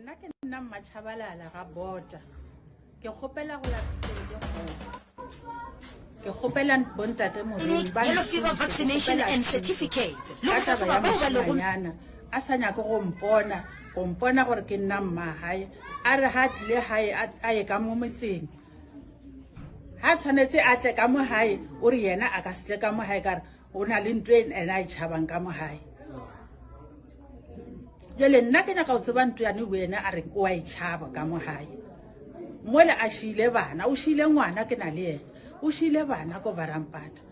nna ke nna Machabalala ga bota ke kgopela go la pele ke kgopela bontate moreng ba yellow fever vaccination and certificate lo ka ba ya banyana a sa nya go mpona gore ke nna mmahae a re ha tle hae a ye ka mo metseng ha tshwanetse a tle ka mo hae o re yena a ka se ka mo hae ka re o na le ntwe ena e tshabang ka mo hae jole nna ke nyaka o tseba ntwe yana wena a re o a itshaba ka mo hae mola a shile bana o shile ngwana ke na le yena o shile bana ko Varampata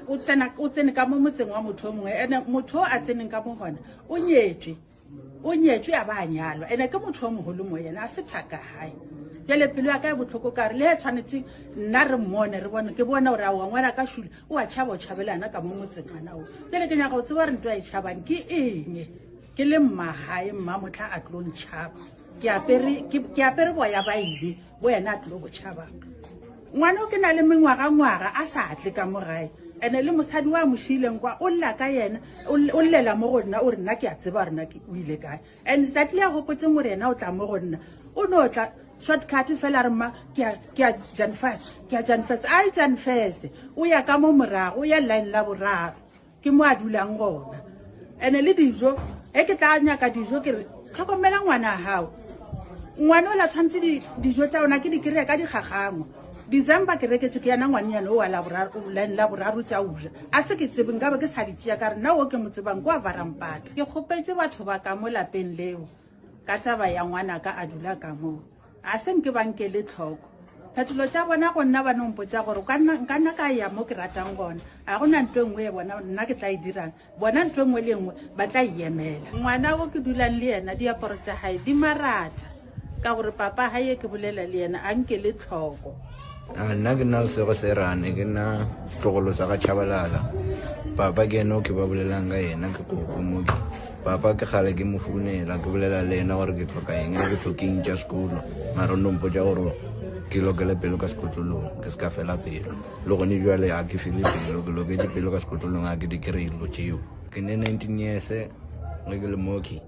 o tsene ka mo motseng wa motho mongwe ene motho a tseneng ka mo hona o nyetswe a ba nyalwa ene ke motho mo holo mo yena a se thaka hae jale pelo ya ka botlhoko ka re le tshwanetse nna re mmone re bone ke bona gore a wa ngwana ka shule o a tshaba o tshabelana ka mo motseng ngwana o jale ke nyaka o tseba re ntwe a itshabang ke eng ke le mmahae mma motla a tlo ntshaba ke apere boya ba ile bo yena a tlo go tshaba ngwana o ke na le mengwaga a sa atle ka mogae ene le mosadi wa moshileng kwa o lla ka yena o llela mo go nna o re nna ke a tseba rena ke o ile kae and tsatli ya go potse mo rena o tla mo go nna o no tla shortcut fela re mma ke a Jan First ai Jan First o ya ka mo morago o ya line la boraro ke mo a dulang gona ene le dijo e ke tla nyaka dijo ke re tlhokomela ngwana hao ngwana o la tshwantse dijo tsa ona ke di kry ka digagangwa December ke reketse ke yana ngwanyana o la boraro tsa uja a se ke tsebe nka ba ke sa ditšea ka re nna o ke mo tsebang kwa Varampata ke kgopetse batho ba ka mo lapeng leo ka taba ya ngwana ka a dula ka mo a se nke banke le tlhoko phetolo tsa bona go nna ba nompotsa gore nka nna ka ya mo ke ratang gona a gona ntwe nngwe e bona nna ke tla e dirang bona ntwe nngwe le nngwe ba tla iemela ngwana o ke dulang le yena diaparo tsa hae di maratha ka gore papa hae ke bolela le yena a nke le tlhoko nna ke nna le sego se rane ke nna tlogolo sa ga Chabalala papa ke ena o ke ba bolelang ka yena ke kokomoki papa ke gale ke mo founela ke bolela le ena gore ke tlhoka eng ke tlhokeng tša sekolo mara o nompotsa gore ke lokele pelo ka sekotlolong ke se ka fela pelo le gone jale a ke fele pelo ke loketse pelo ka sekotlolong a ke di kry-ilo tšeo ke ne 19 years ge ke le moki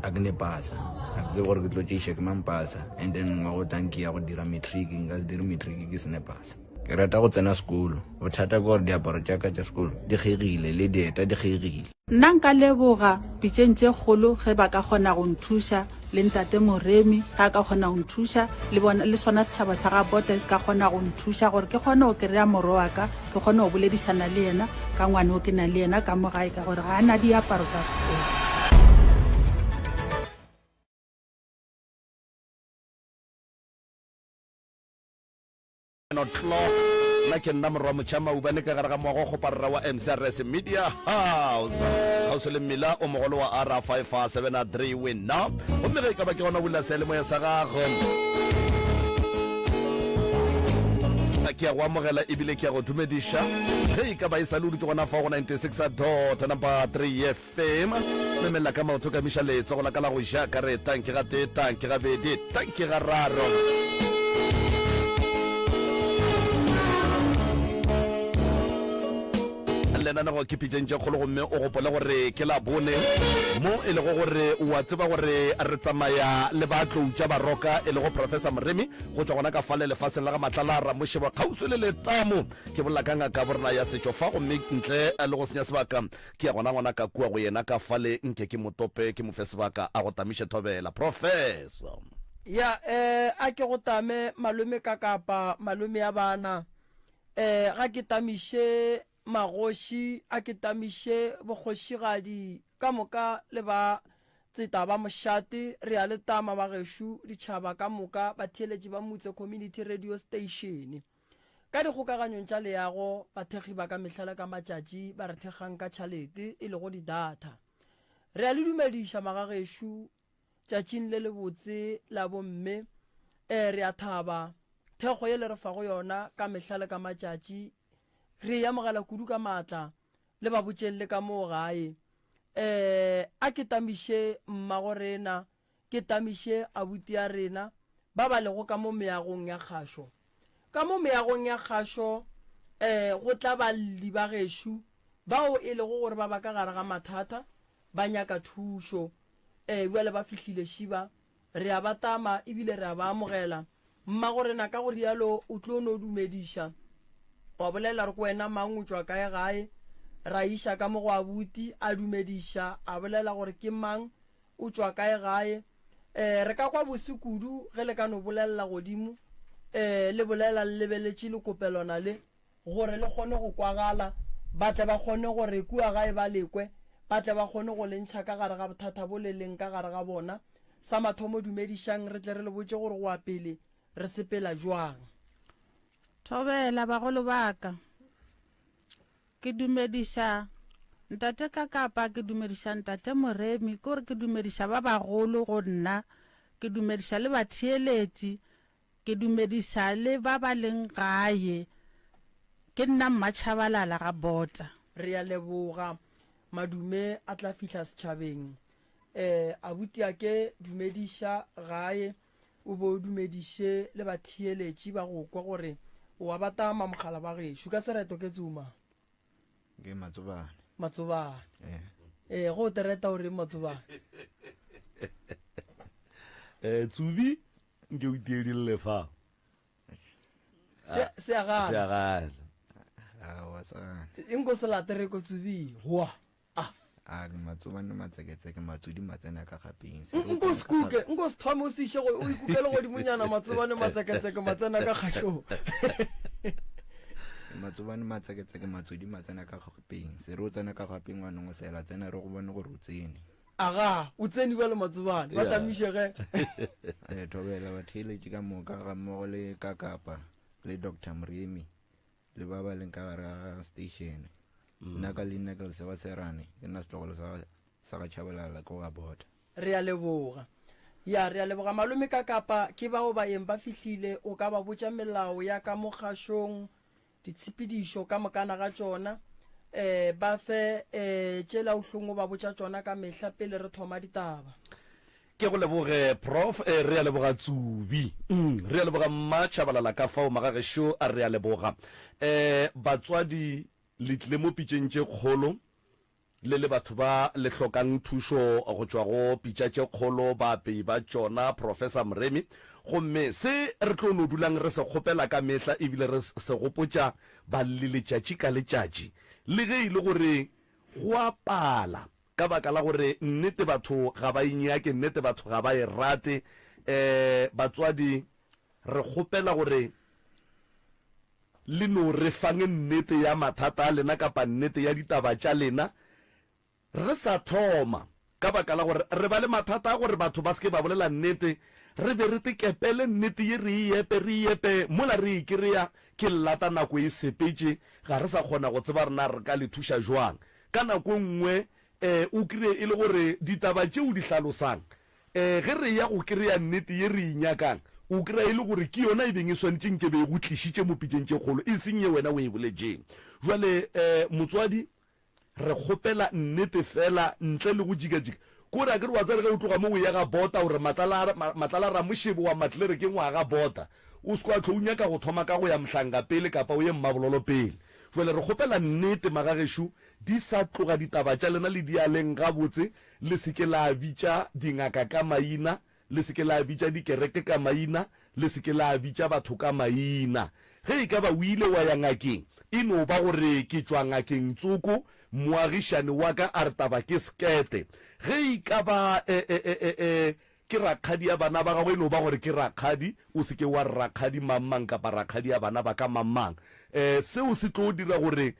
a ke ne pasa a ke tse gore ke tlo tšeiša ke mampasa and then ngwa go tanki ya go dira matric nka se dire matric ke sene pasa ke rata go tsena sekolo bothata ke gore diaparo tša ka tša sekolo di kgegile le dieta di kgegile nna nka leboga pitšeng tše kgolo ge ba ka kgona go nthuša le ntate Moremi ga ka kgona go nthuša le sona setšhaba sa ga bota se ka kgona go nthuša gore ke kgone go kry-a moro wa ka ke kgone go boledišana le yena ka ngwane o ke na le yena ka mogae ka gore ga a na diaparo tša sekolo nna ke nna morwa motšhama ubane ka gare ga moago goparera wa MCRS Media House gauso le mmila o mogolo wa R553 wena gomme ge e ka ba ke gona bula seelemoya sa gago ke ya go amogela ebile ke ya go dumediša ge e ka ba e sa le o dutse gona fa go 96.3 FM memelela ka maoto ka miša letso go laka la go ja ka re tanke ga te tanke ga bedi tanke ga raro lenanego ke pitšeng tše kgolo gomme o gopole gore ke la bone mo e lego gore wa tseba gore re tsamaya le batlo tša baroka e lego Professor Moremi go tšwa gona ka fale lefaseng la ga Matlalara mošeba kgauso le letamo ke bolela ka ngaka borena ya setšo fa gomme ntle le go senya sebaka ke ya gona ka kua go yena ka fale nke ke motope ke mofe sebaka a go tamiše thobela Professor ya a ke go tame malome ka kapa malome ya bana ga ke tamiše magoši a ke tamiše bogošigadi ka moka le ba tseta ba mošate re a le tama ba gešo ditšhaba ka moka ba theeletše ba motse community radio station ka dikgokaganyong tša leago bathekgi ba ka mehlala ka matšatši ba re thekgang ka tšhalete e lego di-data re a le dumediša magagešo tšatšing le lebotse la bomme re a thaba thekgo ye le re fago yona ka mehlale ka matšatši re ya mogala kudu ka maatla le ba botšelle ka moo gae a ke tamiše mmago rena ke tamiše abuti ya rena ba ba lego ka mo meagong ya kgašo ka mo meagong ya kgašo go tla balli ba gešo bao e lego gore ba ba ka gare ga mathata ba nyaka thušo jale ba fihlile šiba re a batama ebile re a ba amogela mma gore na ka go rialo o tlo no dumediša wa bolela re ko wena mang o tswa kae gae ra isha ka mo go abuti a dumediša a bolela gore ke mang o tswa kae gae re ka kwa bosekudu ge le ka no bolela godimo le bolela le lebeletše le kopelona le gore le kgone go kwagala ba tle ba kgone gore kua gae ba lekwe ba tle ba kgone go lentšha ka gare ga bothata bo le leng ka gare ga bona sa mathomo dumedišang re tle re le botse gore go apele re sepela jwang thobela bagolo baka ke dumediša ntate ka kapa ke dumediša ntate Moremi ke gore ke dumediša ba bagolo go nna ke dumediša le batheeletši ke dumediša le ba ba leng gae ke nna Mmatšhabalala ga bota re a leboga madume a tla fihla setšhabeng abuti a ke dumediša gae o bo dumediše le batheeletši ba go kwa gore o a bata mamogala ba gešo ka sereto ke tsuma ke Matsobane Matsobane go tereta ore Matsobane Tsubi nke o tiedile fa se a gana awa sana ingo se latere ko Tsubi wa a Matsobane matseketseke matsudi matsena ka gapeng nko skuke nko se thome o se ishe go o ikukele go dimonyana Matsobane matseketseke matsena ka gasho Matsobane matseketseke matsudi matsena ka gapeng se re o tsena ka gapeng wa nngwe sela tsena re go bone gore o tsene aga o tseni ba le Matsobane ba tamishege thobela batheeletši ka moka ga mmogo le ka kapa le Dr. Moremi le ba ba leng ka gare ga station nna ka leina ke Leseba Serane ke nna setlogolo sa ga Chabalala ko ga bota re a leboga re a leboga malome ka kapa ke bao ba eng ba fihlile o ka ba botša melao ya ka mogashong ditshepedišo ka mokana ga tsona ba fe tšela o hlongo ba botša tsona ka mehla pele re thoma ditaba ke go leboge prof re a leboga Tsubi re a leboga Mmatšhabalala ka fao magagešo a re a leboga batswadi le tlile mo pitšeng tše kgolo le batho ba le hlokang thušo go tšwa go pitša tše kgolo baapei ba tšona Professor Moremi gomme se re tlo no dulang re se kgopela ka mehla ebile re se gopotša ba le letšatši ka letšatši le ge ile gore go a pala ka baka la gore nnete batho ga ba inyake nnete batho ga ba e rate batswadi re kgopela gore le no re fange nnete ya mathata a lena kapa nnete ya ditaba tša lena re sa thoma ka baka la gore re ba le mathata a gore batho ba seke ba bolela nnete re be re tekepele nnete ye re epe mola re ikry-a ke lata nako e sepetše ga re sa kgona go tseba rena re ka le thuša jwang ka nako nngwe o kry-e e le gore ditaba tšeo di hlalosang ge re ya go kry-a nnete ye re inyakang o kry-a e le gore ke yona e beng e swanetseng ke be go tlišitše mo pitšeng tše kgolo e seng ye wena o e boletšeng jwale motswadi re kgopela nnete fela ntle le go jikajika kore a ke re wa tsere ge o tloga mo o ya ga bota gore matlala ra mošebo wa matlele re ke ngwa ga bota o se kwa tlho o nyaka go thoma ka go ya mohlanka pele kapa o ye mmabololo pele jwale re kgopela nnete magagešo di sa tloga ditaba tša lena le dialeng gabotse le seke la bitša dingaka ka maina le seke la bitša dikereke ka maina le seke la bitša batho ka maina ge e ka ba o ile wa ya ngakeng e no ba gore ke tšwa ngakeng tsoko moagišane wa ka a re taba ke skete ge e ka ba ke rakgadi ya bana ba gago e no ba gore ke rakgadi o seke wa rakgadi mamang kapa rakgadi ya bana ba ka mamang seo se tlo dira gore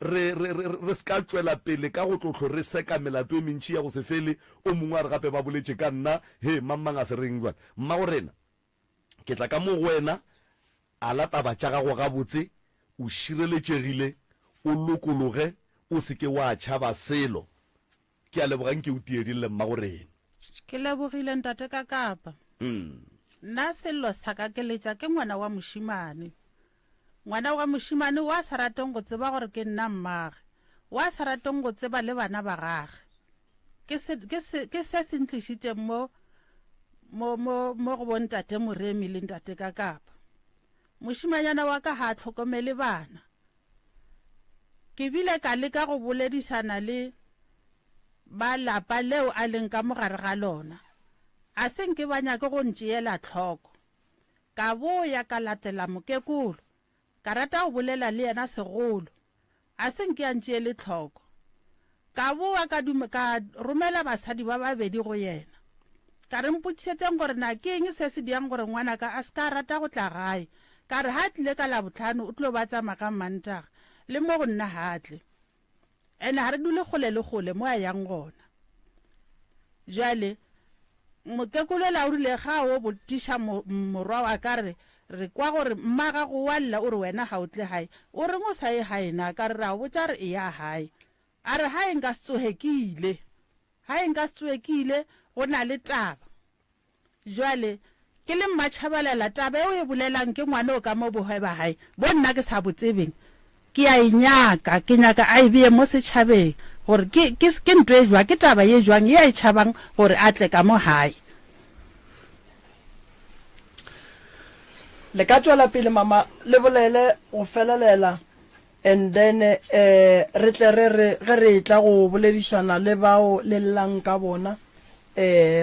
re ska tswela pele ka go tlotlo re seka melato e mentši ya go se fele o mongwe a re gape ba boletše ka nna he mamang a se reng jwale mma go rena ke tla ka mo go wena a la taba tša gago gabotse o šireletšegile o lokologe o seke wa tšhaba selo ke a lebogang ke o tiedile mma go rena ke lebogile ntate ka kapa nna sello sa ka ke letša ke ngwana wa mošimane ngwana wa mošimane wa sa rateng go tseba gore ke nna mmage wa sa rateng go tseba le bana ba gage ke se se ntlišitšeng mo go bontate Moremi le ntate ka kapa mošimanyana wa ka ga a tlhokomele bana ke bile ka leka go boledišana le ba lapa leo a leng ka mogare ga lona a senke ba nyake go ntšeela tlhoko ka boya ka latela mokekolo ka rata go bolela le yena segolo a senke a ntšeele tlhoko ka boa ka romela basadi ba babedi go yena ka re mpotšišetseng gore na ke eng se se diang gore ngwanaka a se ka rata go tla gae ka re ha tlile ka labotlhano o tlo ba tsama ka mantaga le mo go nna hatle ene ha re dule kgole le kgole mo a yang gona jale mokekolo la o rile ga o botiša morwa wa ka re kwa gore mmaga go walla o re wena ga o tle gae o reng o sa ye gae na ka re ra o botsa re e ya gae a re ha e nka se tsoge go na le taba jwale ke le mmatšhabalela taba eo e bolelang ke ngwane o ka mo bohwe ba hae bo nna ke sa botsebeng ke a inyaka ke nyaka a e bee mo setšhabeng gore ke ntho e jwa ke taba ye jwang ye a e tšhabang gore a tle ka mo hae le ka tswela pele mama le bolele go felelela and then re tle re tla go boledišana le bao le llang ka bona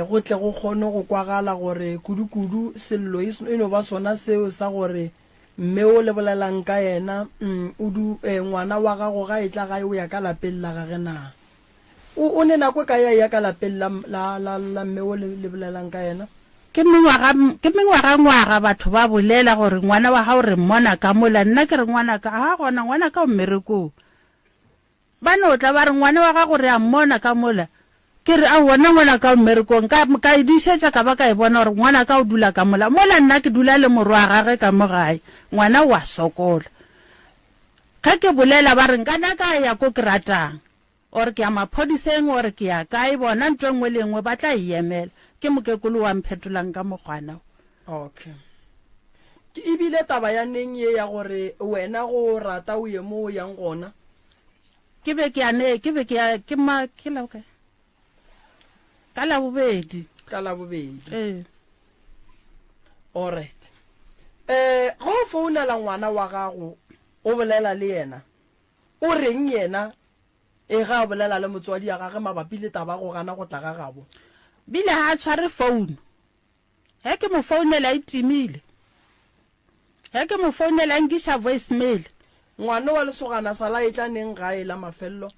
go tle go kgone go kwagala gore kudu sello e no ba sona seo sa gore mme o le bolelang ka yena ngwana wa gago ga e tla gae o ya ka lapeng la gage na o ne nako ka ya ka lapeng la mme o le bolelang ka yena ke mengwaga batho ba bolela gore ngwana wa gago re mmona ka mola nna ke re ngwana ka ga gona ngwana ka o mmerekong ba no tla ba re ngwana wa gago re a mmona ka mola ke re a bona ngwana ka o mmerekong ka e dišetša ka ba ka e bona gore ngwana ka o dula ka mola nna ke dula le morwa wa gage ka mo gae ngwana wa sokola ga ke bolela ba re nkana ka ya ko ke ratang ore ke ya maphodiseng ore ke ya kae bona ntho nngwe le nngwe ba tla e emela ke mokekolo wa mphetolang ka mokgwana okay ke ebile taba ya neng ye ya gore wena go rata o ye mo yang gona ke la bobedi alright go founela ngwana wa gago o bolela le yena o reng yena ga o bolela le motswadi ya gage mabapi le taba go gana go tla ga gabo bile ha tshware phone he ke mo founela e timile he ke mo founela ngisha voicemail ngwana wa lesogana sala e tla neng ga e la mafello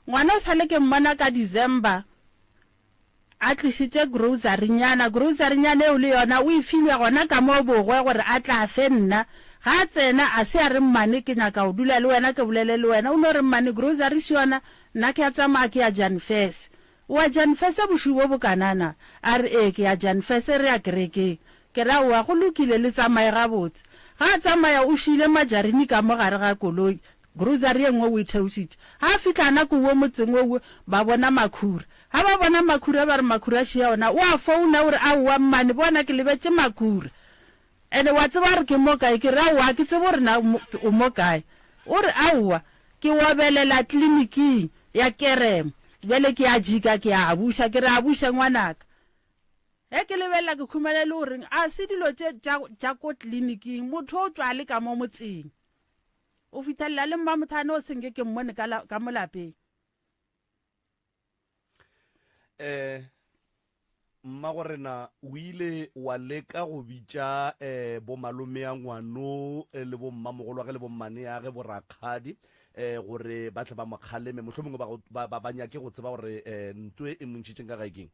ngwana sa le ke mmona ka December a tlisitse grocery nyana e le yona o ifilwe gona ka mo bogwe gore a tla fe nna ga tsena a se a re mmane ke nyaka o dula le wena ke bolele le wena o no re mmane grocery yona nna ke a tsamaya ke ya Janfes wa Janfes boshubo bokanana a re ke ya Janfes re ya kerekeng ke ra wa go lokile le tsamaye gabotse ga tsamaya o shile majarini ka mo gare ga koloi grocery engwe o itheusitse ha fitlana ko wo motseng wo ba bona makhura ha ba bona makhura ba re makhura shia ona wa founa ore a wa mmane bona ke lebetse makhura ene wa tseba re ke mo kae ke ra wa ke tsebo re na o mo kae ore a ke wa belela tleliniking ya Kerem bele ke a jika ke a busha ke ra busha ngwanaka he ke lebella ke khumela le ore a se dilo tša ko tleliniking motho o tswa le ka mo motseng o fitalla le mma mothano o senge ke mmone ka molapeng mma gore na o ile wa leka go bitša bo malome ya ngwano le bo mmamogolo wa ge le bo mmane ya ge borakgadi gore ba tle ba mokgaleme motlho mongwe ba nyake go tseba gore ntwe e montšhitšeng ka gaekeng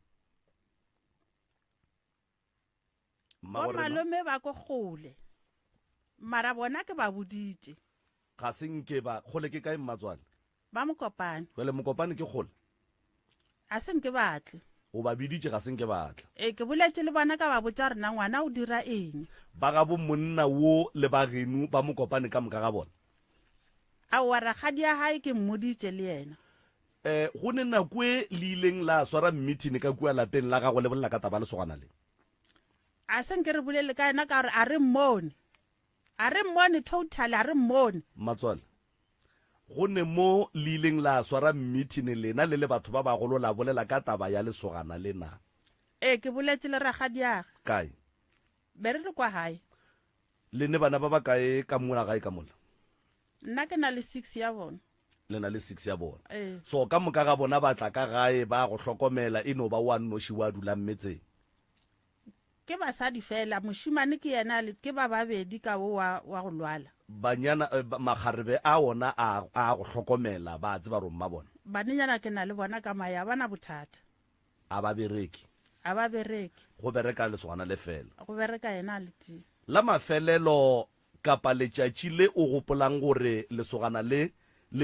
bo malome ba ko kgole mara bona ke ba boditše ga senke ba kgole ke kae mmatswane ba mokopane jale mokopane ke kgole a senke batle o ba biditše ga senke batla ke boletse le bona ka ba botša rena ngwana o dira eng ba ga bo monna wo le ba geno ba mokopane ka moka ga bona a wa rakgadi ya hae ke mmoditše le yena go ne nako e le ileng la swara meeting ka kua lapeng la gago le bolela ka taba lesogana le a senke re bolele ka ena ka gore a re mmone total a re mmone matswale go ne mo le ileng la swara meeting lena le batho ba bagolo la bolela ka taba ya lesogana le na ke boletse le rakgadi ya kae be re le kwa hae le ne bana ba ba kae ka mola gae ka mola nna ke na le 6 ya bona le na le 6 ya bona so ka moka ga bona ba tla ka gae ba go hlokomela e no ba wa nnoši wa dula mmetseng ke basadi fela moshimane ke yena ke ba babedi ka wa go lwala banyana magarebe a ona a go hlokomela ba tseba romma bona banenyana ke na le bona ka maya bana bothata a ba bereki go bereka le sogana le fela go bereka yena le ti la mafelelo kapa letšatši le o gopolang gore lesogana le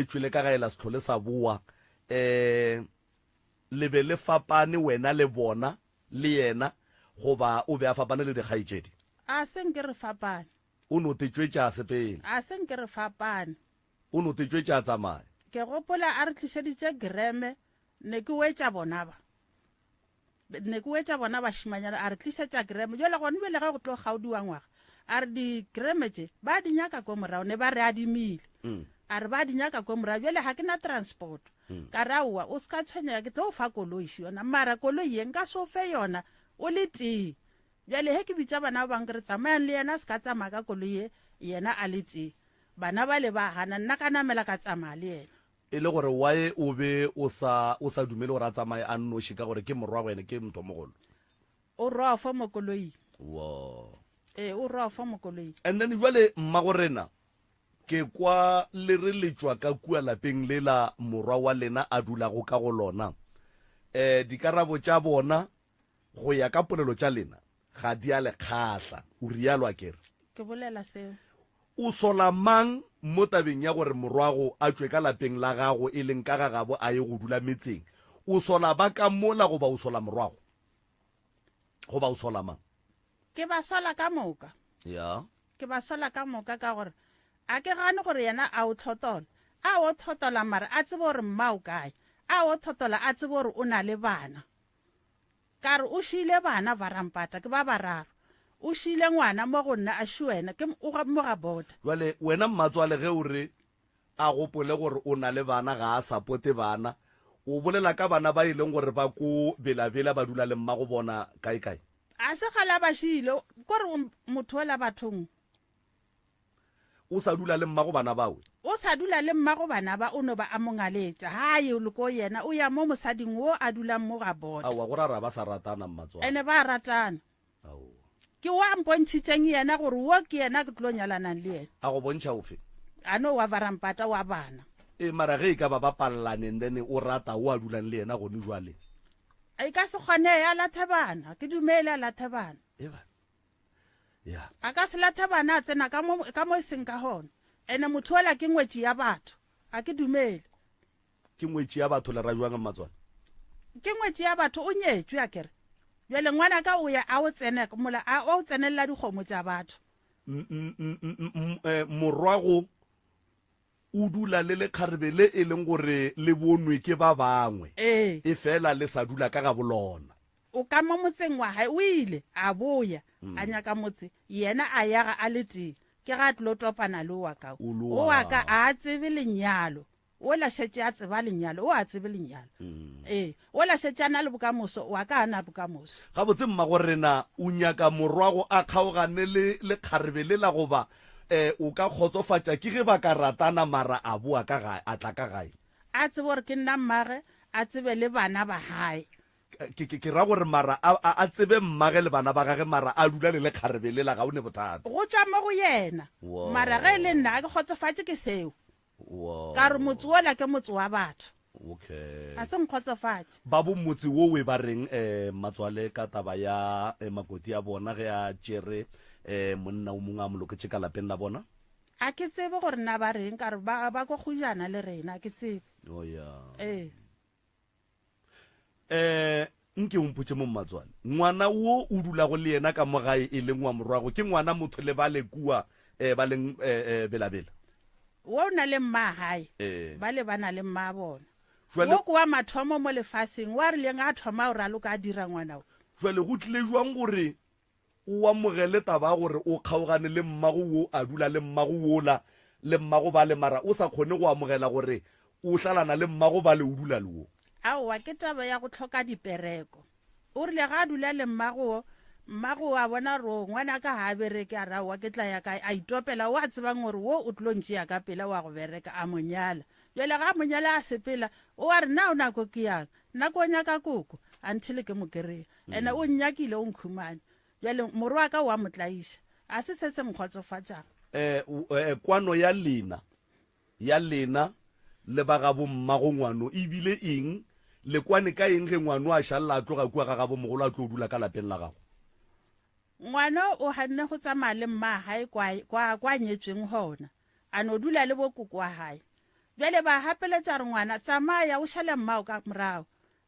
tswile ka gaela setlhole sa boa le be le fapane wena le bona le yena goba o be a fapane le dikgaetšedi a senke re fapane o no te tswetša sepele a senke re fapane o no te tswetša tsamaya ke gopola a re tlišeditše greme ne ke wetša bona bašimanyana a re tlišetša greme jale gone bele ge go tlo kgaodiwa ngwaga a re digreme tše ba di nyaka ko morago ne ba re adimile a re ba di nyaka ko morago bjale ga ke na transport ka raowa o se ka tshwenyega ke tlo o fa koloi yona mara koloi ye nka se o fe yona o le tee bjale he ke bitša bana ba bang ke re tsamayang le yena se ka tsamaya ka koloi ye yena a le tee bana ba le ba gana nna ka namela ka tsamaya le yena e le gore wae o be o sa dumele gore a tsamaye a nnoši ka gore ke morwago ene ke motho mogolo o rofo mo koloing wow o rofo mo koloing and then jwale mmagorena ke kwa le re letswa ka kua lapeng le la morwa wa lena a dulago ka go lona dikarabo tša bona go ya ka polelo tša lena ga di a le kgahla o rialo a kere ke bolela seo o sola mang mo tabeng ya gore morwago a tswe ka lapeng la gago e leng ka gagabo a ye go dula metseng o sola ba ka mola goba o sola morwago goba o sola mang ke ba sola ka moka ya ke ba sola ka moka ka gore a ke gane gore yena a o tlhotola a o tlhotola mara a tsebe gore mma o kae a o tlhotola a tsebe gore o na le bana ka re o šile bana ba rampata ke ba bararo o šile ngwana mo go nna a šiwena ke mo ga bota jwale wena mmatswale ge o re a gopole gore o na le bana ga a sapote bana o bolela ka bana ba e leng gore ba ko belabela ba dula le mmago bona kae a se gala ba šile kore motho wela bathong o sa dula le mmago bana bawe o sa dula le mmago bana ba o no ba a mongaletša hae le ko yena o ya mo mosading wo a dulang mo ga bota aowa go rara ba sa ratana mmatswale ene ba ratana ke wa mpontšhitšeng yena gore wo ke yena ke tlo nyalanang le yena a go bontšha ofe a no wa varampata wa bana mara ge e ka ba ba pallaneng then o rata o a dulang le yena gone jwale e ka se kgone a lathe bana ke dumele a lathe bana ya a ka se lathe bana a tsena ka mo e seng ka gona ene motho wela ke ngwetši ya batho a ke dumele ke ngwetši ya batho le ra jwang mmatswale ke ngwetši ya batho o nyetswe a kere bjale ngwana ka o ya a o tsenelela dikgomo tša batho morwago o dula le lekgarebe le e leng gore le bonwe ke ba bangwe e fela le sa dula ka ga bolona o ka mo motseng wa hae o ile a boya a nyaka motse yena a yaga a le tee ke ga a tlo topana le wa ka o wa ka a tsebe lenyalo o la šetše a tseba lenyalo o a tsebe lenyalo o la šetše a na le bokamoso wa ka a na bokamoso ga botse mmagorena o nyaka morwago a kgaogane le lekgarebe le la goba o ka kgotsofatša ke ge ba ka ratana mara a boa ka gae a tla ka gae a tsebe gore ke nna mmage a tsebe le bana ba hae ke ra gore mara a tsebe mmage le bana ba gage mara a dula le lekgarebe le la ga o ne bothata go tšwa mo go yena mara ge le nna a ke kgotsofatše ke seo ka re motse ola ke motse wa batho okay a se nkgotsofatše ba bo motse wo we ba reng matswale ka taba ya makoti a bona ge a tšere monna o mongwe a moloketse ka lapeng la bona a ke tsebe gore na ba reng ka re ba ko khujana le rena a ke tsebe nke o mpotše mo mmatswale ngwana wo o dulago le yena ka mogae e leng wa morwago ke ngwana motho le ba le kua ba leng belabela wo o na le mma hae ba le bana le mma bona wo ko wa mathomo mo lefaseng wa rileng a thoma o raloka a dira ngwana o jwale go tlile jwang gore o amogele taba gore o kgaogane le mmago wo a dula le mmago wola le mmago ba le mara o sa kgone go amogela gore o hlalana le mmago ba le o dula le wo aowa ke taba ya go tlhoka dipereko o rile ga a dula le mmago a bona ro ngwana ka ha bereke a rawa ke tla ya ka a itopela o a tsebang gore wo o tlontše ya ka pela wa go bereka a monyala jale ga monyala a sepela o a re na o nako ke yang nako o nyaka koko until ke mo kry-a ene o nnyakile o nkhumane jale morwa ka wa motlaisha a se se nkgotsofatšang kwano ya lena le ba ga bo mmago ngwano ebile eng le kwane ka eng ge ngwano a šalla a tloga kua ga gabo mogolo a tlo dula ka lapeng la gago ngwana o ganne go tsamaya le mma gae kwa nyetsweng gona a no dula le bokoko wa gae jale ba hapeletsa re ngwana tsamaya o šale mmao ka morago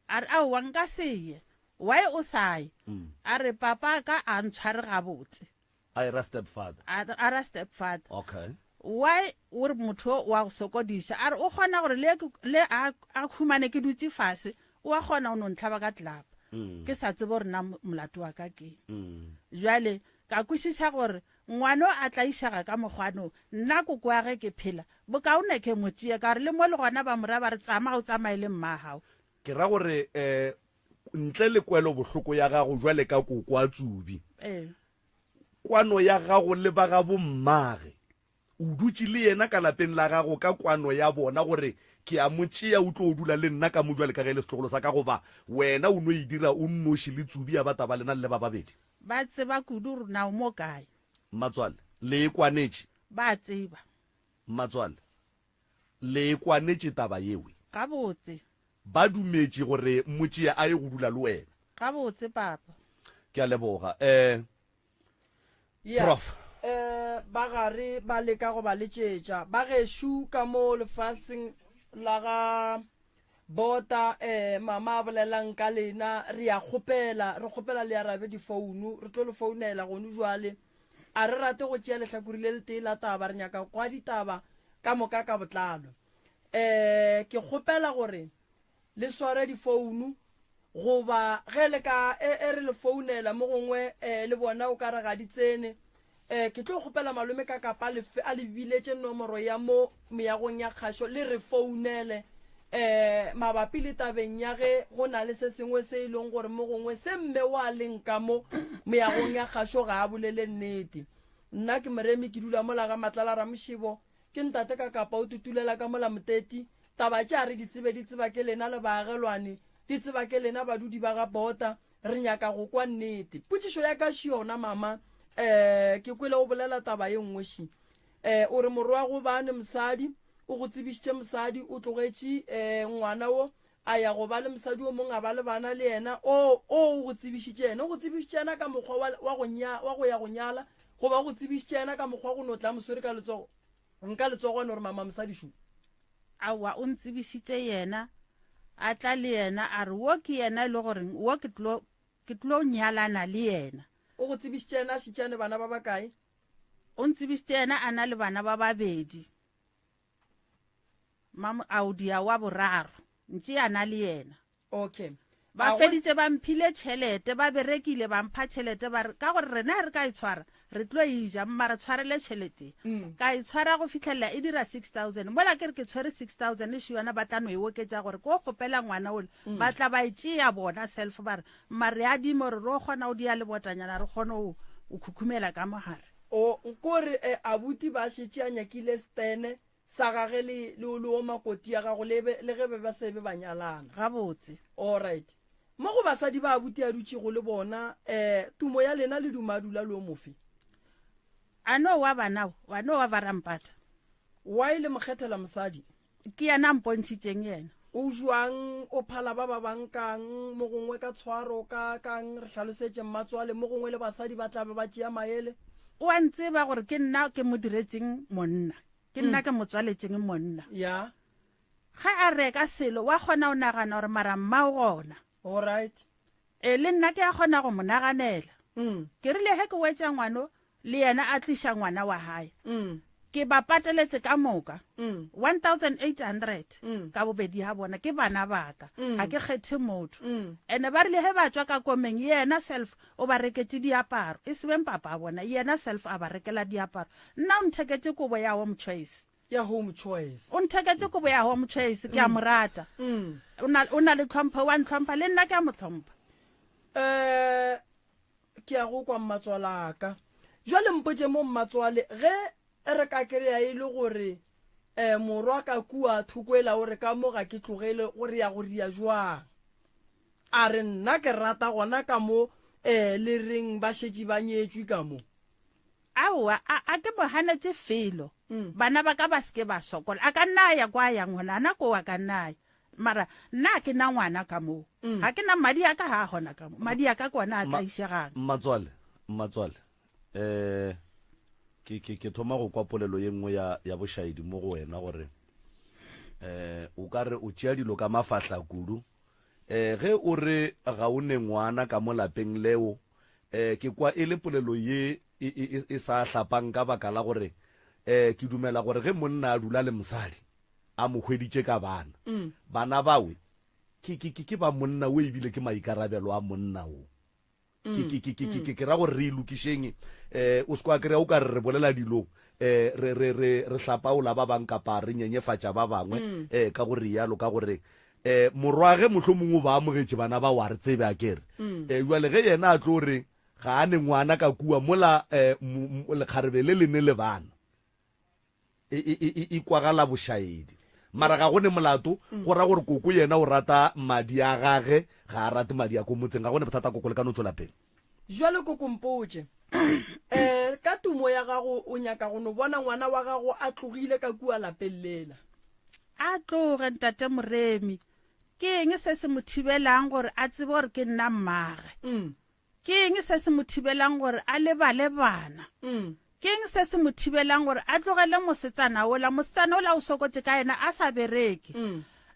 a re ao wa nka seye wae o saye a re papa ka a ntshware gabotse a era stepfather a ra stepfather okay why o re motho wa go sokodisa a re o kgona gore le a humane ke dutse fase o a kgona o no ntlhaba ka tlapa ke sa tsebe gore na molato wa ka ke jale ka kwešiša gore ngwana a tla išaga ka mokgwano nna koko ya ge ke phela bokaone ke motšea ka re le mo le gona ba mora ba re tsama o tsamaye le mmagao ke ra gore ntle le kwelo bohloko ya gago jwale ka koko a tsubi kwano ya gago le ba ga bo mmage o dutse le yena ka lapeng la gago ka kwano ya bona gore ke a motšea o tlo o dula le nna ka mo jwale ka ge le setlogolo sa ka goba wena o no e dira o nnoši le tsubi ya bataba lena le ba babedi ba tseba kudu gore na o mo kae mmatswale le e kwanetše ba tseba mmatswale le e kwanetše taba yewe gabotse ba dumetše gore motšea a ye go dula le wena gabotse papa ke a leboga Yeah. prof ba gare ba leka go ba letšetša ba gešo ka mo lefaseng la ga bota mama a bolelang ka lena re a re kgopela le arabe difounu re tlo le founela gone jwale a re rate go tšea lehlakori le letee la taba re nyaka kwa ditaba ka moka ka botlalo ke kgopela gore le sware difounu goba ge le ka re le founela mo gongwe le bona o ka re ga di tsene ke tlo kgopela malome ka kapa a le biletše nomoro ya mo meagong ya kgašo le re founele mabapi le tabeng ya ge go na le se sengwe se e leng gore mo gongwe se mme wa leng ka mo meagong ya kgašo ga a bolele nnete nna ke moremi ke dula mola ga Matlala Ramošibo ke ntate ka kapa o tutulela ka mola Moteti taba tša re di tseba ke lena le baagelwane di tseba ke lena badudi ba ga bota re nyaka go kwa nnete potšišo ya ka šiona mama ke kwele o bolela taba ye nngweši o re morwa go bane mosadi o go tsebišitše mosadi o tlogetše ngwana wo a ya go ba le mosadi o mongwe a ba le bana le yena o go tsebišitše ena o go tsebišitše ena ka mokgwa wa go ya go nyala goba go tsebišitše ena ka mokgwa go no tla mosori ka letsogo nka letsogone gore mama mosadi šu awa o ntsebišitše yena a tla le yena a re wo ke yena e le goreng wo ke tlo nyalana le yena o go tsebišitše ena a šitšane bana ba bakae o ntsebišitše yena a na le bana ba babedi audia wa boraro ntše a na le yena okay ba feditse ba mphile tšhelete ba berekile ba mpha tšhelete ka gore rena re ka e tshwara re tlo ija mma re tshwarele tšhelete ka e tshwara go fitlhelela e dira 6,000 mola ke re ke tshwere 6,000 e šiwana ba tla no e oketša gore ko kgopela ngwana ole ba tla ba e tšea bona self ba re mma re a dimo re o kgona o dia le botanyana re kgone o khukhumela ka mogare o nkore abuti ba šetše a nyakile stene sa gage le o makoti ya gago le ge ba sebe ba nyalana gabotse alright mo go basadi ba abuti a dutše go le bona tumo ya lena le dumadula le o mofe a no wa banao wa no wa Varampata wa ile mokgethela mosadi ke yana mpontšhitšeng yena o jwang o phala ba bankang mo gongwe ka tshwaro ka kang re hlalosetše mmatswale mo gongwe le basadi ba tla ba tšea maele o a ntseba gore ke nna ke mo diretseng monna ke nna ke mo tswaletšeng monna ya ga a reka selo wa kgona o nagana gore mara mma o gona alright le nna ke a kgona go mo naganela ke rile he ke wetša ngwano le yena a tliša ngwana wa hae ke ba pateletse ka moka 1,800 ka bobedi ha bona ke bana baka ga ke kgethe motho ene ba rile he ba tswa ka komeng yena self o ba reketse diaparo e sebeng papa a bona yena self a ba rekela diaparo nna o ntheketse kobo ya home choice ya home choice o ntheketse kobo ya home choice ke a morata o na le tlhompho wa ntlhompha le nna ke a mo tlhompha ke a go kwa mmatswalaka jwale mpotše mo mmatswale ge re ka kry-a e le gore morwa ka kua thukwela o re ka mo ga ke tlogele gore ya go ria jwang a re nna ke rata gona ka mo le reng ba shetse ba nyetswe ka mo aowa a ke mohanetse felo bana ba ka ba seke ba sokola a ka nna ya kwa yang hona na ko wa ka nna mara nna ke na ngwana ka mo ha ke na madi a ka ha hona ka mo madi a ka kwana a tlaisegang mmatswale ke thoma go kwa polelo ye nngwe ya bošaedi mo go wena gore o ka re o tšea dilo ka mafahla kudu ge o re ga o ne ngwana ka mo lapeng leo ke kwa e le polelo ye e sa hlapang ka baka la gore ke dumela gore ge monna a dula le mosadi a mo hweditše ka bana bawe ke ba monna o ebile ke maikarabelo a monna o ke ra gore re ilokišeng o se kwa kry-a o ka re bolela dilong re hlapaola ba bang kapa re nyenyefatša ba bangwe ka gore yalo ka gore morwage mohlho mongwe ba amogetše bana ba wa re tsebe a kere jale ge yena a tlo re ga a ne ngwana ka kua mola lekgarebe le lene le bana e kwagala bošaedi mara ga go ne molato go ra gore koko yena o rata madi a gage ga a rate madi a ko motseng ga go ne bothata koko le ka no tswela pele jwale ko kompotse ka tumo ya gago o nyaka go no bona ngwana wa gago a tlogile ka kua lapeng lela a tloge ntate Moremi ke eng se se mo thibelang gore a tsebe gore ke nna mmage ke eng se se mo thibelang gore a lebale bana ke eng se se mo thibelang gore a tlogele mosetsana ola o sokote ka ena a sa bereke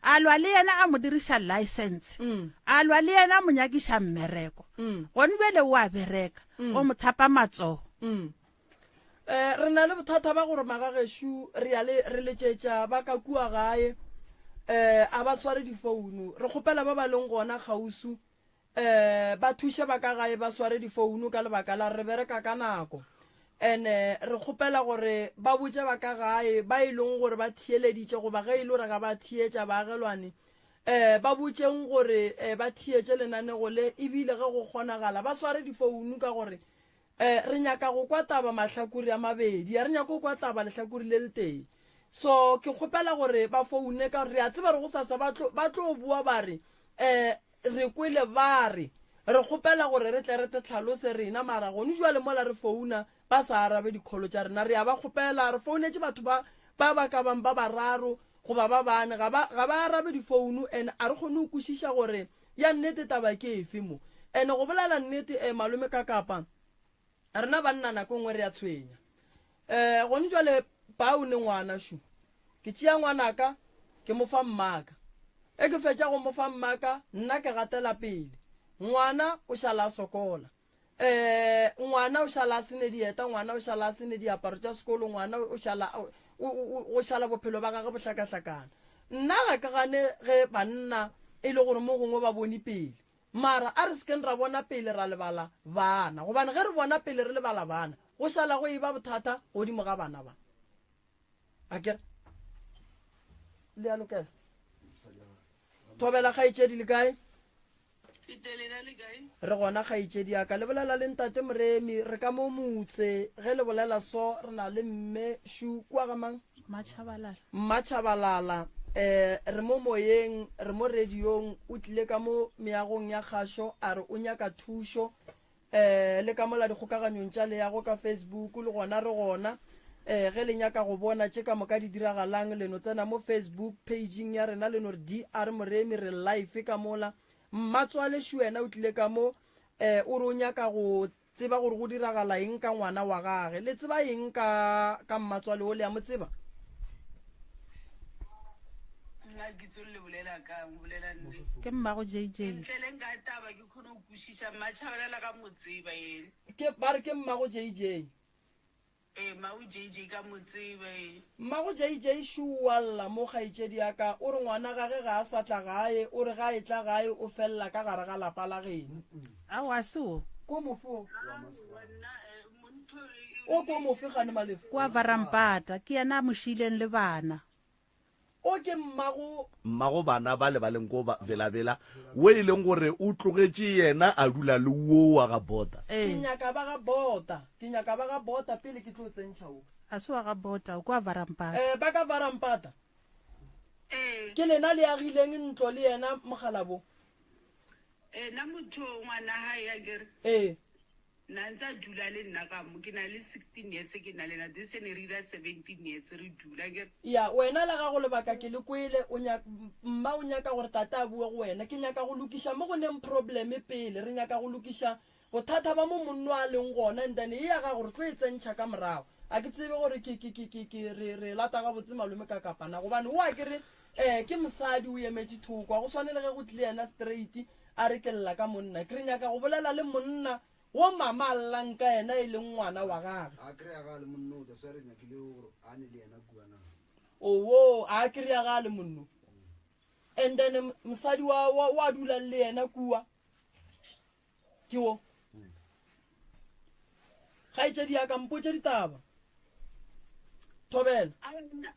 a lwa le yena a mo dirisa license a lwa le yena a mo nyakiša mmereko gone bele o a bereka o mo thapa matsogo re na le bothata ba gore magageshu re letšetša ba ka kua gae a ba sware difounu re kgopela ba ba leng gona gausu ba thuše ba ka gae ba sware difounu ka lebaka la re bereka ka nako ene re kgopela gore ba botse ba ka gae ba e leng gore ba thieleditše goba ge e le gore ga ba thietša baagelwane ba botseng gore ba thietše lenanego le ebile ge go kgonagala ba sware difounu ka gore re nyaka go kwa taba mahlakuri a mabedi ya re nyaka go kwa taba lehlakuri le le teng so ke kgopela gore ba foune ka re a tseba re go sasa ba tlo bua ba re re kwele ba re kgopela gore re tle re te tlhalose rena mara gone jwale mola re founa ba sa arabe dikholo tša rena re a ba kgopela re founetse batho ba ka bang ba bararo goba ba bane ga ba arabe difounu and a re kgone go kwešiša gore ya nnete taba ke efe mo and go bolela nnete malome ka kapa rena banna nako ngwe re ya tshwenya gone jwale bao ne ngwana shu ke tšea ngwanaka ke mo fa mmaka ke fetša go mo fa mmaka nna ke gatela pele ngwana o šala a sokola ngwana o šala a sene dieta ngwana o šala a sene diaparo tša sekolo ngwana o šala bophelo ba gage bohlakahlakana nna ga ke gane ge banna e le gore mo gongwe ba bone pele mara a re sekeng ra bona pele ra lebala bana gobane ge re bona pele re lebala bana go šala go e ba bothata godimo ga bana ba akere le a lokela thobela kgaetšedi le kae re gona kgaetšedi aka le bolela le ntate Moremi re ka mo motse ge le bolela so re na le mme shu kua gamang mmatšhabalala re mo moyeng re mo radiong o tlile ka mo meagong ya kgašo a re o nyaka thušo le ka mola dikgokaganyong tša le yago ka Facebook le gona re gona ge le nyaka go bona tše ka moka di diragalang leno tsena mo Facebook pageng ya rena leno re DR Moremi re live ka mola mmatswale shu wena o tlile ka mo o re o nyaka go tseba gore go diragala eng ka ngwana wa gage le tseba eng ka mmatswale o le ya mo tseba ke mmago JJ ba re ke mmago JJ mmago JJ shu walla mo kgaetšedi yaka o re ngwana gage ga a sa tla gae o re ga e tla gae o felela ka gare ga lapa la geno a seo ko mofo o ko mofe gane malefu kwa Varampata ke yena a mošileng le bana o ke mmago bana ba le baleng ko vela o e leng gore o tlogetše yena a dula le wo wa ga bota ke nyaka ba ga bota pele ke tlo tsentšha o a se wa ga bota kwa Varampata ba ka Varampata ke lena le agileng ntlo le yena mogalabo na motho ngwana hae ya ee na ntse a dula le nna ka mo ke na le 16 years ke na le na this ne re ira 17 years re dula ke ya wena la ga go lebaka ke le kwele mma o nyaka gore tata a bua go wena ke nyaka go lokisha mo go neng problem pele re nyaka go lokisha bothata ba mo monno a leng gona ntane e ya ga gore tlo e tsentšha ka morago a ke tsebe gore re lata ga botse malome ka kapana gobane o a kere ke mosadi o emetse thoko a go tshwane le ge go tlile yena straight a re ke lla ka monna ke re nyaka go bolela le monna wo mama allang ka yena e leng ngwana wa gagwe a kry-a ga le monno the sare nyakile gore a ne le yena kuana owo a kry-a ga le monno and then mosadi wa dula le yena kua ke wo ga e tšedi ya ka mpotse ditaba thobela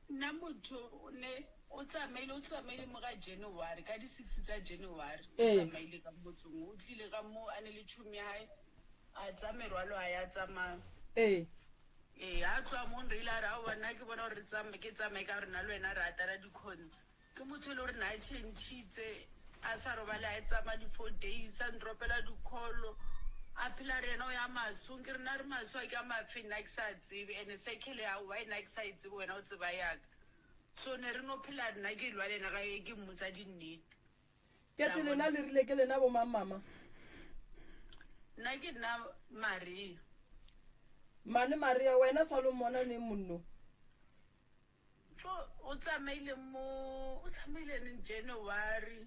na motho ne o tsamaile mo ga January ka di 6 tsa January o tsamaile ka motsong o tlile ka mo a ne le tšhomi ya hae a tsa merwalo a ya tsamaya a tloa mo re ile a re a bona ke bona gore ke tsamaye ka gore na le wena re atela di-cons ke motho e le gore na a changitse a sa robale a e tsamaya di-4 days a ndropela dikholo a phela re ena o ya masong ke re na re maso a ke a mafe nna ke sa tsebe and sekele ya why nna ke sa e tsebe wena o tseba yaka so ne re no phela nna ke lwa lena ga ke mmotsa dinnete ke tselena le rile ke lena bo mama nna ke nna Maria mane Maria wena Salomona ne monno so o tsamaile in January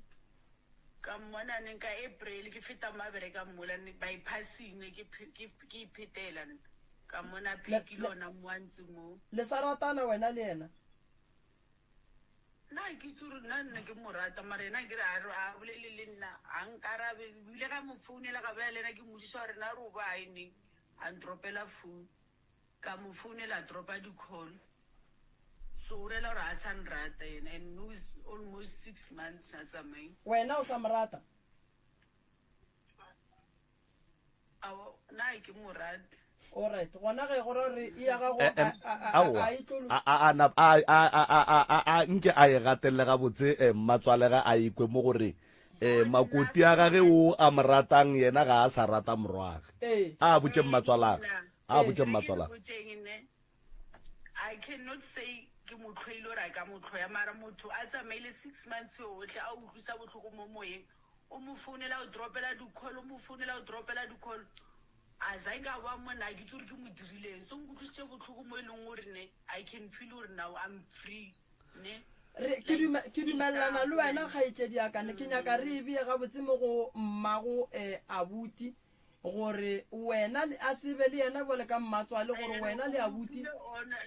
ka mona ne ka April ke feta mabere ka mola ne bypassing ke iphetela ka mona phekilona mwantsi mo le saratana wena le yena na ke tsuru nna ke morata mare na ke a bolele le nna a nkarabe bile ga mo founela ga ba lena ke motsisa re na ro ba ine a ndropela phone ka mo founela dropa di call so re la ra san rata and no almost 6 months na tsamai wena o sa morata na ke morata alright gona ge gore re ya ga go a nke a e gatelle ga botse mmatswale ga a ikwe mo gore makoti a gage o a moratang yena ga a sa rata morwaga a botse mmatswalang I cannot say ke motlhoile ora ka motlhoya mara motho a tsamaile 6 months otle a utlwisa botlhoko mo moyeng o mo founela o dropela dikholo azanga wa mona ke tsuri ke mo dirile so nkutlwise botlhoko mo eleng gore ne I can feel gore now I'm free ne ke dumellana le wena ga itsedi ya kane ke nyaka re bie ga botse mo go mmago abuti gore wena a tsebe le yena bole ka mmatswa le gore wena le abuti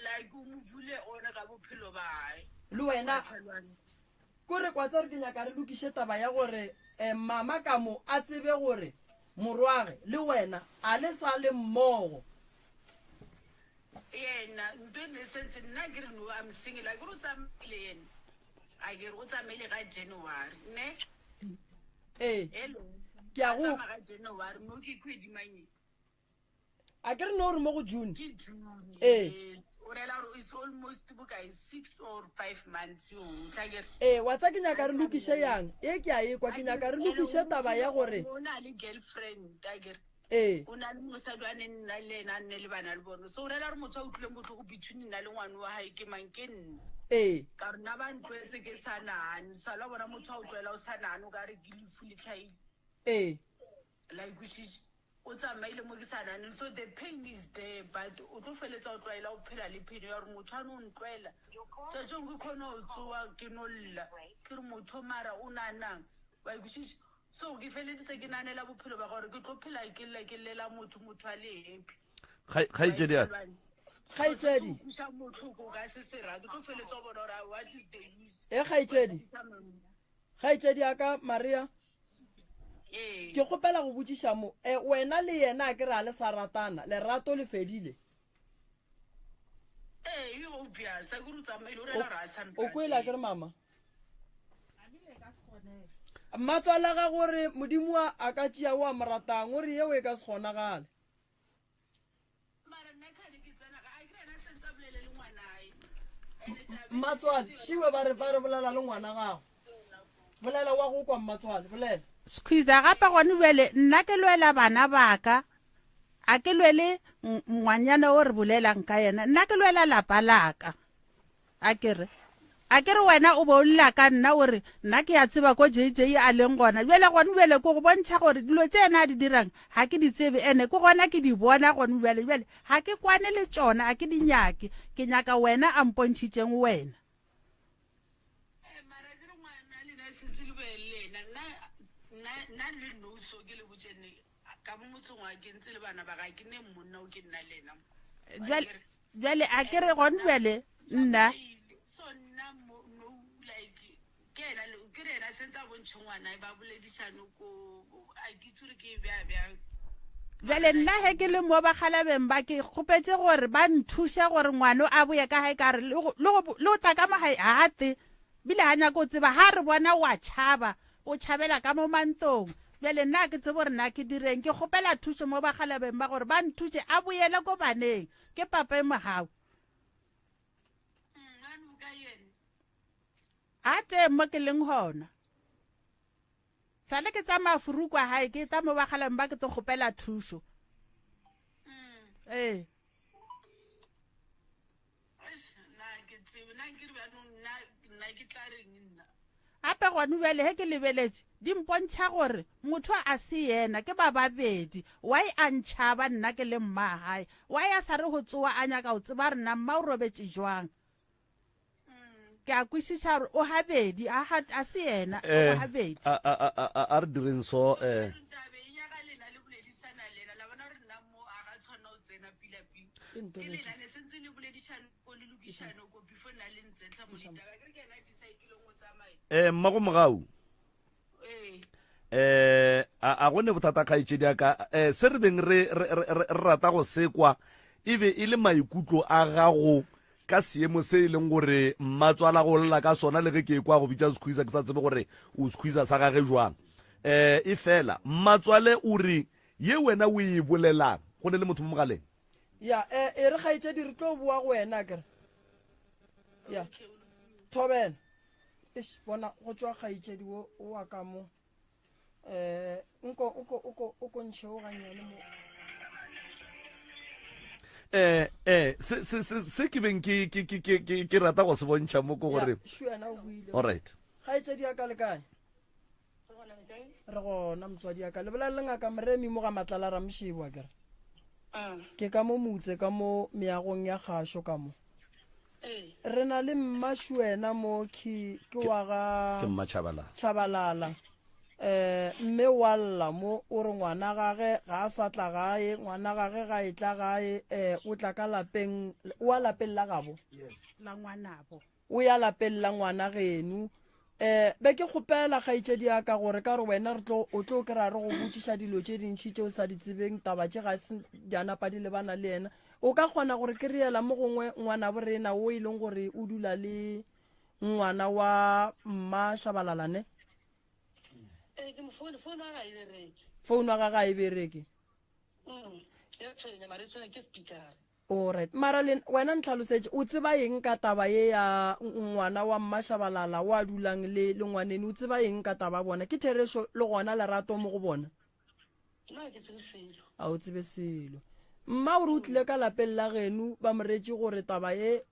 like o mo vule ona ka bophelo ba hae le wena kore kwa tsa re ke nyaka re lokishe taba ya gore mama ka mo a tsebe gore morwage le wena a le sa le mmogo yena ntwe sense nna ke re no I'm single like go tsamile yena a ke go tsamile ka January ne hello ke a go ka January mo ke khwedimanye a ke re no re mo go June orela is almost buka 6 or 5 months yo tlagere wa tsa ke nyaka re lokishe yang ke a ekwa ke nyaka re lokishe taba ya gore o na le girlfriend tagere o na le mosadi wa nna le ena nne le bana le bona so orela re motho a utlwile botlhoko between nna le ngwane wa hae ke mang ke nne ka rona ba ntwetse ke sanane sala bona motho a utlwela o sanane o ka re ke lefu le tlhaile like o tsamaile mo ke sanane so the pain is there but o tlo feletsa o tlwaela o phela le pheno ya gore motho a no ntloela tšatšong ke kgone o tsoa ke no lla ke re motho mara o nanang wa ikušiša so ke feleditse ke nanela bophelo ba gore ke tlo phela ke lela motho a le happy kgaitsedi kuša motlhoko ka se se rate o tlo feletsa o bona gore what is the use kgaitsedi aka Maria ke gopela go botsiša mo wena le yena a ke re a le sa ratana lerato le fedile o kwela ke re mama mmatswala ga gore modimo a ka tšea o a moratang o re yeo e ka se kgonagale mmatswale šiwe ba re bolela le ngwana gago bolela wa go kwa mmatswale bolela squeeze gape gone bjale nna ke lwela bana baka a ke lwele ngwanyana o re bolelang ka yena nna ke lwela lapa laka a kere wena o bolla ka nna ore nna ke ya tseba ko JJ a leng gona bjale gone bjale ko go bontšha gore dilo tse ena a di dirang ga ke di tsebe ene ko gona ke di bona gone bjale ga ke kwane le tsona a ke di nyake ke nyaka wena a mpontšhitšeng wena bjale a kere gone bjale nna bjale nna he ke le mo bakgalabeng ba ke kgopetse gore ba nthuša gore ngwane a boye ka gae kare le o tla ka magae gate bile ga nyako o tseba ga re bona wa tšhaba o tšhabela ka mo mantong bjale nna ke tsebe gore nna ke direng ke kgopela thušo mo bakgalabeng ba gore ba nthuše a boele ko baneng ke papa e mogao a teng mo ke leng gona sale ke tsa mafurukwa gae ke ta mo bakgalabeng ba ke to kgopela thušo ee gape gone bjale he ke lebeletse di mpontšha gore motho a se yena ke ba babedi why a ntšhaba nna ke le mmagae why a sa re go tsoa a nyaka o tseba re nna mma o robetse jwang ke a kwešiša gore o gabedi a se yena o gabedi a re direng so mmago mogau a gone bothata kgaetšedi aka se re beng re rata go sekwa e be e le maikutlo a gago ka seemo se e leng gore mmatswala go lla ka sona le ge ke kwa go bitša squeezer ke sa tsebe gore o squeezer sa gage jwang e fela mmatswale o re ye wena o e bolelang go ne le motho mo mogaleng ya e re kgaetšedi re tlo boa go wena kere ya Thobela bona go tswa kgaetšedi o wa ka mo o ko ntšhe o ganyane mo se ke beng ke rata go se bontšha mo ko gore alright kgaetšedi ya ka lekane re gona motswadi ya ka le bola le ngaka moremi mo ga matlala ra mošebo kere ke ka mo motse ka mo meagong ya kgašo ka mo re na le mmašwena mo ke wa ga Chabalala mme wa lla mo o re ngwana gage ga a sa tla gae ngwana gage ga e tla gae o tla ka lapeng o a lapeng la gabo la ngwanabo o ya lapeng la ngwana genu be ke kgopela kgaetšedi ya ka gore ka re wena o tlo kry-a re go botšiša dilo tše dintšhi tšeo sa di tsebeng taba tše ga se janapa di lebana le ena o ka kgona gore ke reela mo gongwe ngwana borena o e leng gore o dula le ngwana wa mma Shabalalane founu wa gaga e bereke alright mara wena ntlhalosetse o tseba eng ka taba ye ya ngwana wa mma Shabalala wa dulang le ngwaneni o tseba eng ka taba bona ke thereso le gona lerato mo go bona a o tsebe selo mma o re o tlile ka lapeng la genu ba moretše gore taba ye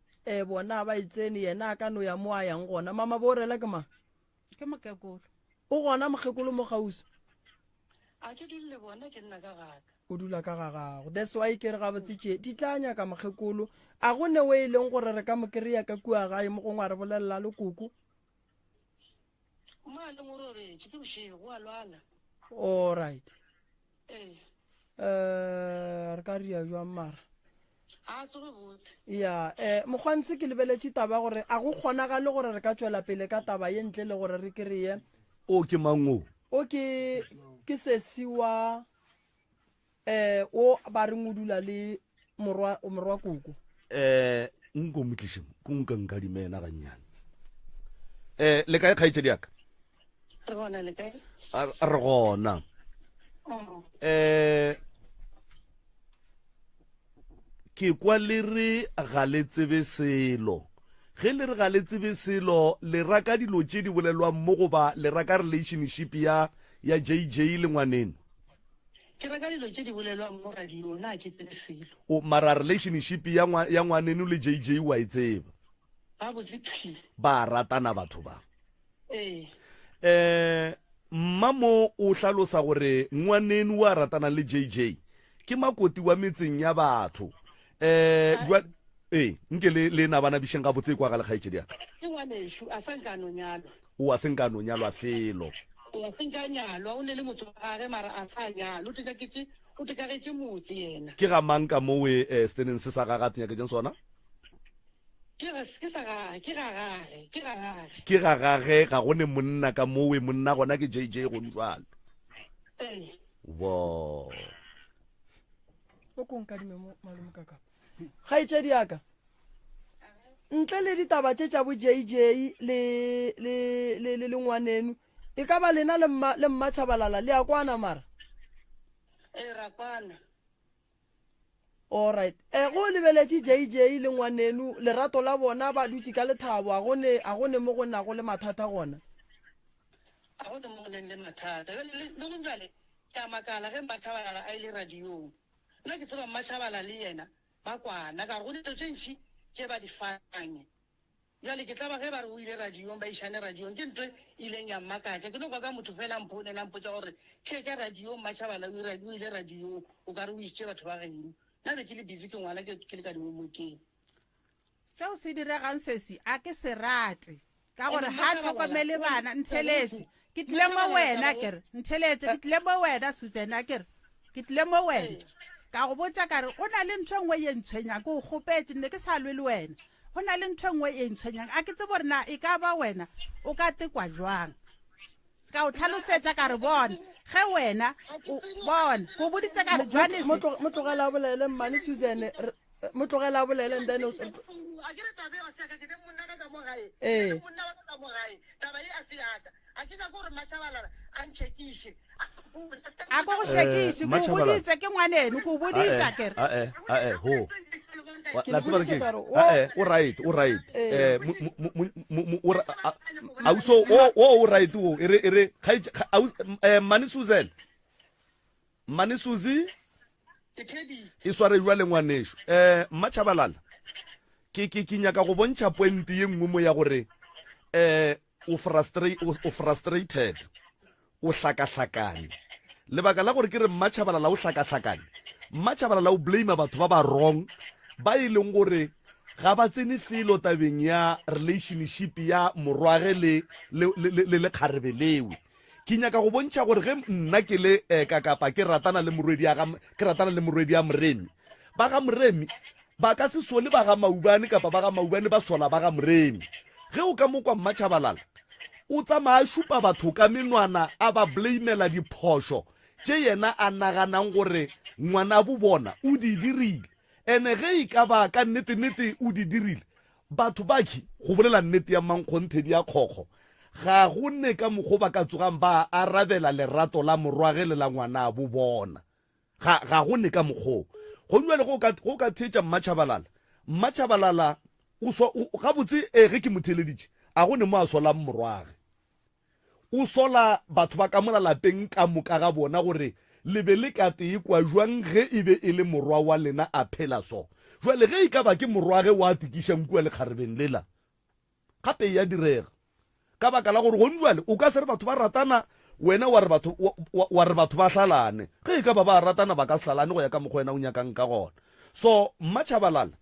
bona ba itsene yena a ka no ya mo a yang gona mama bo rela ke ma ke mokekolo o gona mokgekolo mo gausi a ke dule bona ke nna ka gaka o dula ka gagago that's why ke re ga botsitše di tla nyaka mokgekolo a go ne o e leng gore re ka mo kry-a ka kua gae mo gongwe a re bolelela le koko ma le ngorobetse ke bošego a lwala alright re ka ria jwang mara a tsoge botse ya mokgwantse ke lebeletše taba gore a go kgonagale gore re ka tswela pele ka taba ye ntle le gore re kry-e o ke mango o ke sesi wa o ba re ngudula le morwa koko nko motliše ko nka nkadimena gannyane le kae kgaetšedi yaka re gona le kae re gona ke kwa le re ga le tsebe selo ge le re ga le tsebe selo le raka dilo tše di bolelwang mo goba le raka relationship ya ya JJ le ngwaneno ke reka dilo tse di bolelwang mo radio na ke tsene selo o mara relationship ya ngwaneno le JJ wa itseba ba botse phi ba ratana batho ba eh mmamo o hlalosa gore ngwaneno wa ratana le JJ ke makoti wa metseng ya batho nke le na bana bisheng ga botse kwa ga le kgaitsedi ya ke ngwaneshu a sankano nyalo o a senkano nyalwa felo o senka nyalo o ne le motho a re mara a sa nyalo o tekagetse motse yena ke ga mang ka mo we steneng se sa gagatsenya ke jeng sona ke gagage ga gone monna ka mo we monna gona ke JJ go ntwala wo o konkadime mo malome kaka kgaitsedi yaka ntle le ditaba tše tša bo JJ le ngwaneno e ka ba lena le mmatšhabalala le ya kwana mara ra kwana alright go lebeletše JJ le ngwaneno lerato la bona ba dutse ka lethabo a gone mo go nago le mathata gona a gone mo go neng le mathata le go jale ke a makala ge Mmatšhabalala a ile radiong nna ke tseba Mmatšhabala le yena ba kwana ka re go dilo tše ntšhi ke ba di fanye jale ke tla ba ge ba re o ile radiong ba išane radiong ke ntho ileng ya mmakatša ke no kwa ka motho fela mphounela mpotša gore tšhetša radiong Mmatšhabala o ile radiong o ka re o išitše batho ba gaeno nna be ke le busy ke ngwana ke le ka dimomokeng seo se diregang sesi a ke se rate ka gore ha tlhokomele bana ntheletše ke tlile mo wena kere ntheletše ke tlile mo wena Suzana kere ke tlile mo wena ka go botša kare go na le ntho nngwe ye ntshwenyang ke o kgopetse nne ke sa lwe le wena go na le ntho nngwe ye ntshwenyang a ke tse gore na e ka ba wena o ka tekwa jwang ka o tlhalosetša ka re bona ge wena bona ko boditse ka re jwanese mo tlogela bolele mmane Suzane mo tlogela bolele and then a ko go shekiše ko boditse ke ngwaneno ko boditsa kere ho la tseba ke o right auso o right o ere mane Suzi e sware jwa le ngwanesho Mmatšhabalala ke nyaka go bontšha point ye nngwe mo ya gore o frustrated o hlakahlakane lebaka la gore ke re Mmatšhabalala o hlakahlakane Mmatšhabalala o blame batho ba ba wrong ba e leng gore ga ba tsene felo tabeng ya relationship ya morwage le kgarebelewe ke nyaka go bontšha gore ge nna ke le kakapa ke ratana le morwedi ya Moremi ba ga Moremi ba ka se sole ba ga Maubane kapa ba ga Maubane ba sola ba ga Moremi ge o ka mo kwa Mmatšhabalala o tsamaya šupa batho ka menwana a ba blamela diphošo tše yena a naganang gore ngwana bo bona o di dirile ene ge e ka ba ka nnete o di dirile batho baki go bolela nnete ya mankgonthedi ya kgokgo ga go nne ka mokgo ba ka tsogang ba arabela lerato la morwage le la ngwana bo bona ga go nne ka mokgo go nwa le go ka thetša Mmatšhabalala ga botse ge ke motheleditše a go ne mo a solang morwage o sola batho ba ka mola lapeng ka moka ga bona gore le be le ka tee kwa jwang ge e be e le morwa wa lena a phela so jwale ge e ka ba ke morwage wa tikišang kua le kgarebeng lela gape ya direga ka baka la gore gone jwale o ka se re batho ba ratana wena wa re batho ba hlalane ge e ka ba ratana ba ka se hlalane go ya ka mokgwa wena o nyakang ka gona so Mmatšhabalala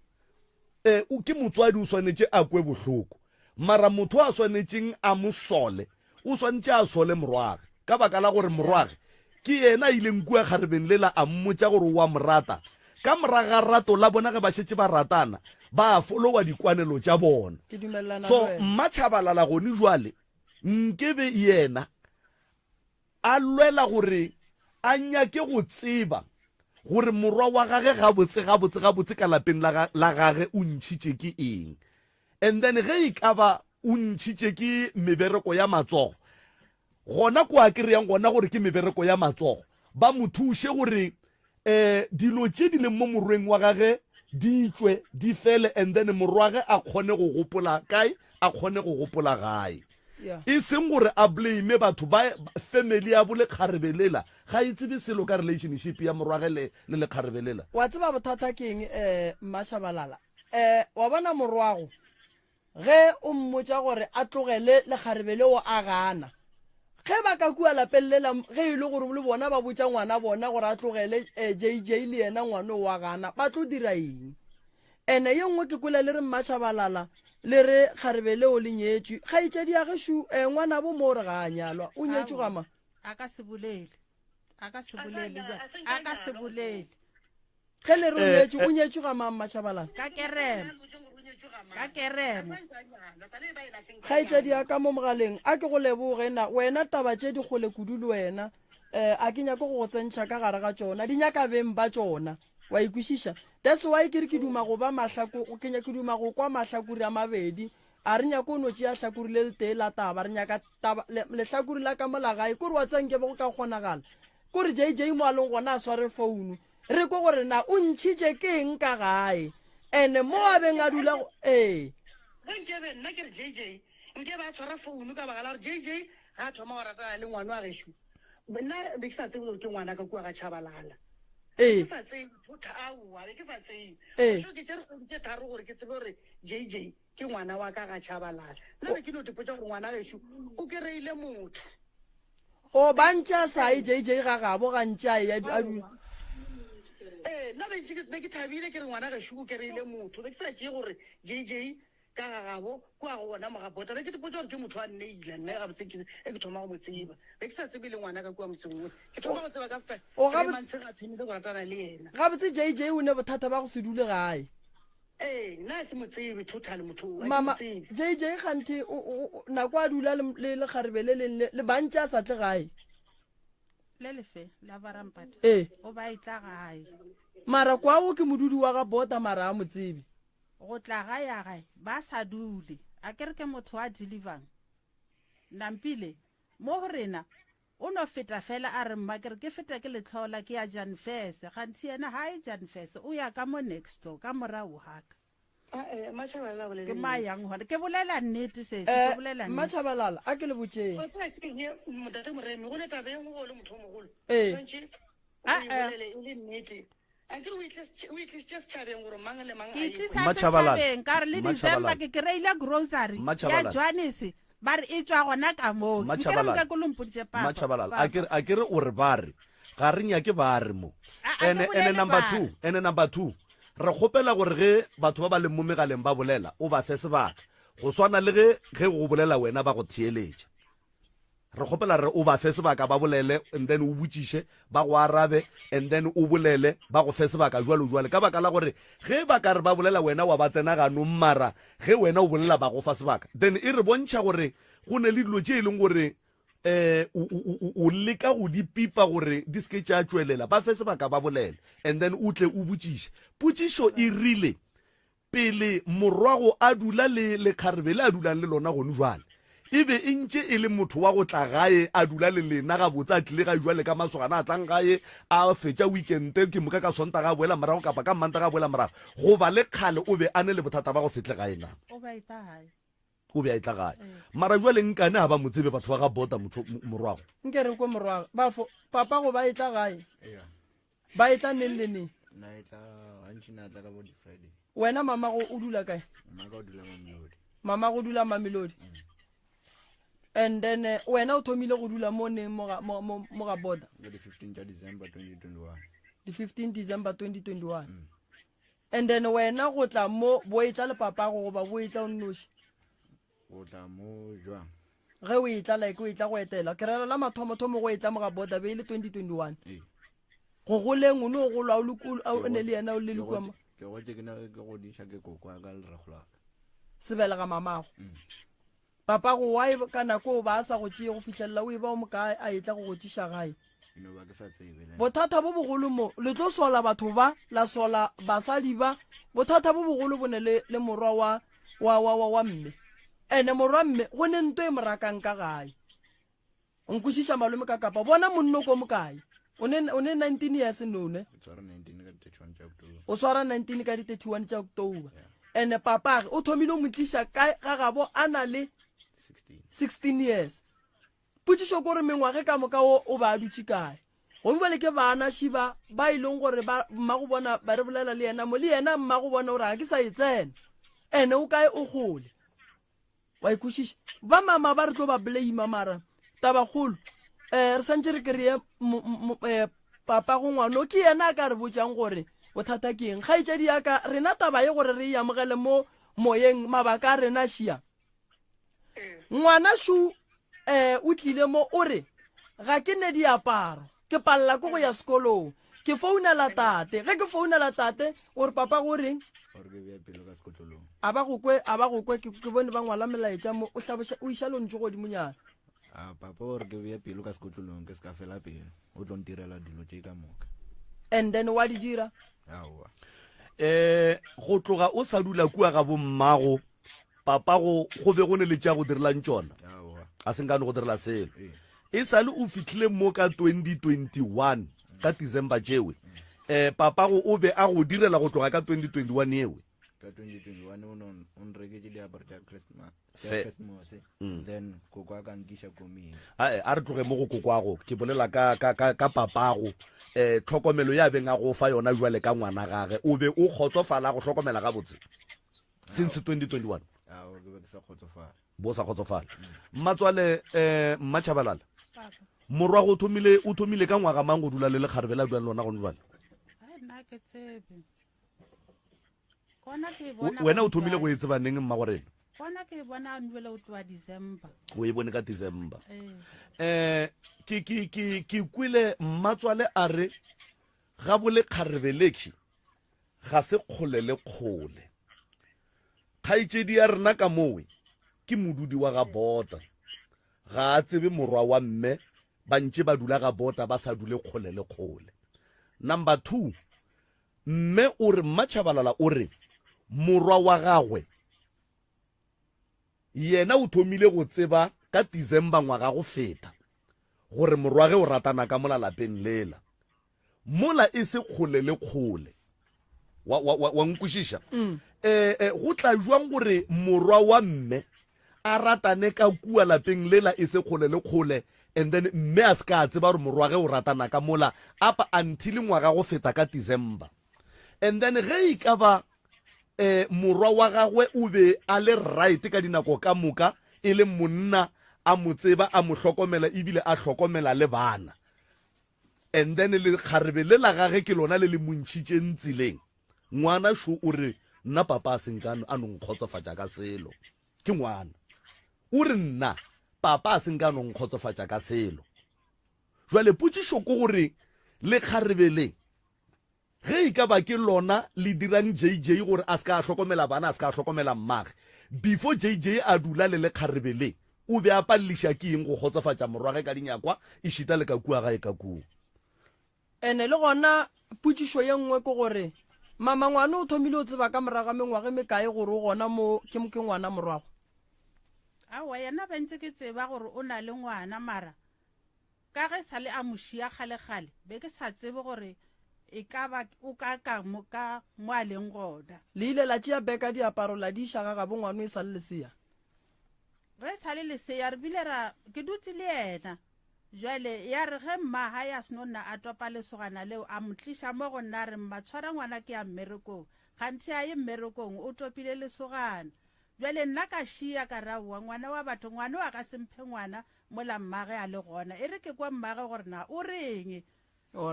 ke motswadi o swanetše a kwe bohloko mara motho a swanetšeng a mosole o swantše a sole morwage ka baka la gore morwage ke yena ileng kua kgarebeng lela a mmotša gore o wa morata ka moraga rato la bona ge ba šetše ba ratana ba followa dikwanelo tša bona so Mmatšhabalala gone jwale nkebe yena a lwela gore a nyake go tseba gore morwa wa gage gabotse ka lapeng la gage o ntšhitše ke eng and then ge e ka ba o ntšhitše ke mebereko ya matsogo gona ko a kry-ang gona gore ke mebereko ya matsogo ba mo thuše gore dilo tše di leng mo morweng wa gage di tswe di fele and then morwage a kgone go gopola kae a kgone go gopola gae e seng gore a blame batho ba family ya bole kgarebelela ga itsebe selo ka relationship ya morwage le lekgarebelela wa tseba bothata ke eng Mashabalala wa bona morwago ge o mmotsa gore a tlogele lekgarebele o a gana ge ba ka kua lapelela ge ile gore le bona ba botsa ngwana bona gore a tlogele JJ le yena ngwana wa gana ba tlo dira eng ene ye nngwe ke kula le re Mashabalala le re kgarebele o le nyetšwe ga itse di age shu ngwana bo mo re ga nyalwa o nyetšwe gama aka se bolele ge le re o nyetšwe gama Mashabalala ka keremo ga itse di aka mo mogaleng a ke go leboge na wena taba tše di gole kudu le wena a ke nyaka go tsentšha ka gare ga tsona di nyaka beng ba tsona wa ikwešiša that's why ke re ke duma go ba mahlako ke nyaka duma go kwa mahlakuri a mabedi a re nyaka o no tšea hlakuri le tee la taba re nyaka lehlakuri la ka mola gae kore wa tsenke go ka kgonagala kore JJ mo a leng gona a sware founu re ko gore na o ntšhitše ke eng ka gae ene mo a beng a dula nkebe nna ke re JJ nke ba tshwara founu ka baka la gore JJ ga a thoma go ratana le ngwana wa gešo nna be ke sa tsebe gore ke ngwana ka kua ga Tshabalala ke sa tsebe phutha aowa be ke sa tsebe so ke tše tharo gore ke tsebe gore JJ ke ngwana wa ka ga Tshabalala nna be ke no tipotsa gore ngwana gešo o kereile motho o bantša sae JJ ga gabo ga ntša ya dula nna be ke thabile ke re ngwana gešo o kereile motho be ke sa tšee gore JJ ka gagabo kwa go bona mogapota be ke tipotsa gore ke motho a nneile nne gabotse ke thoma go mo tseba be ke sa tsebe le ngwana ka kua motseng o ke thoma go tseba ka fmantse ga tshwanile go ratana le yena gabotse JJ o ne bothata ba go se dule gae nna ke mo tsebe total motho mama JJ ganthe nako a dula le lekgarebele le bantša a sa tle gae le lefe la barampata o ba itla gae mara kwa o ke modudi wa ga bota mara a mo tsebe go tla ga ya gae ba sa dule a kere ke motho wa delivang nampile mo go rena o no feta fela a re mma kere ke feta ke letlhola ke ya Jan Fese gantsi yena ha e Jan Fese o ya ka mo next door ka morago haka ke mayang hore ke bolela nnete se ke bolela nnete Mashabalala a ke le botseng motate moremi go le tabeng go le motho mogolo tshwantse le nnete Machabala ka re le December ke kreile grocery ya Johannes ba re e tswa gona ka mo ke re ka kolompoditse papa Machabala a kere o re ba re ga re nya ke ba re mo ene number 2 re gopela gore ge batho ba ba le mo megaleng ba bolela o ba fe sebaka go swana le ge go bolela wena ba go theeletša re gopela re o ba fe sebaka ba bolele and then o botšiše ba go arabe and then o bolele ba go fe sebaka jwalo ka baka la gore ge ba ka re ba bolela wena wa ba tsena gano mmara ge wena o bolela ba go fa sebaka then e re bontšha gore go ne le dilo tše e leng gore o leka go di pipa gore di seke tša tšwelela ba fe sebaka ba bolele and then o tle o botšiše potšišo e rile pele morwago a dula le lekgarebele a dulang le lona gone jwale ebe e ntše e le motho wa go tla gae a dula le lena gabotse a tlile ga jwale ka masogana a tlang gae a fetša weekende ke moka ka sonta ga boela morago kapa ka manta ga boela morago goba le kgale o be a ne le bothata ba go setle gae na o be a itla gae mara jwale nkane ga ba mo tsebe batho ba ga bota morwago nke re ko morwago bafo papa go ba itla gae ba itla neng le neng wena mama go o dula kae mama go dula Mamelodi and then wena o thomile go dula mo neng mo ga boda the 15th December 2021 the 15th December 2021 and then wena go tla mo bo itla le papa go ba bo itla o nnoši go tla mo jwang ge o itla like o itla go etela ke rela la mathomo go itla mo ga boda be ile 2021 go goleng o no go lwa o ne le yena o le lekwa ke go ke na ke go disha ke kokwa ka le ragula sebela ga mamago papa go wa kana ko ba sa go tšee go fitlhelela o e ba o moka a etla go tiša gae bothata bo bogolo mo le tlo sola batho ba la sola basadi ba bothata bo bogolo bo ne le morwa wa mme ene morwa mme go ne ntwe morakang ka gae nkwešiša malome ka kapa bona monno ko mokae o ne 19 years none o swara 19 ka di 31 tša October ene papa o thomile o motliša ka ga gabo a na le 16 years potšišo ko gore mengwage ka moka o ba dutše kae go bjale ke bana šiba ba ileng gore mma go bona ba re bolela le yena mo le yena mma go bona gore ga ke sa e tsena ene o kae o gole wa ikwešiša ba mama ba re tlo ba blame mara tabagolo re santse re kry-e papa go ngwano ke yena a ka re botjang gore bothata ke eng kgaetšedi yaka rena taba ye gore re amogele mo moyeng mabaka a rena šia ngwana shu o tlile mo o re ga ke ne diaparo ke palela ko go ya sekolong ke founela tate ge ke founela tate gore papa go reng a ba go kwe ke bone ba ngwala melaetša mo o iša lontse godimonyana papa gore ke bea pelo ka sekotlolong ke se ka fela pelo o tlo ntirela dilo tše ka moka and then wa di dira aowa go tloga o sa dula kua ga bommago papa go be go ne le tša go direlang tšona a senkane go direla selo e sale o fitlhile mo ka 2021 ka December tšewe papa go o be a go direla go tloga ka 2021 ewe ka 2021 o nreketse diaparo tša Christmas then koko a ka nkiša komeng a re tloge mo go kokwago ke bolela ka papago tlhokomelo ya beng a go fa yona jwale ka ngwana gage o be o kgotsofala go tlhokomela ga botse since 2021 bo sa kgotsofala mmatswale mmatšhabalala morwa go o thomile ka ngwaga mang go dula le lekgarebe la dulang lona gone jwale wena o thomile go e tsebaneng mma gorena bona ke bona nwele o tloa December o e bone ka December ke kwile mmatswale a re ga bole kgarebeleki ga se kgole le kgole kgaetšedi ya rena ka mowe ke modudi wa ga bota ga a tsebe morwa wa mme ba ntše ba dula ga bota ba sa dule kgole le kgole number 2 mme o re mmatšhabalala o re morwa wa gagwe yena o thomile go tseba ka December ngwaga go feta gore morwage o ratana ka mola lapeng lela mola e se kgole le kgole wa nkwešiša go tla jwang gore morwa wa mme a ratane ka kua lapeng lela e se kgole le kgole and then mme a se ka tseba gore morwage o ratana ka mola apa until ngwaga go feta ka December and then ge e ka ba morwa wa gagwe o be a le right ka dinako ka moka e le monna a mo tseba a mo hlokomela ebile a hlokomela le bana and then le kgarebe le la gage ke lona le le montšhitše ntsileng ngwana sho o re nna papa a senkano a nonkgotsofatša ka selo ke ngwana o re nna papa a senkano nkgotsofatša ka selo jwale potšišo ko gore le kgarebeleng ge e ka ba ke lona le dirang JJ gore a se ka hlokomela bana a se ka hlokomela mmage before JJ a dula le kgarebeleng o be a palliša ke eng go kgotsofatša morwage ka dinyakwa e šita le ka kua gae ka kuo ene le gona potšišo ye nngwe ke gore mama ngwana o thomile o tseba ka moraga mengwage mekae gore o gona mo ke ngwana morwago awa yena bentse ke tseba gore o na le ngwana mara ka ge sale a mošia kgale be ke sa tsebe gore e ka ba o ka mo a leng gona le ile la tšea beka diaparo la di išaga ga bongwano e sa le lesea ge sa le lesea re bile ke dutse le yena jwale ya re ge mma ha ya senonna a topa lesogana leo a motliša mo go nna re mma tshwara ngwana ke ya mmerekong gantši a ye mmerekong o topile lesogana jwale nna ka šia ka raowa ngwana wa batho ngwana wa ka semphe ngwana mola mmage a le gona e re ke kwa mmage gore na o reng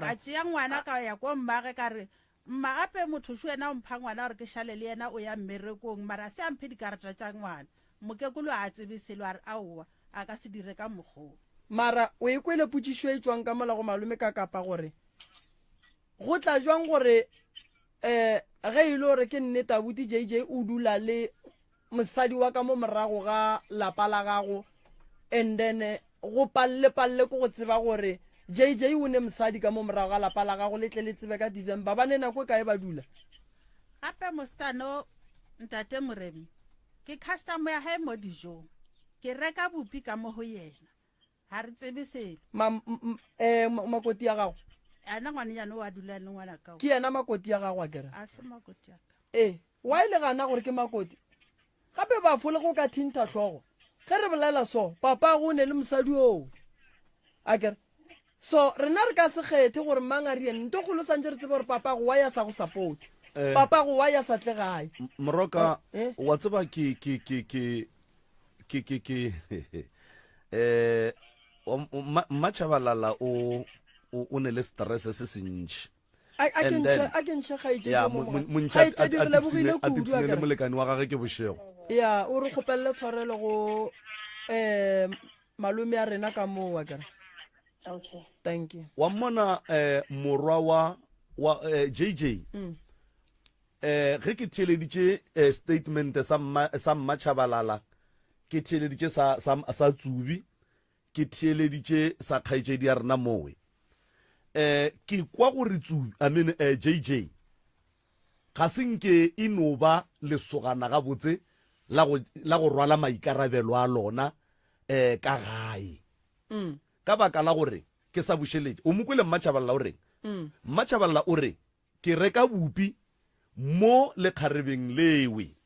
ka tšea ngwana ka ya kwa mmage ka re mma gape motho sho wena o mpha ngwana gore ke šale le yena o ya mmerekong mara se a mphe dikarata tša ngwana mokekolo a tsebe selo a re aowa a ka se dire ka mokgwa mara o e kwele potšišo e tswang ka mola go malome ka kapa gore go tla jwang gore ge e le gore ke nnete abuti JJ o dula le mosadi wa ka mo morago ga lapa la gago and then go palle ko go tseba gore JJ o ne mosadi ka mo morago ga lapa la gago letle le tsebe ka December ba ne nako kae ba dula gape mosano ntate Moremi ke customer ya hae mo dijong ke reka bupi ka mo ho yena ha re tsebe selo makoti ya gago ana ngwana yana wa dula le ngwana ka ke yena makoti ya gago a kere a se makoti ya ka wa ile gana gore ke makoti gape ba fole go ka thinta hlogo ge re bolela so papa go ne le mosadi o a kere so rena re ka se kgethe gore mang a riene nto kgolo santse re tsebe gore papa go wa ya sa go support papa go wa ya sa tle gae moroka wa tseba ke Machabalala o ne le stress se se ntši a ke ntšhe gaetšedi le molekane wa gage ke bošego ya o re kgopelele tshwarelo go malome a rena ka moo wa kere Okay. Thank you. Wa mmona morwa wa JJ. Ge ke theleditše statement sa Machabalala, ke theleditše sa Tsubi, ke theleditše sa kgaetšedi ya rena mowe. Ke kwa gore Tsubi, I mean JJ, ga senke inoba lesogana ga botse la go rwala maikarabelo a lona ka gae. Ka baka la gore ke sa bušeletse o mokwele Machabalala o reng Machabalala o re ke reka bupi mo lekgarebeng lewe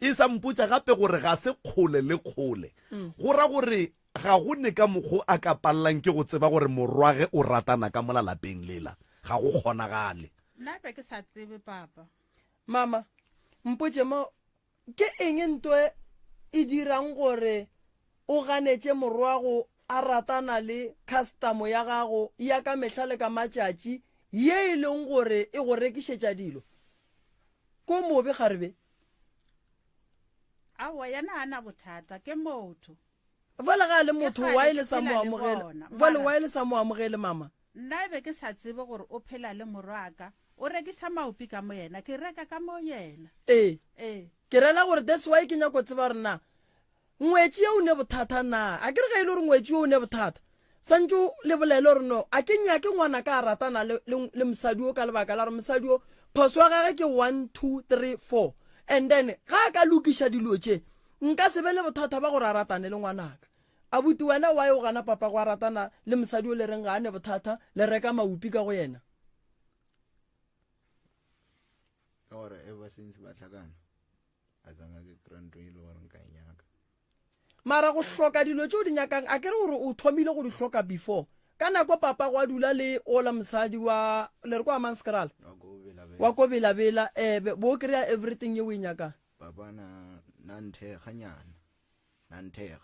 e sa mpotsa gape gore ga se kgole le kgole go ra gore ga go ne ka mokgo a ka pallang ke go tseba gore morwage o ratana ka mola lapeng lela ga go kgonagale nna be ke sa tsebe papa mama mpotse mo ke eng ntwe e dirang gore o ganetse morwago a ratana le custom ya gago ya ka mehla le ka matšatši ye e leng gore e go rekišetša dilo ko mobe garebe awa yana ana bothata ke motho vale ga le motho wa ile sa mo amogele vale wa ile sa mo amogele mama nna be ke sa tsebe gore o phela le morwaka o rekisa maupi ka mo yena ke reka ka mo yena ke rela gore that's why ke nyako tseba rena ngwetši o ne bothata na a ke re ga ile gore ngwetši o ne bothata santse le bolele gore no a ke nyake ngwana ka ratana le mosadi o ka lebaka la gore mosadi o phoso wa gage ke 1 2 3 4 and then ga ka lokiša dilo tše nka se be le bothata ba gore a ratane le ngwanaka abuti wena wa yo gana papa go ratana le mosadi o le reng ga ane bothata le reka maupi ka go yena ka gore ever since ba tlhakana a tsanga ke grant ile gore nka nyaka mara go hloka dilo tšeo di nyakang a kere gore o thomile go di hloka before ka nako papa go a dula le ola mosadi wa le re kwa Manskeral wa ko belabela bo kry-a everything ye o e nyakang papa na nthega nyana na nthega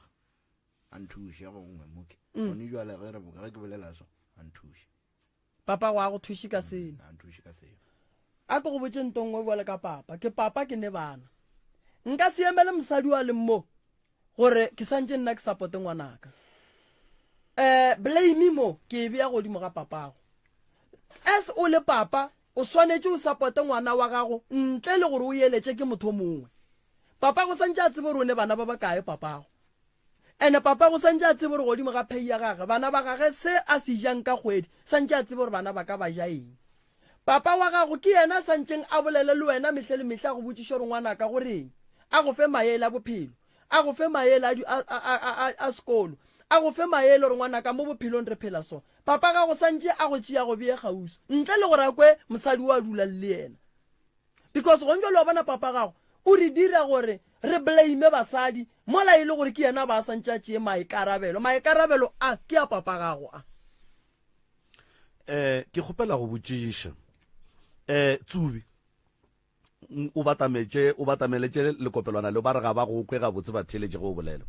a nthuše go ngwe moke one jwale ge ke bolela so a nthuše papa go a go thuše ka seno a nthuše ka seno a ke go botse ntongwe bole ka papa ke papa ke ne bana nka se emele mosadi wa le mo gore ke santse nna ke supporte ngwanaka blame mo ke be ya godimo ga papago as o le papa o swanetse o supporte ngwana wa gago ntle le gore o yeletse ke motho mongwe papa go santse a tsebe gore o ne bana ba bakae papago ene papa go santse a tsebe gore godimo ga pay ya gage bana ba gage se a se jang ka kgwedi santse a tsebe gore bana ba ka ba ja eng papa wa gago ke yena santseng a bolele le wena mehle le mehle go botšiša gore ngwanaka goreng a go fe maele a bophelo a go fe maele a sekolo a go fe maele gore ngwanaka mo bophelong re phela so papa ga go santse a go tšea go bee gauso ntle le gore a kwe mosadi wa dula le yena because go ntse le wa bona papa gago o re dira gore re blame basadi mola ile gore ke yena ba santse a tšee maikarabelo a ke a papa gago a ke kgopela go botšiša Tsubi o batameletse lekopelwana le ba re ga ba go kwe ga botse ba theletše go bolelo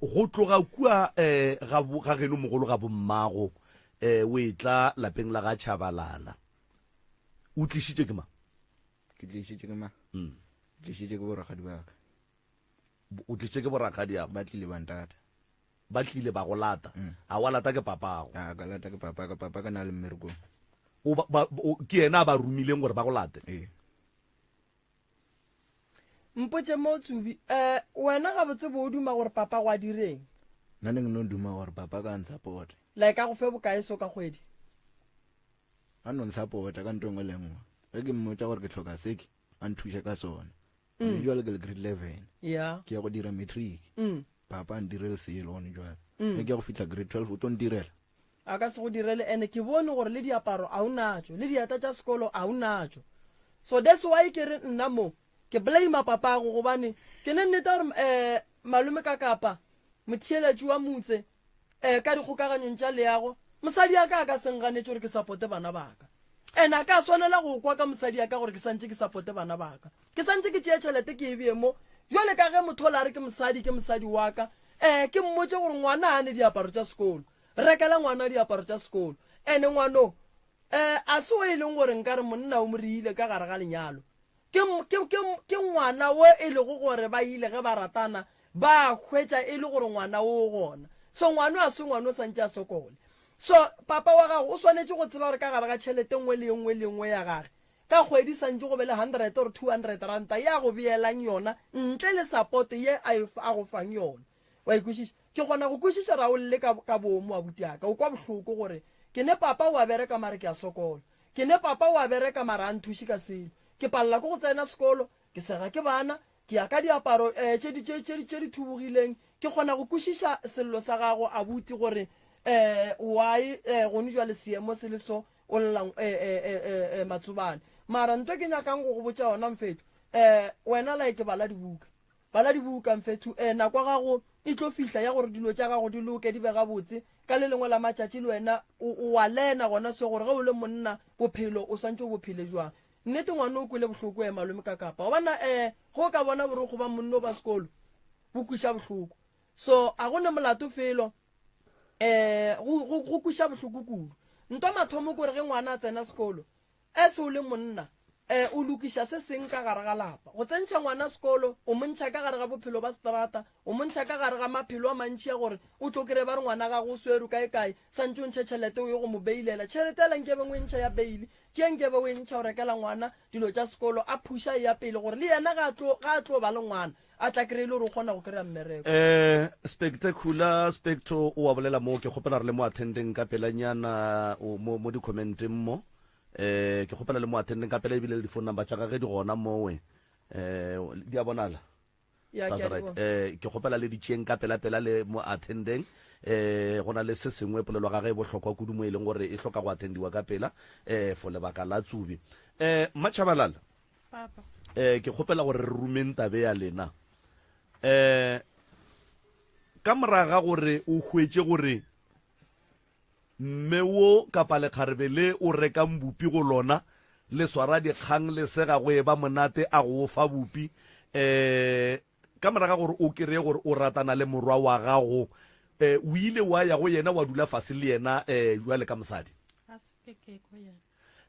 go tloga kua ga geno mogolo ga bommago o e tla lapeng la ga Chabalala o tlišitše ke ma ke tlišitše ke ma tlišitše ke borakgadi ba ka o tlišitše ke borakgadi ya ba tlile bantata ba tlile ba go lata a wa lata ke papago a ka lata ke papa ka na le mmereko ke yena ba rumileng gore ba go late mpotse mo Tsubi wena ga botse bo duma gore papa go a direng nna ne no duma gore papa ka nsupport like a go fe bokae so ka kgwedi a no nsupport ka ntongwe le nngwe ge ke mmotsa gore ke tlhoka seki a nthuše ka sona jwale ke le grade 11 ke ya go dira matric papa ndirele selo one jwale ke ya go fitla grade 12 o tlo ndirela a ka se go direle ene ke bone gore le diaparo a o natso le diata tša sekolo a o natso so that's why ke re nna mo ke blame papa go gobane ke ne nnete gore malome ka kapa motheeletši wa motse ka dikgokaganyong tša leago mosadi ya ka senganetše gore ke supporte bana baka and a ka swanela go kwa ka mosadi ya ka gore ke santse ke supporte bana baka ke santse ke tšea tšhelete ke e bee mo jwale ka ge motho la re ke mosadi wa ka ke mmotse gore ngwana a ne diaparo tša sekolo rekela ngwana diaparo tša sekolo ene ngwano a se o e leng gore nka re monna o mo riile ka gare ga lenyalo ke ngwana wo e lego gore ba ile ge ba ratana ba hwetša e le gore ngwana o gona so ngwana a se ngwana o santse a sokole so papa wa gago o swanetše go tseba gore ka gare ga tšhelete nngwe le nngwe ya gage ka kgwedi santse go be le 100 or 200 ranta ya go beelang yona ntle le support ye a go fang yona wa ikwešiša ke kgona go kwešiša raolle ka boomo wa butiaka o kwa bohloko gore ke ne papa wa bereka mare ke a sokola ke ne papa wa bereka mare a nthuši ka selo ke palela ko go tsena sekolo ke sega ke bana ke ya ka diaparo tše di thubogileng ke kgona go kwešiša sello sa gago a buti gore why gone jwa le seemo se le so o llang matsobane mara ntwe ke nyakang go go botša yona mfeto wena like bala dibuka mfeto nakwa gago e tlo fihla ya gore dilo tša gago di loke di bega botse ka le lengwe la matšatši le wena o wa lena gona se gore ge o le monna bophelo o swantse o bophele jwang nnete ngwana o kwele bohloko malome ka kapa gobana go ka bona boroko ba monno ba sekolo bo kwiša bohloko so a gone molato felo go kwiša bohloko kudu ntwa mathomo kore ge ngwana a tsena sekolo se o le monna o lokiša se seng ka gare ga lapa go tsentšha ngwana sekolo o montšha ka gare ga bophelo ba seterata o montšha ka gare ga maphelo a mantši ya gore o tlo kry ba re ngwana ga go sweru kae santse o ntšhe tšhelete o ye go mo beilela tšhelete ela nkebe ngwe ntšha ya beile ke nkebe o e ntšha o rekela ngwana dilo tša sekolo a phuša ya pele gore le yena ga a tlo ba le ngwana a tla kry-e le gore o kgona go kry-a mmereko spectacular specto o wa bolela mo ke kgopela re le mo attendeng ka pelanyana mo di-commenteng mo ke kgopela le mo attendeng ka pela ebile le di-phone number tša gage di gona mowe di a bonala ke kgopela le ditšeng ka pela le mo attendeng go na le se sengwe polelo gage e bohlokwa kudu mo e leng gore e hloka go attendiwa ka pela for lebaka la tsubi matšhabalala ke kgopela gore re rumeng tabe ya lena ka moraga gore o hwetše gore mme wo kapa lekgarebe le o rekang bupi go lona le swara dikgang le sega go e ba monate a go fa bupi ka moraga gore o kry-e gore o ratana le morwa wa gago o ile wa ya go yena wa dula fase le yena jwa le ka mosadi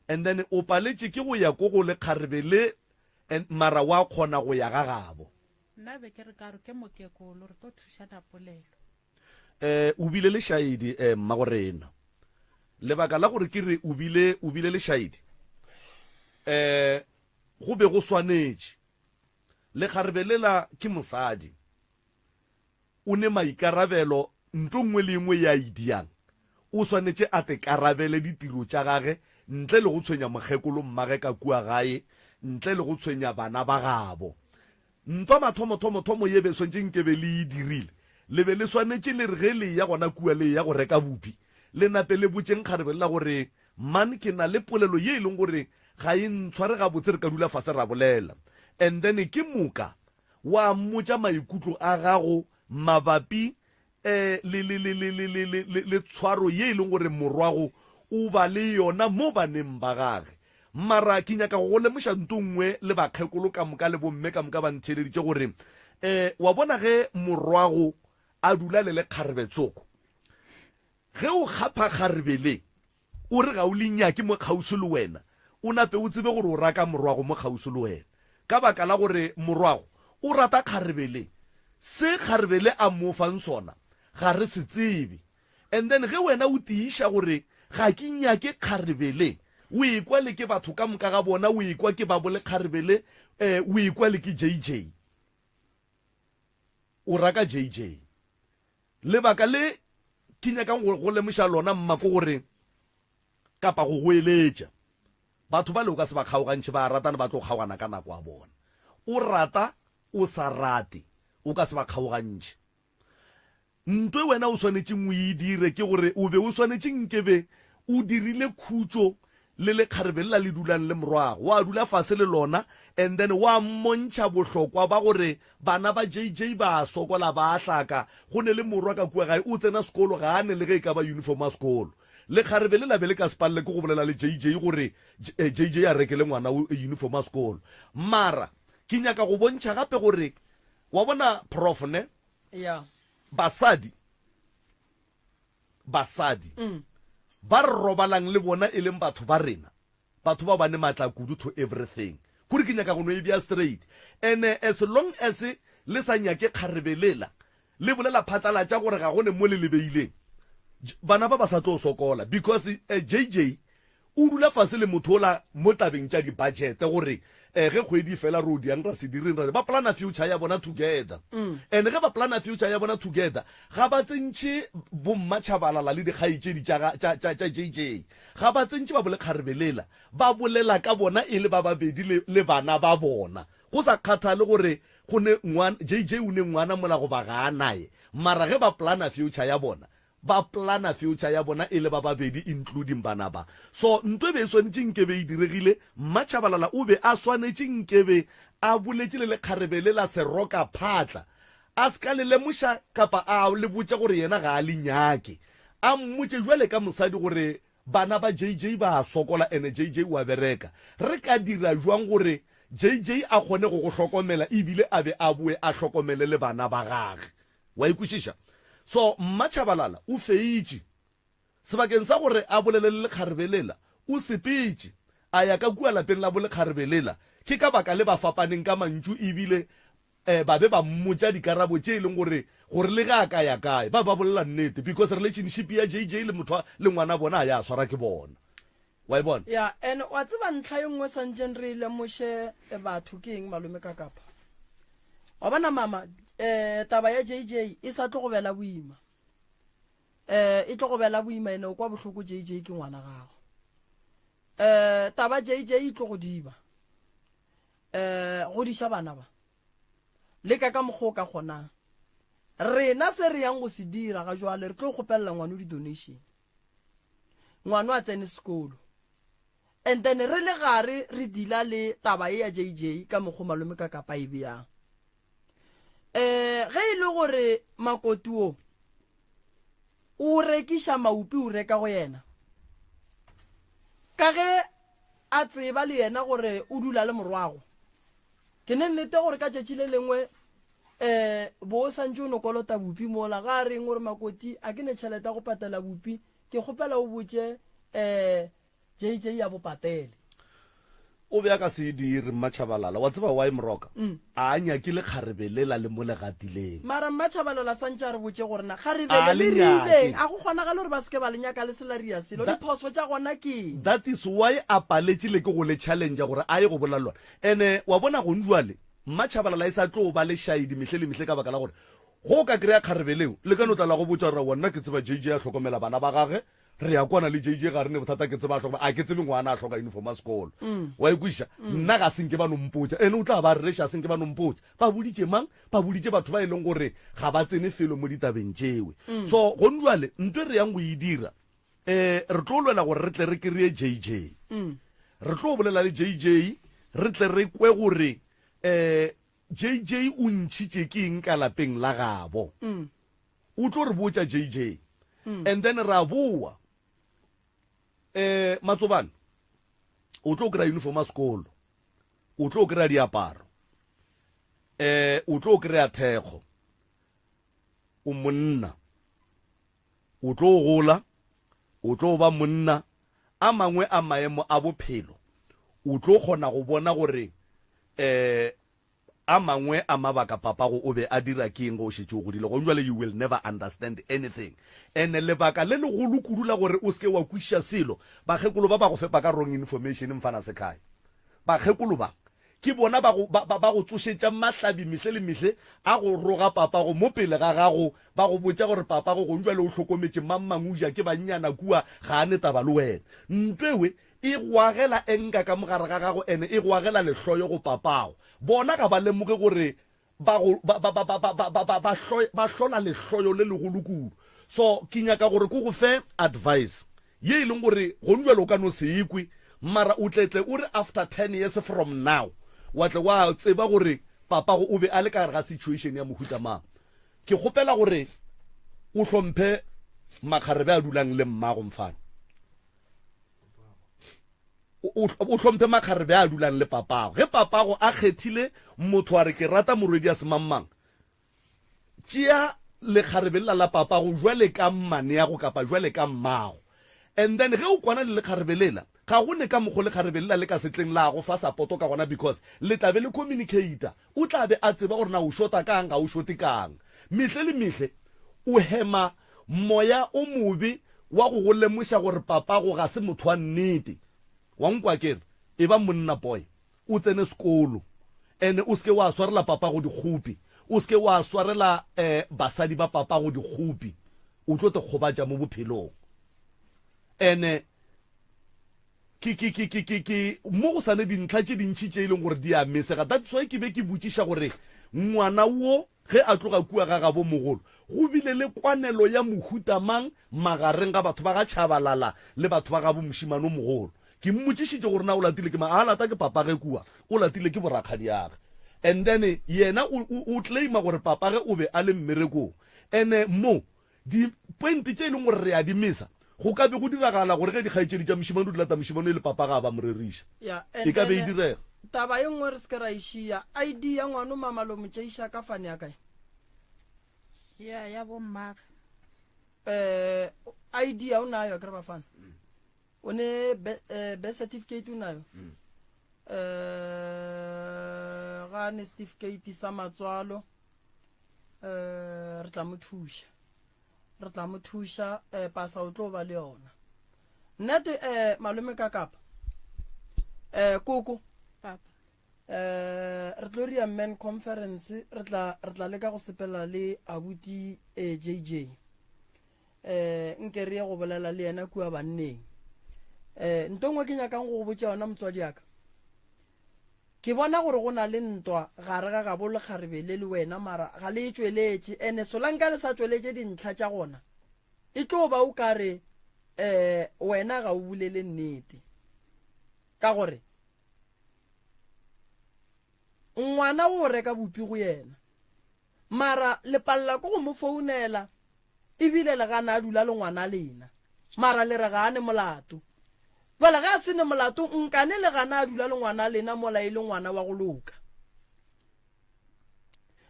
and then o paletše ke go ya ko go lekgarebe le mara wa kgona go ya ga gabo nna be ke re ka re ke mokekolo re tlo thušana polelo o bile le shaidi mmagorena lebaka la gore ke re o bile le shaidi go be go swanetše le kgarebelela ke mosadi o ne maikarabelo ntlo nngwe le nngwe ya idiang o swanetše a te karabele ditiro tša gage ntle le go tshwenya mokgekolo mmage ka kua gae ntle le go tshwenya bana ba gabo ntwa mathomo ye be swantše nkebe le e dirile le be le swanetše le re ge le ya gona kua le ya go reka bupi le nape le botšeng kgarebelela gore man ke na le polelo ye e leng gore ga e ntshware gabotse re ka dula fase ra bolela and then ke moka wa mmotša maikutlo a gago mabapi le tshwaro ye e leng gore morwago o ba le yona mo baneng ba gage mara ke nyaka go lemoša ntongwe le bakgekolo ka moka le bomme ka moka ba ntheleditše gore wa bona ge morwago a dula le lekgarebetsoko ge o gapa kgarebele o re ga o lenyake mo kgauso le wena o nape o tsebe gore o raka morwago mo kgauso le wena ka baka la gore morwago o rata kgarebele se kgarebele a mo fang sona ga re se tsebe and then ge wena o tiiša gore ga ke nyake kgarebele o ekwa le ke batho ka moka ga bona o ekwa ke ba bole kgarebele o ekwa le ke JJ o raka JJ lebaka le ke nyakang go lemoša lona mmako gore kapa go goeletša batho ba le o ka se ba kgaogantšhe ba ratane ba tlo kgaogana ka nako a bona o rata o sa rate o ka se ba kgaogantšhe ntwe wena o swanetšeng o e dire ke gore o be o swanetšeng nkebe o dirile khutšo le kgarebelela le dulang le morwago wa dula fase le lona and then wa mmontšha bohlokwa ba gore bana ba JJ ba sokola ba hlaka go ne le morwa ka kua gae o tsena sekolo ga ane le ge e ka ba uniform ya sekolo le kgarebelela be le ka sepalele ke go bolela le JJ gore JJ a rekele ngwana uniform ya sekolo mara ke nyaka go bontšha gape gore wa bona prof ne basadi ba re robalang le bona e leng batho ba rena batho ba bane matla kudu to everything kuri ke nyaka go no e bia straight and as long as le sa nyake kgarebelela le bolela phatlalatša gore ga gone mo le lebeileng bana ba sa tlo sokola because JJ o dula fase le mothola mo tabeng tša di-budget gore ge kgwedi fela ro di ang ra se direng ra ba plana future ya bona together and ge ba plana future ya bona together ga ba tsentše bommatšhabalala le dikgaitšedi tša JJ ga ba tsentše ba bole kgarebelela ba bolela ka bona e le ba babedi le bana ba bona go sa kgathale gore go ne JJ o ne ngwana mola go ba ga nae mara ge ba plana future ya bona ba plana future ya bona e le ba babedi including bana ba so ntwe be swanetse nkebe e diregile mmatšhabalala o be a swanetse nkebe a boletše le kgarebelela seroka phatla a ska le lemoša kapa a le botša gore yena ga a le nyake a mmotše jwale ka mosadi gore bana ba JJ ba sokola ene JJ wa bereka re ka dira jwang gore JJ a kgone go hlokomela ebile a be a boe a hlokomele le bana ba gage wa ikwešiša so mmatšhabalala o feitše sebakeng sa gore a bolele le kgarebelela o sepetše a ya ka kua lapeng la bole kgarebelela ke ka baka le ba fapaneng ka mantšu ebile ba be ba mmotša dikarabo tše e leng gore le ga ka ya kae ba bolela nnete because relationship ya JJ le motho le ngwana bona a ya swara ke bona wa e bona and wa tseba ntlha ye nngwe santseng re lemoše batho ke eng malome ka kapa wa bona mama taba ya JJ e sa tlo go bela boima e tlo go bela boima ene o kwa bohloko JJ ke ngwana gago taba JJ e tlo go diba go diša bana ba le ka mokgwa ka kgonang rena se re yang go se dira ga jwale re tlo kgopelela ngwana di donation ngwana a tsene sekolo and then re le gare re dila le taba ya JJ ka mokgwa malome ka kapa e bjang ge e le gore makotuo o rekiša maupi o reka go yena ka ge a tseba le yena gore o dula le morwago ke ne nnete gore ka tšatši le lengwe bo santse o nokolota bupi mola ga reng gore makoti a ke ne tšhelete go patela bupi ke kgopela o botse JJ ya bo patele o be ka se dire mmatšhabalala wa tseba wa mroka a nyakile kgarebelela le mo legatileng mara mmatšhabalala santse re botse gore na kgarebele le rileng a go kgonagale gore ba seke ba lenyaka le selaria selo diphoso tša gona ke that is why a paletše le ke go le challenge gore a ye go bolalwa ene wa bona go ndwale mmatšhabalala e sa tlo ba le shaidi mehle le mehle ka baka la gore go ka kry-a kgarebeleo le ka notla la go botsa ra wonna ke tseba JJ a hlokomela bana ba gage re ya kwana le JJ ga re ne bothata ke tseba a ke tsebe ngwana a hloka uniform ya sekolo wa ikwisha nna ga senke ba nompotsa ene o tla ba re sha senke ba nompotsa ba boditše mang ba boditše batho ba e leng gore ga ba tsene felo mo ditabeng tšewe so go ndwale ntwe re yang go e dira re tlo lwela gore re tle re kry-e JJ re tlo bolela le JJ re tle re kwe gore JJ o ntšhitše ke eng ka lapeng la gabo o tlo re botsa JJ and then ra boa matsobane o tlo kry-a uniform ya sekolo o tlo kry-a diaparo o tlo kry-a thekgo o monna o tlo gola o tlo ba monna a mangwe a maemo a bophelo o tlo kgona go bona gore a mangwe a mabaka papago o be a dira ke eng go šetše o godile go jwale you will never understand anything and lebaka le legolo kudula gore o seke wa kwiša selo bakgekolo ba go fepa ka wrong information mfana sekhaya bakgekolo ba ke bona ba go tsošetša mahlabi mehle le mehle a go roga papago mo pele ga gago ba go botša gore papago go jwale o hlokometše mang o ja ke bannyana kua ga a ne taba le wena ntwewe e goagela enka ka mogare ga gago ene e goagela lehloyo go papago bona ka ba lemoge gore ba hlola lehloyo le legolo kudu so ke nyaka gore ko go fe advice ye e leng gore go njwale o ka no se ekwe mara o tletle o re after 10 years from now wa tle wa tseba gore papa go o be a le ka ga situation ya mohuta mang. Ke gopela gore o hlomphe makgarebe a dulang le mmago mfana, o hlomphe makgarebe a dulang le papago. Ge papago a kgethile motho a re ke rata morwedi a semammang, tšea lekgarebe la papago jwale ka mmane ya go kapa jwale ka mmago, and then ge o kwana le lekgarebe lela ga go ne ka mokgo lekgarebe lela le ka setleng la go fa supporto ka gona, because le tlabe le communicator, o tlabe a tseba gore na o shota kang ga o shote kang. Mihle le mihle o hema moya o mobe wa go lemoša gore papago ga se motho wa nnete. Wa nkwa kere e ba monna boy o tsene sekolo ene o seke wa swarela papago dikgopi, o seke wa swarela basadi ba papago dikgopi, o tlo te kgobatša mo bophelong. Ene ki mo go sane dintlha tše dintšhi tše e leng gore di a mesega. That's why ke be ke botšiša gore ngwana wo ge a tloga kua ga gabo mogolo go bile le kwanelo ya mohuta mang magareng ga batho ba ga Tshabalala le batho ba ga bo mošimane mogolo. Ke mmotšišitše gore na o latile ke a lata ke papage kua, o latile ke borakgadiage, and then yena o claima gore papage o be a le mmerekong. Ene mo di pointe tše e leng gore re a di misa go ka be go diragala gore ge dikgaetšedi tša mošimane o di lata mošimane le papaga a ba moreriša, e ka be e direga. Taba e nngwe re se ke ra išia ID ya ngwana Mamalo Motšeiša ka fane ya kae? Ya bommage. ID ya o nayo kere bafana? O ne birth certificate o nayo? Ga ne certificate sa matswalo re tla mo thuša pasa o tlo ba le yona. Nnete malome ka kapa koko re tlo ria men conference re tla leka go sepela le abuti JJ nke re go bolela le yena kua banneng. Ntongwe ke nyakang go botša yona motswadi yaka, ke bona gore go na le ntwa gare ga gabo le kgarebe le wena, mara ga le tšweletše ene solanka le sa tšweletše dintlha tša gona e tlo ba o kare wena ga o bulele nnete, ka gore ngwana o reka bopi go yena, mara le palla ko go mo founela ebile le gana a dula le ngwana lena, mara le re ga ane molato. Bala ga se ne molato nkane le gana a dula le ngwana lena mola e le ngwana wa go loka.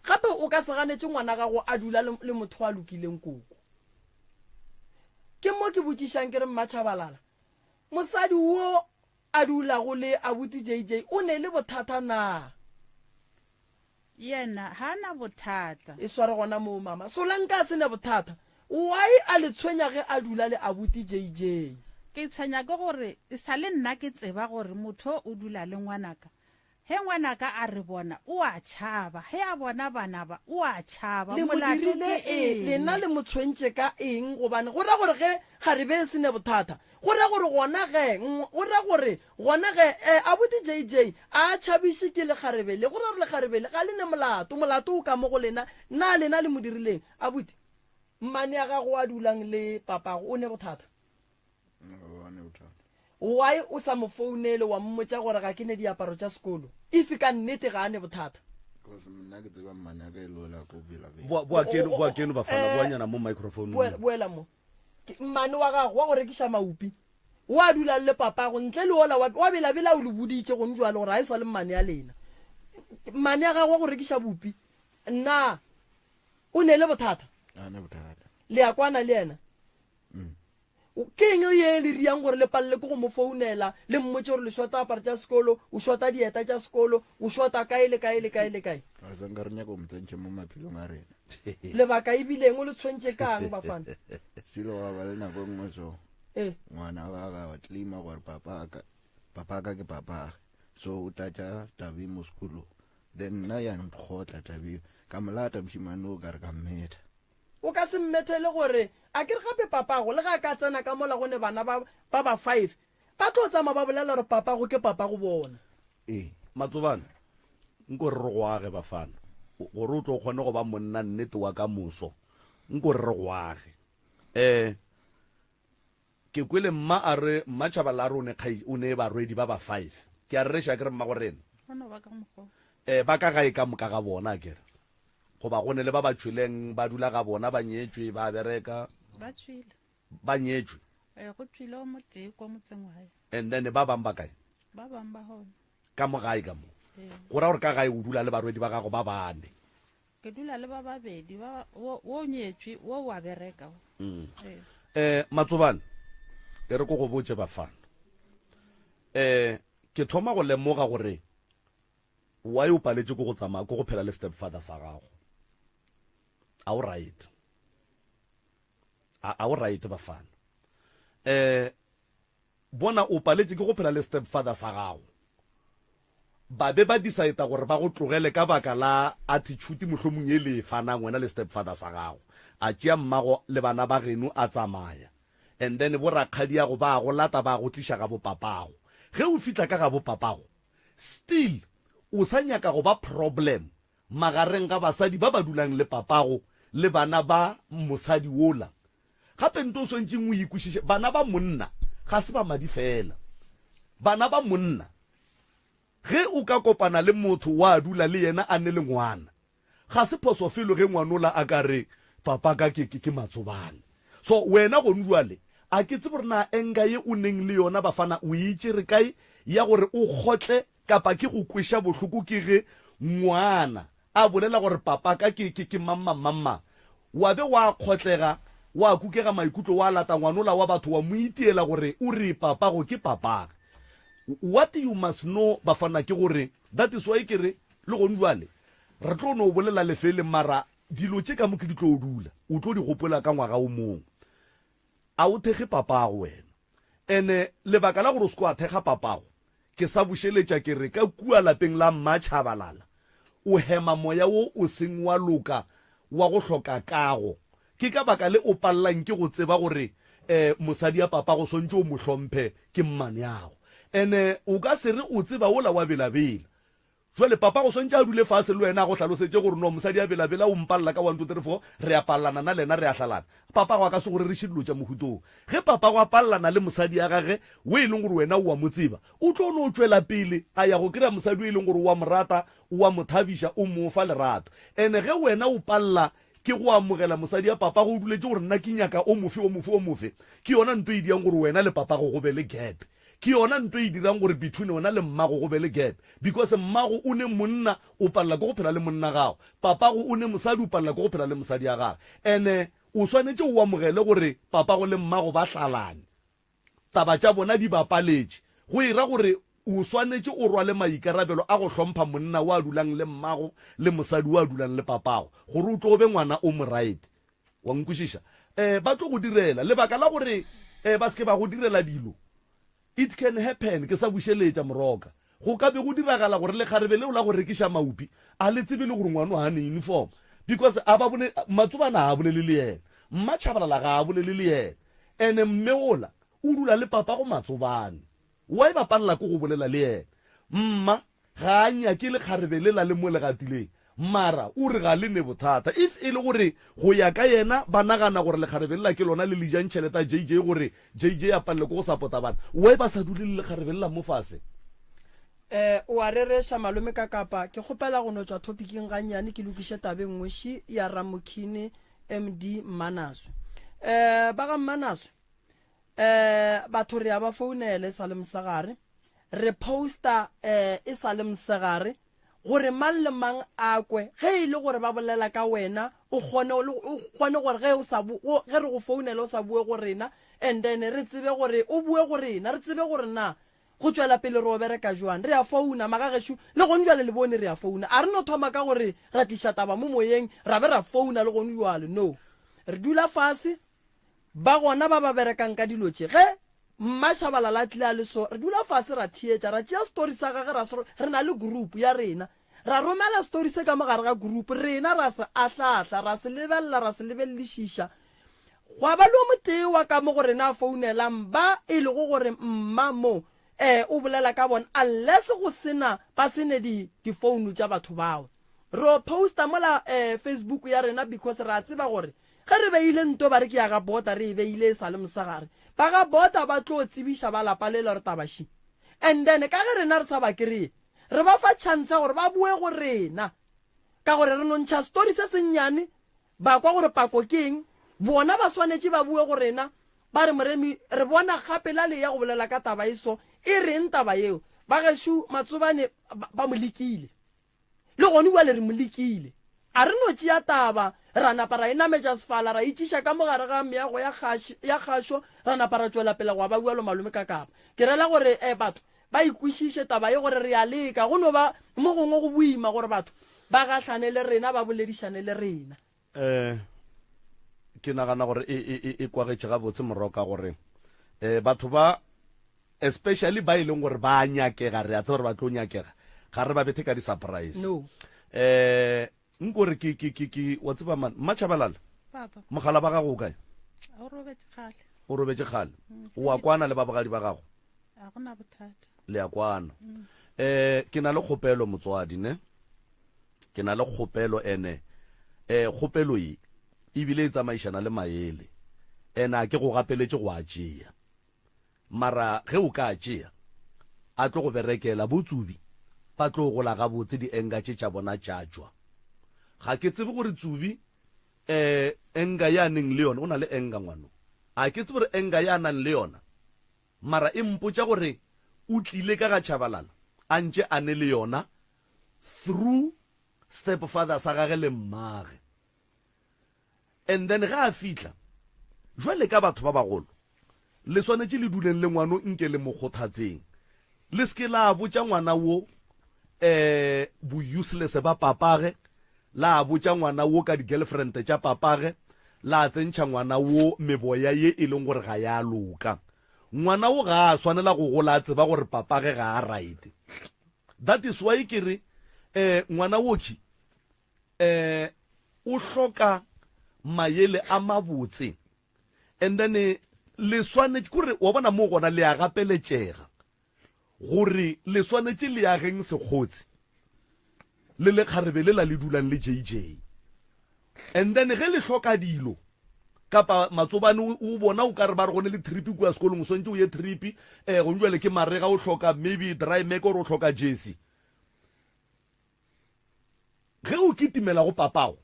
Gape o ka se ganetse ngwana ga go a dula le motho a lokileng koko. Ke mo ke botšišang ke re Mmatšhabalala, mosadi wo a dula go le abuti JJ o ne le bothata na? Yena hana bothata. E sware gona mo mama, solanka se ne bothata why a le tshwenya ge a dula le abuti JJ? Ke tshwenya ke gore e sa le nna ke tseba gore motho o dula le ngwanaka, he ngwanaka a re bona o a tšhaba, he a bona bana ba o a tšhaba. Le modirile lena le motshwentše ka eng gobane go ra gore ge Kgarebe se ne bothata, go ra gore gona ge abuti JJ a tšhabiše ke le Kgarebe le go ra gore le Kgarebe le ga le ne molato o ka mo go lena na lena le modirileng. Abuti mmane ya gago a dulang le papago o ne bothata, why o sa mo founele wa mmotša gore ga ke ne diaparo tša sekolo ife ka nnete ga ane bothata? boakeno bafana boanyana mo microphone boela mo mmane wa gago wa go rekiša maupi o a dula le papago ntle le ola wa belabela o le boditše go njwa le gore ga e sa le mmane ya lena, mmane ya gago wa go rekiša bupi nna o ne le bothata le ya kwana le yena ke eng ye le riang gore le palle ko go mo founela le mmotse gore le shota apara tša sekolo, o shota dieta tša sekolo, o shota kae le kae a zanga re nyaka o mtsentše mo maphelong a rena lebaka e bileng o le tshwentše kang bafana? selo ga ba le nako nngwe so ngwana ba ga wa tlima gore papa ka ke papage, so o tlatša tabi mo sekolo, then nna ya nkgotla tabi ka molata mošimane o ka re ka mmetha. O ka se mmethele gore a ke re gape papago le ga ka tsena ka mola gone bana ba 5 ba tlo tsama ba bolela gore papago ke papago bona. Matsobane nko re go age bafana gore o tlo kgone go ba monna nnete wa ka moso, nko re go age ke kwele mma a re Mmatšhabala a re o ne barwedi ba ba 5 ke a reša ke re mma gorena ba ka gae ka moka ga bona kere goba go ne le ba ba tšweleng ba dula ga bona ba nyetšwe ba bereka ba nyetšwe and then ba bang ba kae ka mo gae ka mo go ra gore ka gae o dula le barwedi ba gago ba bane ke dula le ba babedi wo nyetšwe wo wa bereka Matsobane e re ko go botse bafana ke thoma go lemoga gore wa yo paletse go tsamaya go phela le stepfather sa gago a o right bafana bona o paletse go phela le stepfather sa gago ba be ba decide gore ba go tlogele ka baka la attitude mohlomong e le fanang wena le stepfather sa gago a tšea mmago le bana ba geno a tsamaya and then bo rakgadi ya go ba go lata ba go tliša ga bo papago ge o fitla ka ga bo papago still o sa nyaka go ba problem magareng ga basadi ba ba dulang le papago le bana ba mosadi wola gape nto o swantšeng o ikwešiše bana ba monna ga se ba madi fela bana ba monna ge o ka kopana le motho wa dula le yena a ne le ngwana ga se phoso felo ge ngwanola a ka re papa ka ke Matsobane so wena go nduale a ke tse borena enga ye o neng le yona bafana o itse re kae ya gore o khotle kapa ke go kwesha bohloko ke ge ngwana a bolela gore papa ka ke mamma wa be wa khotlega wa kukega maikutlo wa lata ngwanola wa batho wa moitiela gore o re papa go ke papa. What you must know bafana ke gore that is why ke re le go nduale re tlo no bolela le fele mara dilo tše ka mo ke di tlo dula o tlo di gopola ka ngwaga o mong a o thege papago wena ene lebaka la gore o se ko a thega papago ke sa bušeletša ke re ka kua lapeng la Mmatšhabalala o hema moya wo o seng wa loka wa go hloka kago ke ka baka le o pallang ke go tseba gore mosadi ya papago sontše o mo hlomphe ke mmane yago ene o ka se re o tseba ola wa belabela jwale papa go sontša a dule fase le wena go tlhalosetse gore no mosadi a belabela o mpalla ka 1 2 3 4 re a pallana na lena re a hlalana papa go ka se gore re šidilo tša mohutong ge papa go a pallana le mosadi ya gage o e leng gore wena o a motseba o tlo no tšwela pele a ya go kry-a mosadi o e leng gore o a morata o a mothabiša o mo fa lerato ene ge wena o palla ke go amogela mosadi ya papa go duletse gore nna ke nyaka o mofe ke yona nto e diang gore wena le papa go be le gap ke yona nto e dirang gore between wona le mmago go be le gap because mmago o ne monna o palla go phela le monna gago papa go o ne mosadi o palla go phela le mosadi ya gago ene o swanetse o amogele gore papa go le mmago ba hlalane taba tša bona di bapaletše go ira gore o swanetse o rwale maikarabelo a go hlompha monna wa dulang le mmago le mosadi wa dulang le papago gore o tlo be ngwana o mo right wa nkwešiša ba tlo go direla lebaka la gore ba se ke ba go direla dilo it can happen ke sa bušeletša moroka go ka be go diragala gore le kgarebe leo la go rekiša maupi a le tsebe le gore ngwana a ne uniform because Matsobane a bolele le yena Mmatšhabalala ga a bolele le yena ene mme ola o dula le papa go Matsobane wa e bapalela ko go bolela le yena mma ga a nyake le kgarebe lela le mo legatileng mara o re ga le ne bothata if e le gore go ya ka yena ba nagana gore lekgarebe lela ke lona le le jang tšheleta JJ gore JJ a palele ko go sapota bana wa e ba sa dule le lekgarebe lela mo fase o a rereša malome ka kapa ke kgopela go no tšwa topicing gannyane ke lokiše tabeng ngweši ya Ramokhine MD Mmanaswe ba ga Mmanaswe batho re a ba founele sa le mosegare re posta e sa le mosegare gore mang le mang a kwe ge e le gore ba bolela ka wena o kgone gore ge re go founele o sa bue go rena and then re tsebe gore o bue go rena re tsebe gore na go tšwela pele re o bereka jwang re a founa magagesho le gone jwale le bone re a founa a re no thoma ka gore ra tliša taba mo moyeng ra be ra founa le gone jwale no re dula fase ba gona ba ba berekang ka dilo tše ge Mmatšhabalala tlile a le so re dula fase ra thietša ra tšea story sa gage re na le group ya rena ra romela story se ka mogare ga group rena ra se ahlahla ra se lebelelišiša gwa ba le motee wa ka mo gore na founelang ba e le go gore mma mo o bolela ka bona unless go sena ba sene di phone tša batho bao ro posta mola Facebook ya rena because ra tseba gore ge re beile nto ba re ke ya ga bota re beile sa le mosagare ba ga bota ba tlo tsebisha ba lapa le re tabashi and then ka ge rena re sa ba kry re ba fa chance gore ba bue go rena ka gore re nontšha story se sennyane ba kwa gore pako keng bona ba swanetse ba bue go rena ba re Moremi re bona gape la le ya go bolela ka taba iso e reng taba yeo ba geshu Matsobane ba molikile le gone wa le re molikile a re no tšea taba ra napa ra inametša sefala ra itšiša ka mogare ga meago ya kgašo ra napa ra tšwela pele go ba bua lo malome ka kapa ke rela gore batho ba ikwešiše taba ye gore re a leka go no ba mo gongwe go boima gore batho ba gahlane le rena ba boledišane le rena ke nagana gore e kwagetše gabotse moroka gore batho ba especially ba e leng gore ba nyakega re a tse gore ba tlo nyakega ga re ba bethe ka di-surprise nkore ke wa tseba man Machabalala mogala ba gago o kae o robetse kgale o a kwana le babagadi ba gago le a kwana ke na le kgopelo motswadi ne ke na le kgopelo ene kgopelo e bile e tsamaišana le maele ena ke go gapeletse go a tšea mara ge o ka tšea a tlo go berekela botsubi ba tlo go la gabotse dienga tša bona tšatšwa ga ke tsebe gore tsubi enga ya neng le yona o na le enga ngwano a ke tsebe gore enga ya nang le yona mara e mpotša gore o tlile ka ga Chabalala a ntše a ne le yona through stepfather sa gage le mmage and then ga a fitla jwale ka batho ba bagolo le swanetse le duleng le ngwano nke le mo kgothatseng le ske la botša ngwana wo bo useless ba papage la botša ngwana wo ka di-girlfriend tša papage la tsentšha ngwana wo meboya ye e leng gore ga ya loka ngwana wo ga a swanela go gola tseba gore papage ga a right that is why ke re ngwana woki o hloka maele a mabotse and then le swanetse kore wa bona mo gona le a gapeletšega gore le swanetse le ya geng sekgotsi le le kgarebe le la le dulang le JJ and then ge le hloka dilo kapa Matsobane o bona o ka re ba re gone le tripi kwa sekolong swantse o ye tripi go njwele ke marega o hloka maybe dry make or o hloka jersey ge o kitimela go papago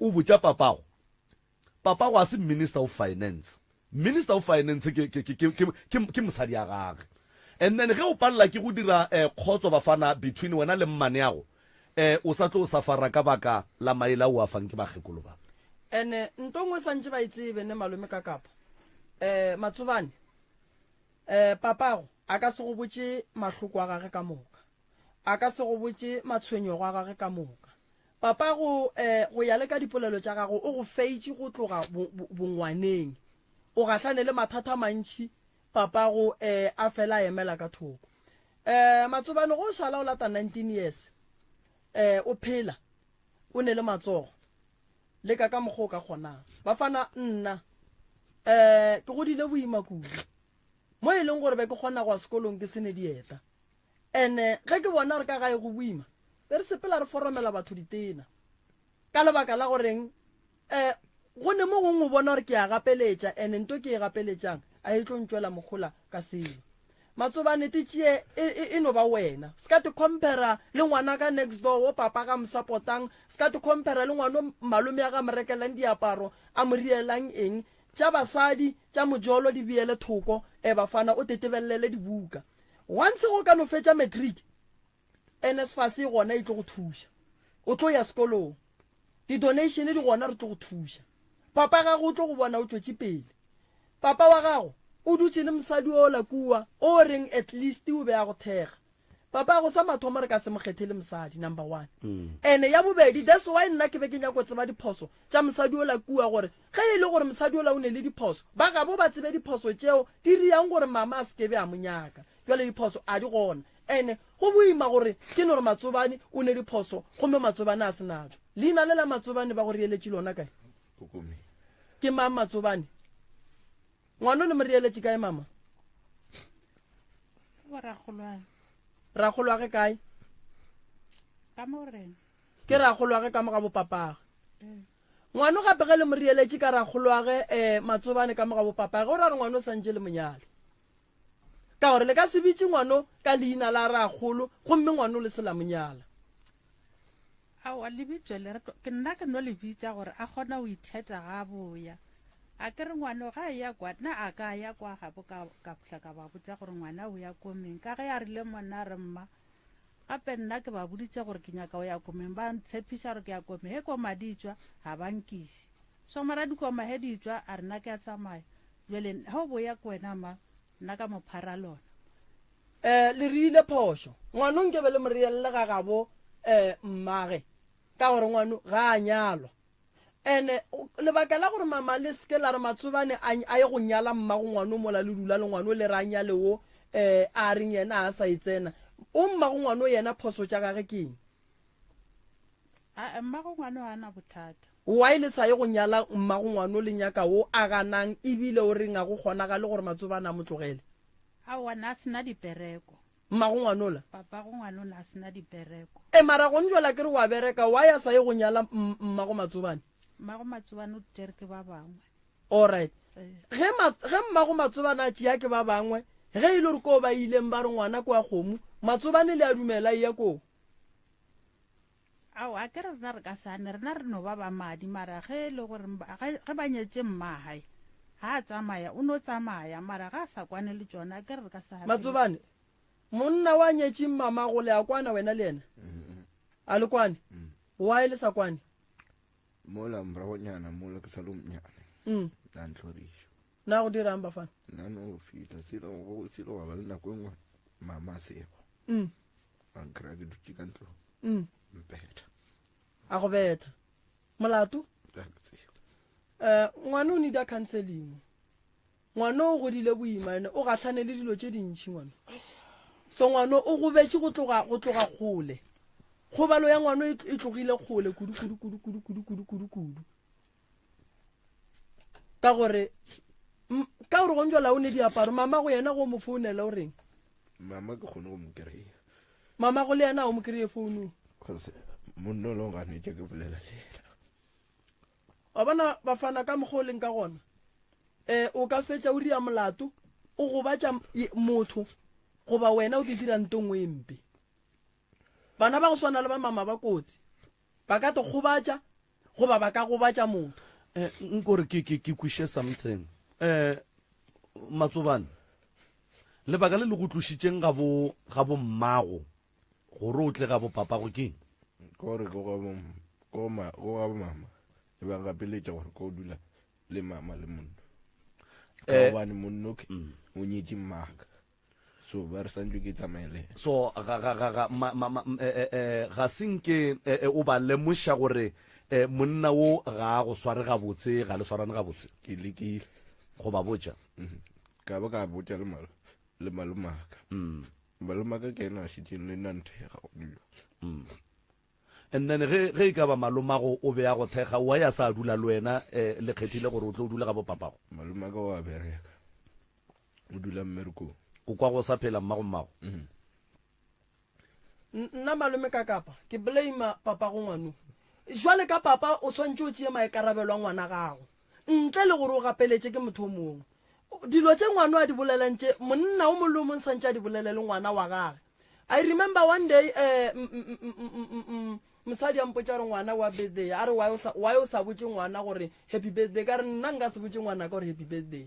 o botša papago a se minister of finance ke mosadi ya gage and then ge o palela ke go dira kgotso bafana between wena le mmane yago o sa tlo o safara ka baka la maela o a fang ke bagekolo ba ene ntongwe santse ba itsebe ne malome ka kapa Matsobane papago a ka se go botše mahloko a gage ka moka a ka se go botše matshwenyego a gage ka moka papago go ya le ka dipolelo tša gago o go feitše go tloga bongwaneng o gahlane le mathata mantši papago a fela a emela ka thoko Matsobane go šala o lata 19 years o phela o ne le matsogo le ka mokgwa o ka kgonang bafana nna ke godile boima kudu mo e leng gore be ke kgona go sekolong ke sene dieta ene ge ke bona re ka gae go boima be re sepela re foromela batho ditena ka lebaka la goreng go ne mo gongwe o bona gore ke a gapeletša ene nto ke e gapeletšang a e tlo ntšwela mogola ka selo Matsobane titšie e no ba wena ska te compara le ngwana ka next door o papa ga msupportang ska te compara le ngwana malome ga mrekelang diaparo a morielang eng tša basadi tša mojolo di biele thoko bafana o tetebelele dibuka once go ka no fetša matric NSFAS e gona e tlo go thuša o tlo ya sekolong di donation di gona re tlo go thuša papa ga go tlo go bona o tšwetše pele papa wa gago o dutse le mosadi o la kua o reng at least o be a go thega papa go sa mathomo re ka se mokgethele mosadi number 1 ene ya bobedi that's why nna ke be ke nyako tseba diphoso tša mosadi o la kua gore ge e le gore mosadi o la o ne le diphoso ba ga bo ba tsebe diphoso tšeo di riang gore mama a sekebe a monyaka jale diphoso a di gona ene go boima gore ke no re Matsobane o ne diphoso gomme Matsobane a se natšo leina le la Matsobane ba go rieletše lona kae ke mang Matsobane ngwana le morieletše kae mama ragolwage kae ke ragolwage ka moga bo papage ngwana gape ge le morieletše ka ra kgolwage Matsobane ka moga bopapa ge o ra re ngwana o santše le monyale ka gore le ka se bitše ngwano ka leina la ragolo gomme ngwano le se la monyala aowa lebitso lerato ke nna ke no le bitsa gore a kgona go itheta ga boya a ke re ngwana ga ya kwa nna a ka ya kwa gape ka phla ka ba botsa gore ngwana o ya komeng ka ge a rile monna re mma gape nna ke ba boditse gore ke nyaka o ya komeng ba ntshepisa gore ke ya komeng he koma di tswa ga ba nkiše so mara dikoma he di tswa a rena ke a tsamaya jale ga o boya ko wena ma nna ka mophara lona le rile phošo ngwanong ke be le morielele ga gabo mmage ka gore ngwano ga a nyalwa ene lebaka la gore mama le seke la re Matsobane a ye go nyala mmago ngwano mola le dula le ngwano le ra nyale wo a reng yena a sa itsena o mmago ngwano yena phoso tša gage ke eng mmago ngwano a na bothata wa ile sa ye go nyala mmago ngwano le nyaka wo a ganang ebile o reng a go kgonagale gore Matsobane a mo tlogele aowa na sena dipereko mmago ngwano la papa go ngwano na sena dipereko mara go njwela ke re wa bereka wa ya sa ye go nyala mmago Matsobane mmago Matsobane o tere ke ba bangwe alright ge mmago Matsobane a tšea ke ba bangwe ge ile gore ko ba ileng ba re ngwana kwa kgomo Matsobane le a dumela ya ko ao a ke re rena re ka sane rena re no ba ba madi mara ge le gore ge ba nyetse mmahae ha a tsamaya o no tsamaya mara ga a sa kwane le tsona a ke re re ka sane Matsobane monna wa nyetse mama go le a kwana wena le yena a le kwane wa ile sa kwane mola mragonyana mola ke sa lo mnyane la ntlhorisho na go dirang ba fana nna no fita selo wa ba le nako engwe mama sego a nkra ke dutse ka ntlo mpeta a go beta molato tseo ngwana o nida counseling ngwana o godile boimane o gatlhane le dilo tše dintšhi ngwana so ngwana o go betse go tloga kgole kgobalo ya ngwana e tlogile kgole kudu ka gore go njwala o ne diaparo mama go yena go mo founela o reng mama ke kgone go mo kry-a mama go le yena o mo kry-e founung cause monno lo ga netse ke bolela lela wa bona ba fana ka mogoleng ka gona o ka fetša o ria molato o go batša motho goba wena o ke dira ntongwe mpe bana ba go swana le ba mama ba kotsi ba ka te gobatša goba ba ka gobatša motho nkore ke kwishe something Matsobane lebaka le le go tlošitšeng ga bo mmago gore o tle ga bo papa go keng gore go ga mama e ba gapeletša gore ko dula le mama le monno ka gobane monno o nyetse mmaka so ba re santse ke tsamaele so ga senke o ba lemoša gore monna wo ga go sware gabotse ga le swarane gabotse ke lekile go ba botša ka ba ka botša le malomaka malomaka ke ena a šitšeng le nanthega go dula and then ge e ka ba malomago o be ya go thekga wa ya sa dula le wena le kgethile gore o tlo o dula ga bo papago malomaka wa bereka o dula mmerekong o kwa go sa phela mmago nna malome ka kapa ke blame papa go ngwanong jwale ka papa o swantse o tšee maikarabelo a ngwana gago ntle le gore o gapeletše ke motho o mongwe dilo tše ngwana a di bolelantše monna o molo o mong santše a di bolele le ngwana wa gage I remember one day mosadi a mpotša re ngwana wa birthday a re why o sa botše ngwana gore happy birthday ka re nna nka se botše ngwana ka gore happy birthday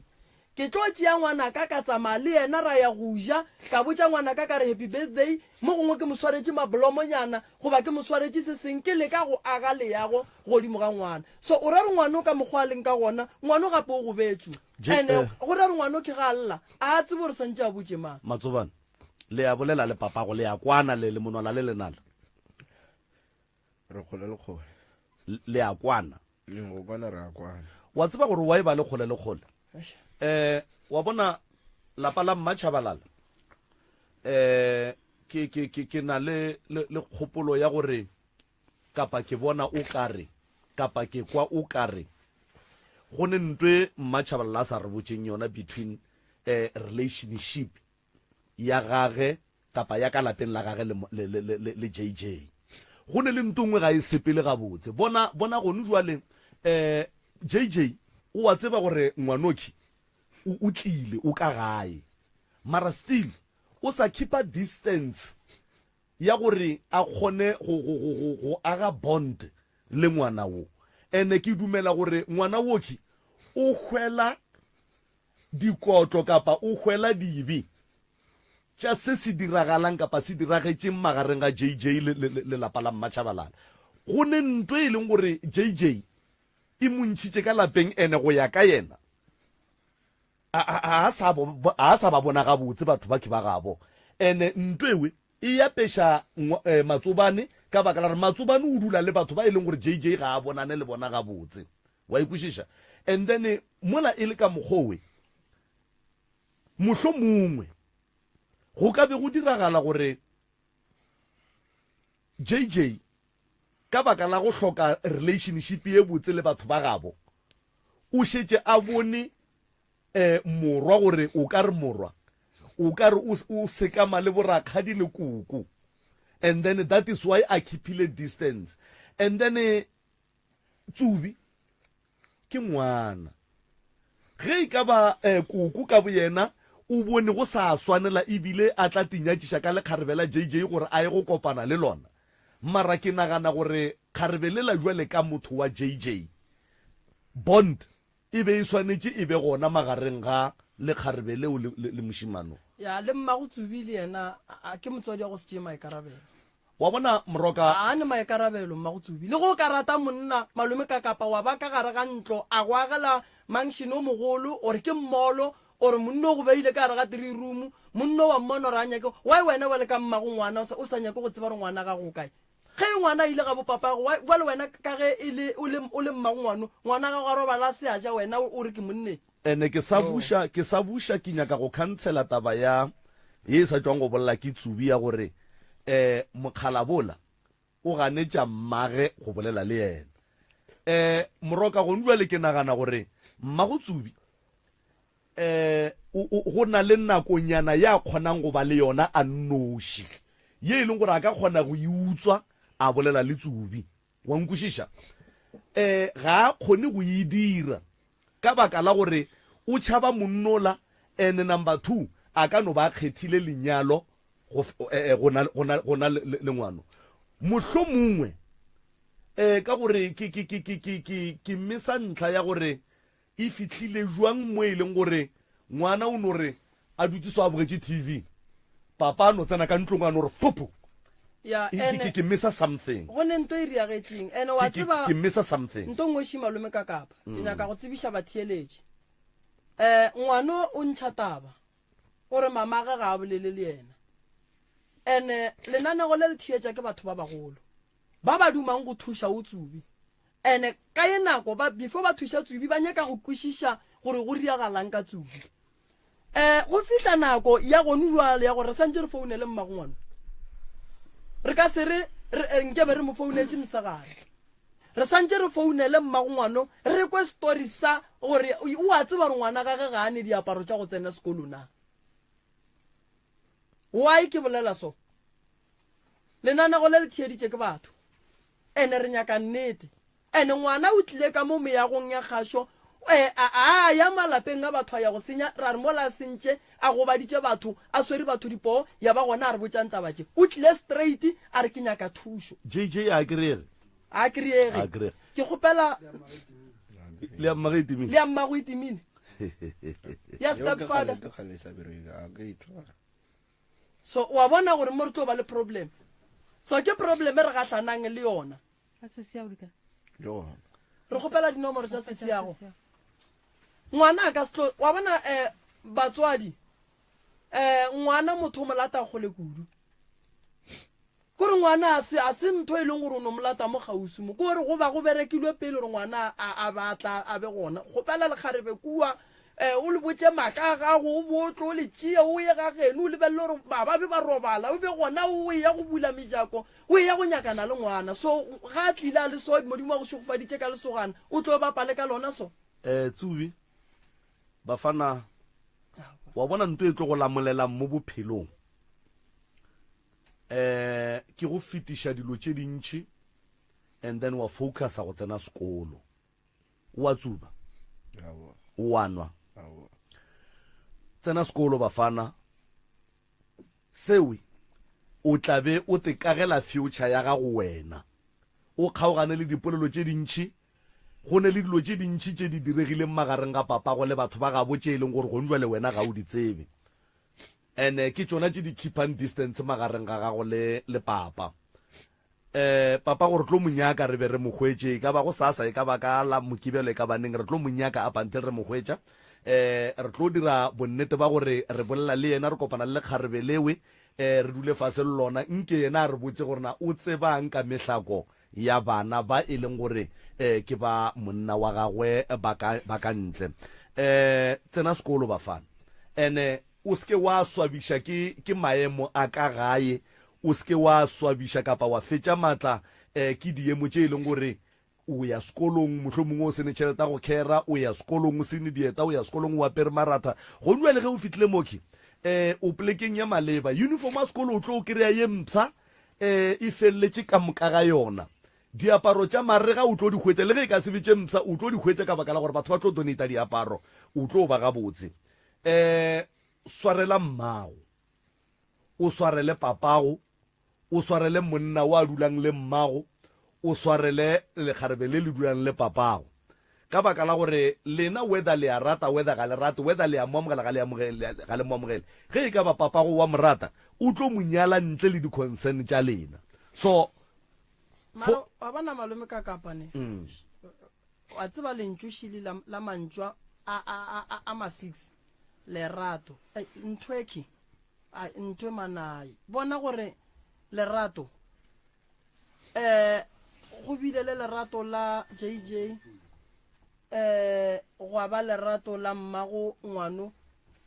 ke tlo tšea ngwana ka tsamaya le yena ra ya go ja ka botša ngwana ka re happy birthday mo gongwe ke mo swaretše mabolomonyana goba ke mo swaretše se seng ke le ka go aga leyago godimo ga ngwana so o ra re ngwana o ka mokgwa leng ka gona ngwana o gape o go betšwe ande go ra re ngwana o ke ga lla a tsebe gore santše a botše mang Matsobane le ya bolela le papago le ya kwana le monwana le lenala re kgole le kgole le ya kwana go kwana re a kwana wa tseba gore wa e ba le kgole le kgole wa bona lapa la Mmatšhabalala ke na le kgopolo ya gore kapa ke bona o kare kapa ke kwa o kare go ne ntwe Mmatšhabalala a sa re botšeng yona between relationship ya gage kapa ya ka lapeng la gage le JJ go ne le ntongwe ga e sepele gabotse bona gone jwale JJ o wa tseba gore ngwanoki o tlile o ka gae mara still o sa keepa distance ya gore a kgone go aga bond le ngwana wo ene ke dumela gore ngwana woki o hwela dikotlo kapa o hwela dibi tša se se diragalang kapa se diragetse magareng ga JJ le lapa la Mmatšhabalala go ne ntwe e leng gore JJ e montšhitše ka lapeng ene go ya ka yena a sa ba bona gabotse batho ba ke ba gabo ene ntwewe e ya pesha Matsobane ka baka la re Matsobane o dula le batho ba e leng gore JJ ga a bonane le bona gabotse wa ikwishisha and then mola e le ka mogowe mohlo mongwe go ka be go diragala gore JJ ka baka la go hloka relationship e botse le batho ba gabo o shetse a bone morwa gore o ka re morwa o ka re o sekama le borakgadi le kuku and then that is why I keep a distance and then Tsubi ke ngwana ge e ka ba kuku ka bo yena o bone go sa swanela ebile a tla tinyatšiša ka lekgarebela JJ gore a ye go kopana le lona mara ke nagana gore kgarebelela jwale ka motho wa JJ bond e be e swanetše e be gona magareng ga lekgarebeleo le mošimano ya le mmago Tsubi le yena ke motswadi wa go se tšee maikarabelo wa bona Moroka a ne maikarabelo mmago Tsubi le go ka rata monna malome ka kapa wa ba ka gare ga ntlo a go agela mansion o mogolo ore ke mmolo ore monno go beile ka gare ga 3 room monno wa mmona ra nyake why wena wa le ka mmago ngwana o sa nyake go tseba re ngwana ga go kae ge ngwana ile ga bo papa wa le wena ka ge ile o le mmago ngwana ga go robala se aja wena o re ke monne ene ke sa busha ke nyaka go cancela taba ya ye sa tswang go bolla ke Tsubi ya gore mokhalabola o ganetša mmage go bolela le yena Moroka go ndwa le ke nagana gore mmago Tsubi go na le nakonyana ya kgonang go ba le yona a nnoši ye e leng gore a ka kgona go iutswa a bolela le Tsubi wa nkwešiša ga a kgone go e dira ka baka la gore o tšhaba monnola and number 2 a ka no ba kgethile lenyalo go na le ngwano mohlo mongwe ka gore ke mmesa ntlha ya gore e fitlhile jwang mo e leng gore ngwana o no re a dutse a bogetse TV papa no tsena ka ntlong a no re fopo ya ke missa something go ne ntwe e riagetseng ene wa tseba ke missa something nto ngwe malome ka kapa ke nyaka go tsebisha batheeletše ngwana o ntšha taba gore mama ga ga bolele le yena ene lenanego le le thietša ke batho ba bagolo ba ba dumang go thuša o Tsubi ene ka ye nako before ba thuša Tsubi ba nyaka go kwešiša gore go riagalang ka Tsubi go fihla nako ya gone jwale ya gore re santse re founele mmago ngwana re ka se re nkebe re mo founetse mosegare re santse re founele mmago ngwano re kwe story sa gore o a tseba re ngwana gage ga ane diaparo tša go tsena sekolo na why ke bolela so lenanego le le thieditše ke batho ene re nyaka nnete ene ngwana o tlile ka mo meagong ya kgašo a ya malapeng a batho a ya go senya ra re mola sentše a go baditše batho a swere batho dipoo ya ba gona a re botšang tabatše o tlile straight a re ke nyaka thušo JJ a kry-ege a kry-ege ke kgopela le ammago itimile le ammago itimile ya stepfather so wa bona gore mo re tlo ba le problem so ke problem re gahlanang le yona re kgopela dinomoro tša sesiago ngwana a ka setlo wa bona batswadi ngwana motho o molata kgole kudu kore ngwana a se ntho e leng gore o no molata mo gausi mo kore go ba go berekilwe pele gore ngwana a batla a be gona kgopela lekgarebe kua o le botse maka gago o botlo o le tšea o ye ga geno o lebelele gore ba be ba robala o be gona o ya go bula mejako o ya go nyakana le ngwana so ga a tlile a le so modimo wa go šogofaditše ka lesogana o tlo bapale ka lona so Tsubi bafana wa bona ntwe e tlo go lamolela mo bophelong ke go fetiša dilo tše dintšhi and then wa focusa go tsena sekolo wa tsuba wa nwa tsena sekolo bafana sewe o tlabe o te kagela future ya gago wena o kgaogane le dipolelo tše dintšhi go ne le dilo tše dintšhi tše di diregileng magareng ga papa go le batho ba gabo tše e leng gore go njwa le wena ga o di tsebe ene ke tsona tše di keepang distance magareng ga gago le papa papa gore tlo monyaka re be re mogwetse ka ba go sasa e ka ba ka la mokibelo e ka baneng re tlo monyaka up until re mogwetsa re tlo dira bonnete ba gore re bolela le yena re kopana le kgarebe lewe re dule fase le lona nke yena a re botse gore na o tsebang ka mehlako ya bana ba e leng gore ke ba monna wa gagwe ba ka ntle tsena sekolo bafana ene o seke wa swabisha ke maemo a ka gae o seke wa swabisha kapa wa fetša matla ke diemo tše e leng gore o ya sekolong mohlomongwe o sene tšheleta go kera o ya sekolong o sene dieta o ya sekolong o apere marata go nwa le ge o fitlhile moki o plekeng ya maleba uniform a sekolo o tlo o kry-a ye mpsa e feleletse ka moka ga yona diaparo tša marega o tlo di hwetša le ge e ka sebetse mpsa o tlo di hwetša ka baka la gore batho ba tlo donata diaparo o tlo ba gabotse swarela mmago o swarele papago o swarele monna wa dulang le mmago o swarele lekgarebe le dulang le papago ka baka la gore lena whether le a rata whether ga le rate whether le a moamogela ga le moamogele ge e ka ba papago wa morata o tlo monyala ntle le di-concern tša lena so wa bana malome ka kapane wa tseba lentšošile la mantšwa a ma-6 lerato ntweki ntwe manae bona gore lerato go bile le lerato la JJ go ba lerato la mmago ngwano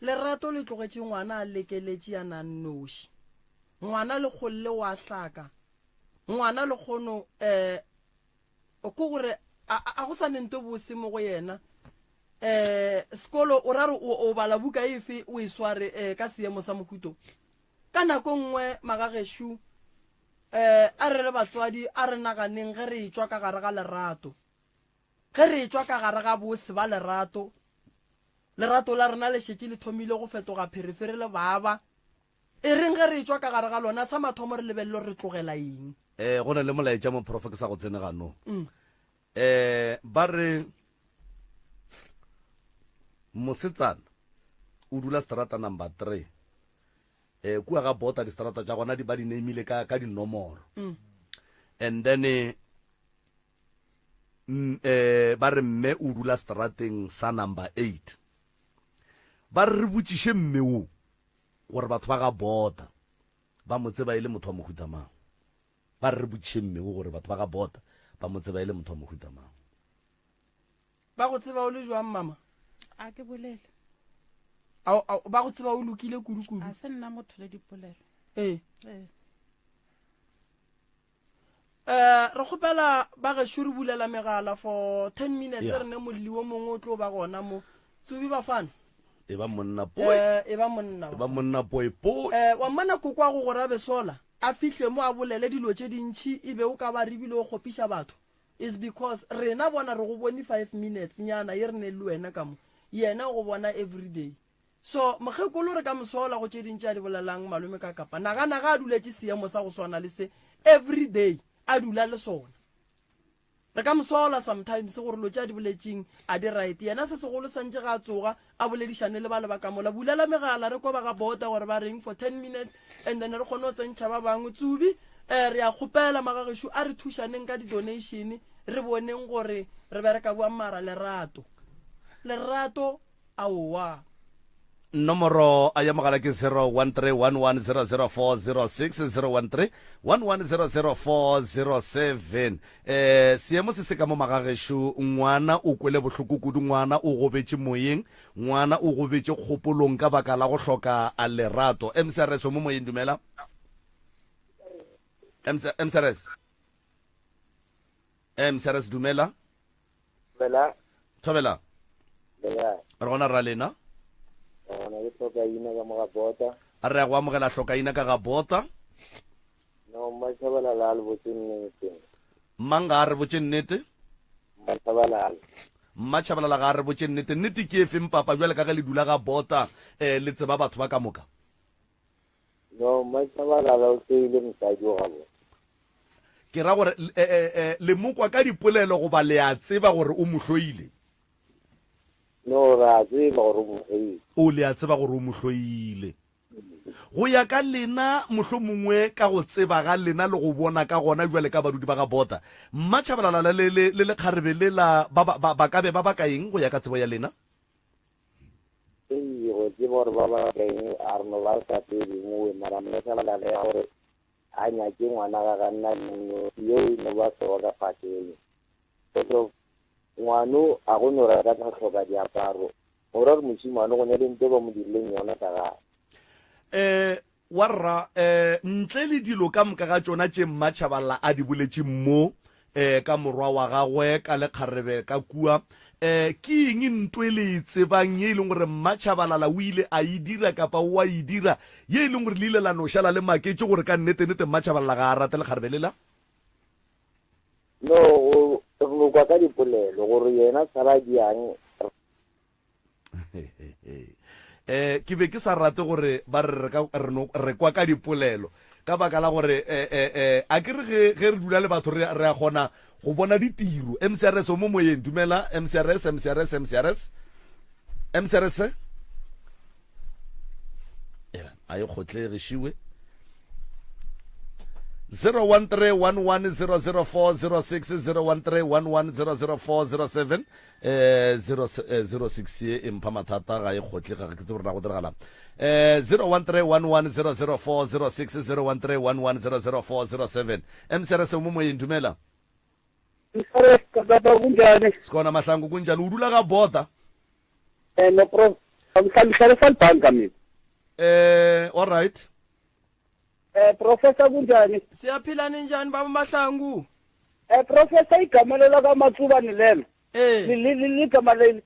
lerato le tlogetše ngwana a lekeletše ya nannoši ngwana le kgolle wa hlaka ngwana le kgono ko gore a go sa nento bose mo go yena sekolo o rare o bala buka efe o e sware ka seemo sa mohuto ka nako nngwe magageshu a re le batswadi a re naganeng ge re etswa ka gare ga lerato ge re etswa ka gare ga bose ba lerato la rena le šetše le thomile go fetoga pherefere le baba e reng ge re etswa ka gare ga lona sa mathomo re lebelelo re tlogela eng go na le molaetša moprofe ke sa go tsene gano ba re mosetsana o dula strata number 3 kua ga bota di strata tša gona di ba di nameile ka dinomoro and then ba re mme o dula strateng sa number 8 ba re botšiše mme o gore batho ba ga bota ba mo tseba e le motho wa mohuta mang ba re botšiše mme o gore batho ba ga bota ba mo tseba e le motho wa mohuta mang ba go tseba o le jwang mama a ke bolele ba go tseba o lokile kudu a se nna motho le dipolelo re kgopela ba gešo re bulela megala for 10 minutes re ne molli wo mongwe o tlo ba gona mo tsubi bafana e ba monna boy wa mmana koko a go gore a besola a fihle mo a bolele dilo tše dintšhi e be o ka ba rebile o kgopiša batho is because rena bona re go bone 5 minutes nyana ye re ne le wena ka mo yena go bona everyday so mokgekolo re ka mosola go tše dintši a di bolelang malome ka kapa naga a duletše seemo sa go swana le se everyday a dula le sona re ka mosola sometimes gore lo tša di boletšeng a di right yena se segolo santše ga a tsoga a boledišane le ba le bakamola bulela megala re ko ba ga bota gore ba reng for 10 minutes and then re kgone go tsentšha ba bangwe tsubi re a kgopela magagesho a re thušaneng ka di-donation re boneng gore re be re ka bua mara lerato aowa nomoro a ya mogala ke 01311004060 01311004007 seemo se se ka mo magagesho ngwana o kwele bohloko kudu ngwana o gobetse moyeng ngwana o gobetse kgopolong ka baka la go hloka a lerato mcrs mo moyeng dumela mcrs dumela thobela re gona ra lena a re ya go amogela hlokaina ka ga bota mang ga a re botse nnete Mmatšhabalala ga re botse nnete ke efeng papa jwale ka ge le dula ga bota le tseba batho ba ka moka? No, Mmatšhabalala o seile mosadi o gabo. Ke ra gore le mokwa ka dipolelo goba le a tseba gore o mohloile? No, ra tseba gore o mohloile. O le a tseba gore o mohloile. Go ya ka lena mohlomongwe ka go tseba ga lena le go bona ka gona jwale ka badudi ba ga bota, Mmatšhabalala le kgarebe lela ba ka be ba ka eng go ya ka tsebo ya lena? Go tseba gore ba ba ka eng a re no ba sa pele ngwe mara Mmatšhabalala ya gore a nyake ngwana ga nna nno yo no ba so ka fateng. So ngwano a go no rata ka tlhoka diaparo. Ora re moshimane go ne le ntse ba mo dileng yona ka ga. Warra ntle le dilo ka moka ga tsona tše Mmatšhabalala a di boletše mo ka morwa wa gagwe ka lekgarebe ka kua ke eng ntwe le tsebang ye e leng gore Mmatšhabalala o ile a e dira kapa o a e dira ye e leng gore le ile la no šala le maketse gore ka nnete Mmatšhabalala ga a rate lekgarebe lela? No, re kwa ka dipolelo gore yena tsala diang. Ke be ke sa rate gore ba re kwa ka dipolelo ka baka la gore a ke re ge re dula le batho re a gona go bona ditiro. MCRS o mo moyeng, dumela MCRS a e kgotlegišiwe 013110040601311004007 06 ye empha mathata ga e kgotle ga ke tsebe rena go diragalang 013110040601311004007 MCRS mo moyeng, dumela sekona mahlangu kunjani o dula ga bota? No problem. Ngihlalisela ibhanka mina. All right. Professor kunjani? Siyaphilana njani baba Mahlangu? Professor igama lela kaMatsubani lelo. Ligama le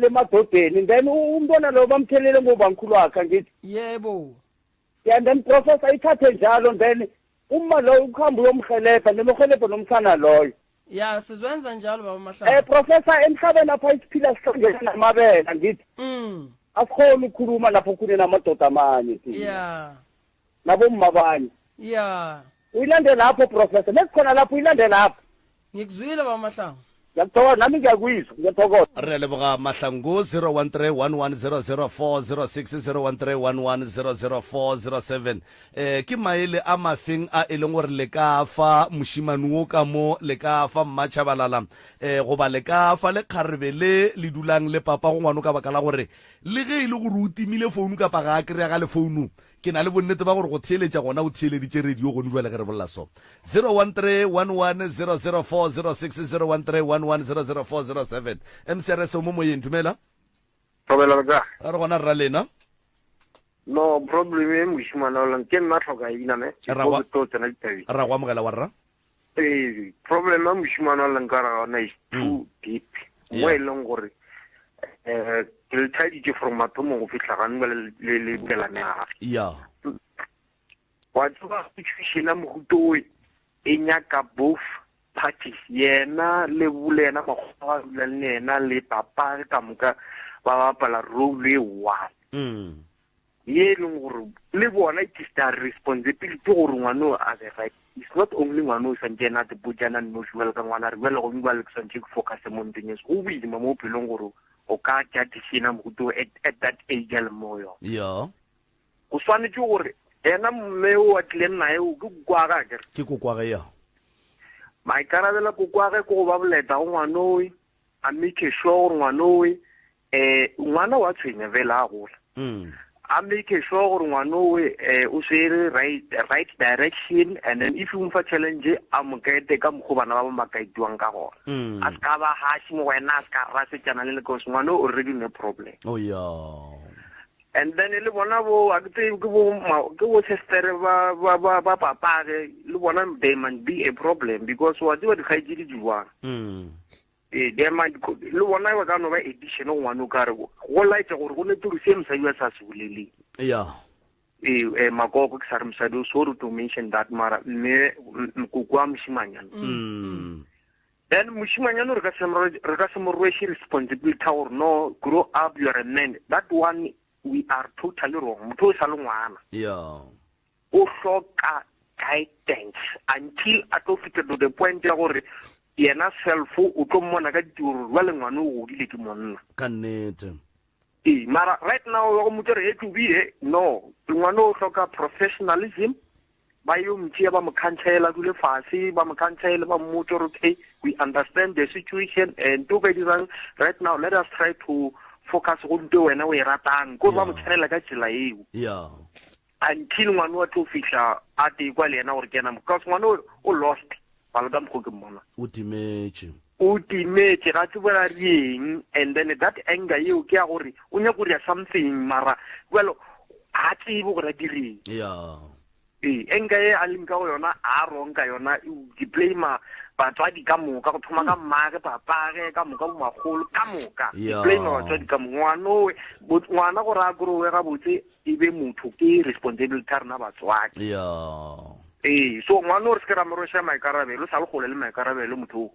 madodeni. Then umbona lo bamthelele ngobankhulu wakhe ngithi. Yebo. And then professor ithathe njalo then uma lo ukhamba uyomhelebha nemhelebha nomsana loyo. Ya sizwenza njalo baba Mahlangu. Professor emhlabeni apha isiphila sihlangene namabele ngithi. Asikhona ukukhuluma lapho kune namadoda amanye thina. Yeah. Nabo mmabanye. Yeah. Uyilande lapho professor. Nesikhona lapho uyilande lapho. Ngikuzwile baba Mahlangu. Ngiyathokoza nami ngiyakuyizwa ngiyathokoza. Re leboga Mahlangu 01311004006 ke maele a mafeng a e leng gore le ka fa moshimane wo ka mo le ka fa Mmatšhabalala goba le ka fa le kgarebe le dulang le papa go ngwano ka baka la gore le ge e le gore o timile founu kapa ga a kry-a ga le founu ke na le bonnete ba gore go theeletša gona o theeleditše radio gone jwale ge re bolela so 013110040601311004007 MCRS mo moyeng, dumela Probela ga. a re gona rra lena No problem e moshimane o lang ke nna tlhoka ina me. ra go amogela wa rra. Problem e moshimane o lang ka ra ona is too deep. Mo e leng gore ke le tshaditše from mathomo go fitlha ga nna le belane ga. Ya. Wa tswa situation ya mohuto e nyaka both parties. Yena le bulena magwa le nena le papa ka moka ba bapala role e one. Ye leng gore le bona it is their responsibility gore ngwano a be right. It's not only ngwano sa njena te bojana no shwela ka ngwana re bela go ngwa le tsantse go focus mo nteng go bile mo pelong gore o ka tja tsena mo go at that age le moyo. Ya. Go swanetse gore ena mme o a tleng nae o go kwa ga ke go kwa ga ya. My karabela go kwa ga go ba boleta ngwano a make sure ngwano ngwana wa tsenya vela go I make sure gore ngwano o share right direction, and then if you want challenge am ka te ka mo bana ba makaitwang ka gore a ska ba hashi mo wena a ska ra se tsana le go ngwano already no problem. Oh yeah. And then le bona bo a ke bo sister ba papa le bona they might be a problem because what you ga di diwa there might le bona ba ka no ba edition ngwano ka re go laitse gore go ne turu se msa US a se bolele. Yeah. Makoko ke sare msadi sorry to mention that mara me go kwa mshimanyana. then moshimanyane re ka se mo rweshe responsibility or no grow up you are a man. That one we are totally wrong. Motho o sa le ngwana. Yeah. O hloka guidance until at o fitla to the point ya gore yena self o tlo mmona ka ditiro wa le ngwana o godile ke monna. Ka nnete. Mara right now o motho re to be no ngwana o hloka professionalism. Ba yo mtsia ba mo cancela dule fase ba mo cancela ba motho okay we understand the situation and to be done right now let us try to focus on the wena we ratang go ba mo tshela ka tsela eo. Yeah. Until ngwana wa to fihla a te kwa le yena gore kena because ngwana o lost ba le ka mgo ke mona O timetse ga tsebela reng and then that anger eo ke ya gore o nya go dira something mara well a tsebo gore direng. Yeah. Enga e a leng ka go yona a rong ka yona di blame batswadi ka moka go thoma ka mmage papage ka moka bo magolo ka moka di blame batswadi ka ngwana gore a growe ga botse e be motho ke responsibility rena batswadi. So ngwana o re se ke ra morosha maikarabelo sa le gole le maikarabelo motho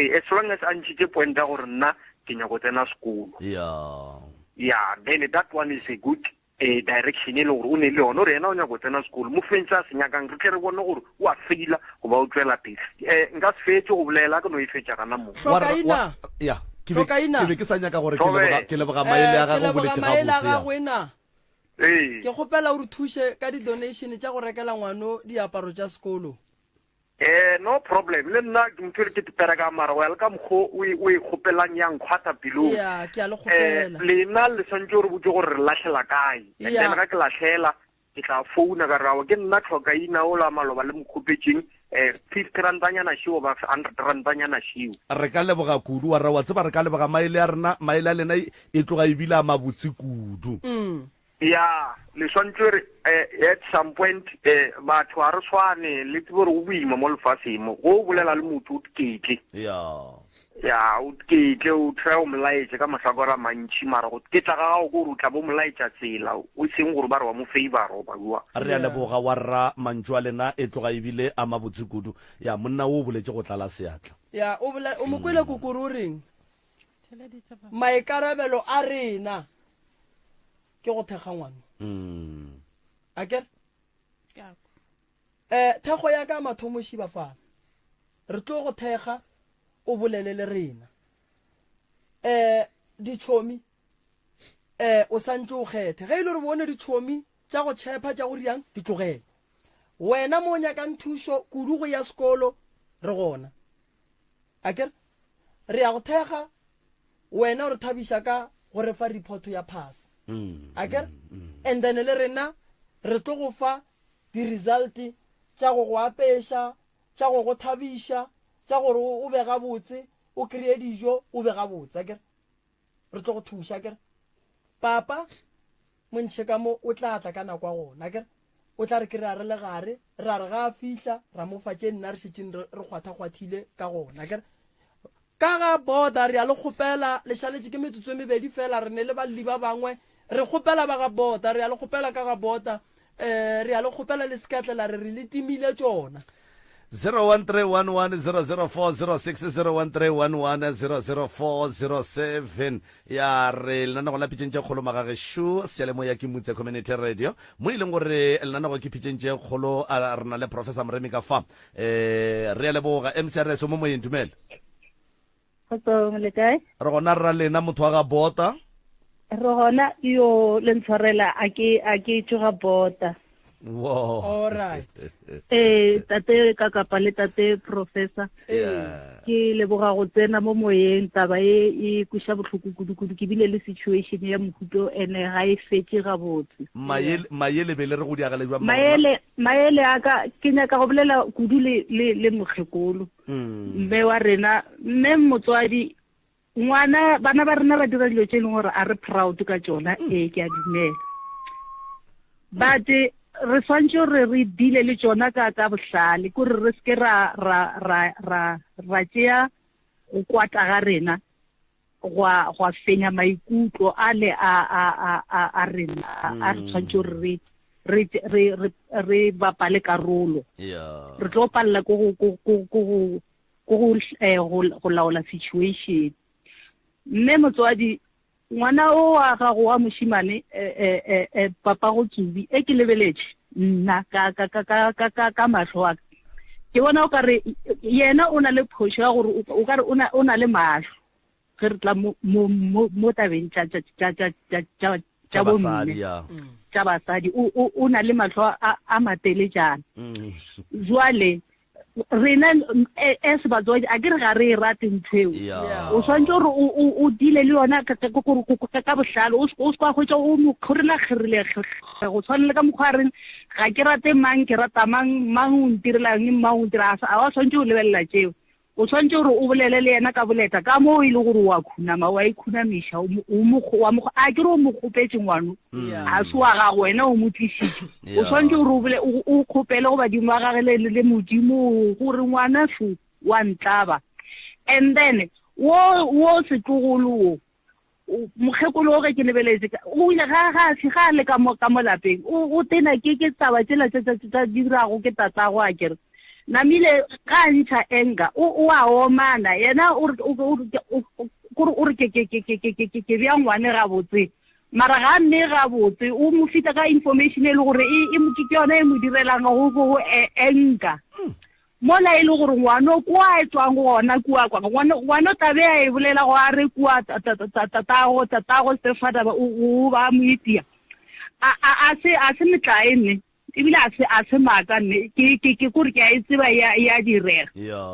as long as a ntšhitše point ya gore nna ke nyako tsena sekolo. Then that one is a good direction e le gore o ne le yone o re ena o nyako tsena sekolo mo fentse a se nyakang re tle re bone gore o a feila go ba o tswela pele nka se fetse go bolela ka no e fetša kana mo ke be ke sa nyaka gore ke leboga maele a gago boletse ga botse ke gopela o re thushe ka di-donation tša go rekela ngwano diaparo tša sekolo. No problem le nna ke motho ke tepera ka mara wa ka mkho o e gopelang yang khwata pilo ke a le gopela lena le santse re botse gore re lahlela kae and then ga ke lahlela ke tla founa ka rawa ke nna tlhoka ina o la maloba le mkhopetseng 50 randanyana shiwo ba 100 randanyana shiwo re ka leboga kudu wa rawa tseba re ka leboga maele a rena maele a lena e tloga e bila mabotse kudu. Le swantse at some point batho a re swane le tsebo re o boima mo lefaseng mo go bolela le motho o tkete o tkete o try o molaetse ka mahlakore a mantši mara go tketsa ga gago go rutla bo molaetsa tsela o seng gore ba re wa mo favor ba bua re a leboga wa rra mantšwa lena e tloga ebile a mabotse kudu monna o boletse go tlala seatla o mo kwele kokoro o reng maikarabelo a rena ke go thekga ngwana a kere thego ya ka mathomoši ba fana re tlo go thekga o bolele le rena ditšhomi o santse o kgethe ge ile re bone ditšhomi tša go tšhepa tša go riang di tlogele wena mo o nyakang thušo kudu go ya sekolo re gona a kere re ya go thekga wena o re thabiša ka gore fa report ya pass akere and then le rena re tlo go fa di-result tša go go apeša tša go go thabiša tša gore o be gabotse o kry-e dijo o be gabotse akere re tlo go thuša akere papa montšhe ka mo o tla tla ka nako ya gona akere o tla re kry a re le gare ra re ga a fihla ra mo fa tše nna re šetšeng re kgwathakgwathile ka gona akere ka ga boda re a le kgopela lešaletše ke metsotso e mebedi fela re ne le balli ba bangwe re kgopela ba ga bota re a le kgopela ka ga bota re a le kgopela le sekatlela re le timile tšona 01311004006 ya re lenanego la pitšentše kgolo magagešo sealemo ya ke mutse community radio mo e leng gore lenanego ke pitšentše kgolo a rena le professor Moremi ka fa re a leboga MCRS mo moyeng dumele re gona ra lena motho wa ga bota re gona yo le ntshwarela a ke tšoga bota. Wow. All right. Tate ka kapa le tate professor. Ke leboga go tsena mo moyeng taba e kusha botlhoko kudu ke bile le situation ya mohuto ene ga e fetse ga botse. Maele bele re go diagela jwa maele aka ke nyaka go bolela kudu le mogekolo. Mme wa rena mme motswadi ngwana bana ba rena ba dira dilo tse leng gore a re proud ka tsona ke a dumela. But re swantse re dile le tsona ka bohlale ko re ske ra tšea go kwata ga rena go fenya maikutlo ale a rena a re swantse re bapale karolo re tlo palela ko go laola situation. Mme motswadi ngwana o wa gago wa moshimane papa go tsubi e ke lebeletse nna ka mahlo a ke bona o ka re yena o na le phosho ya gore o ka re o na le mahlo ge re tla mo tabeng tša bomme tša basadi o na le mahlo a matele jana jwale rena es batswadi a ke re ga re e rate nthweo o swantse gore o dile le yona ka bohlalo o ska hwetša o mo kgorela go tshwana le ka mokgwa reng ga ke rate mang ke rata mang o ntirelang mang o ntira a wa swantse o lebelela tšeo o swantse gore o bolele le yena ka boleta ka moo e le gore wa khunama wa ikhunamiša a ke re o mo kgopetse ngwano a se wa gago wena o mo tlisitse o swantse gore o kgopele go badimo wa gage le modimo gore ngwana fu wa ntlaba and then wo setlogolo wo mokgekolo o ge ke lebeletse o ile ga le ka mo lapeng o tena ke taba tsela tsa dirago ke tatago a kere namile ka ntšha enga o a omana yena o re ke bja ngwane gabotse mara ga mme gabotse o mo fita ka information e le gore ke yona e mo direlang go enga mola e le gore ngwana kwa e tswang gona kua ngwana tabe a e bolela go a re kua tatago stefada o ba moitia a se metlaene ebile a se maaka nne ke kore ke a e tseba ya direga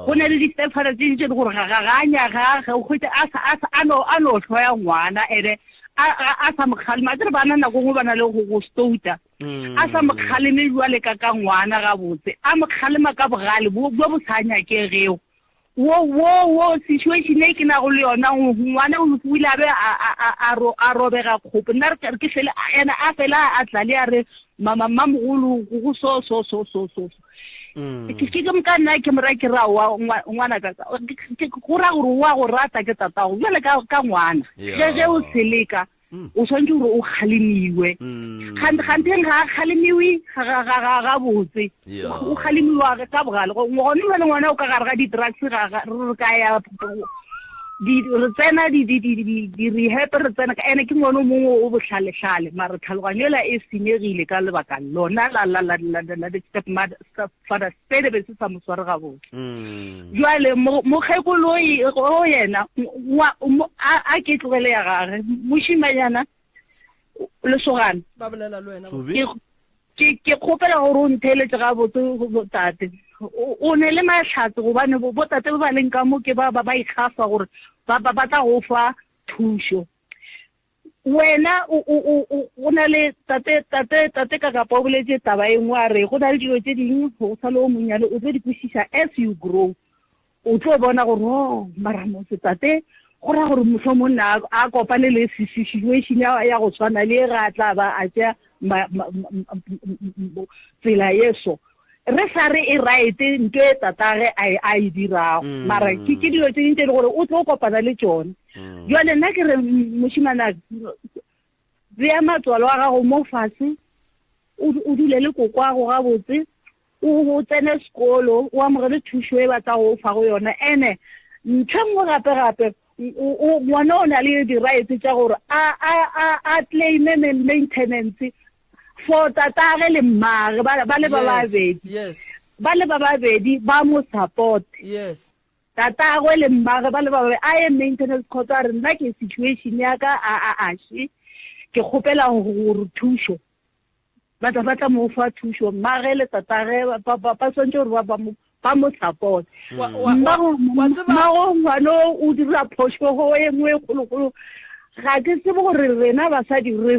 go ne le di-stepfather tse dintse gore ga nyagaga o kgwetse a no tlhoya ngwana ene a sa mokgaleme a tsere bana nako ngwe ba na le go stouta a sa mokgaleme jwale ka ngwana gabotse a mokgalema ka bogale bo bo sa nyakegeo wo situation e ke na go le yona ngwana o ile a be a robega kgopo nna re ke fela ena a fela a tlale a re mama mogolo go so ke mka nna ke mra ke ra wa ngwana ka go ra gore wa go rata ke tatago jale ka ngwana ge o seleka o swantse gore o kgalemiwe ganteng ga kgalemiwe ga botse o kgalemiwa ka bogale gone le ngwana o ka gare ga di-drugs re ka ya re tsena di-rehab re tsena ka ene ke ngwana o mongwe o botlhaletlhale mare tlhaloganyo ela e senyegile ka lebaka lona la stepfather spede be se sa mosware gabotse jwale mokgekoloi o yena a ke tlogele ya gage mošimanyana lesogane ke kgopela gore o ntheeletse gabotse tate o ne le mahlatse gobane botate ba ba leng ka mo ke ba ikgafa gore ba tla go fa thušo wena o na le tate ka kapa o boletse taba e nngwe a re go na le dilo tse dingwe go sa le o monyane o tlo di kwešiša as you grow o tlo bona gore mara mose tate go ra gore motlho monna a kopane le situation ya go tshwana le ga tla ba a tšea tsela yeso re sa re e right ntwe tatage a e dirago mara ke dilo tse dintse le gore o tlo kopana le tsone jwale nna ke re mošimana bea matswalo a gago mo fase o dule le kokwago gabotse o tsene sekolo o amogele thušo e batla go fa go yona ene ntho nngwe gape ngwana o na le di-rights tša gore a claime maintenance for tatage le mmage ba le ba babedi ba mo support tatagwe le mmage ba le ba babedi a ye maintenance cost a re nna ke situation ya ka ashe ke kgopela gore thušo batla mo fa thušo mmage le tatage ba swantse gore ba mo support mmago ngwana o dira phošo go e nngwe e kgolokgolo ga ke tsebe gore rena basadi re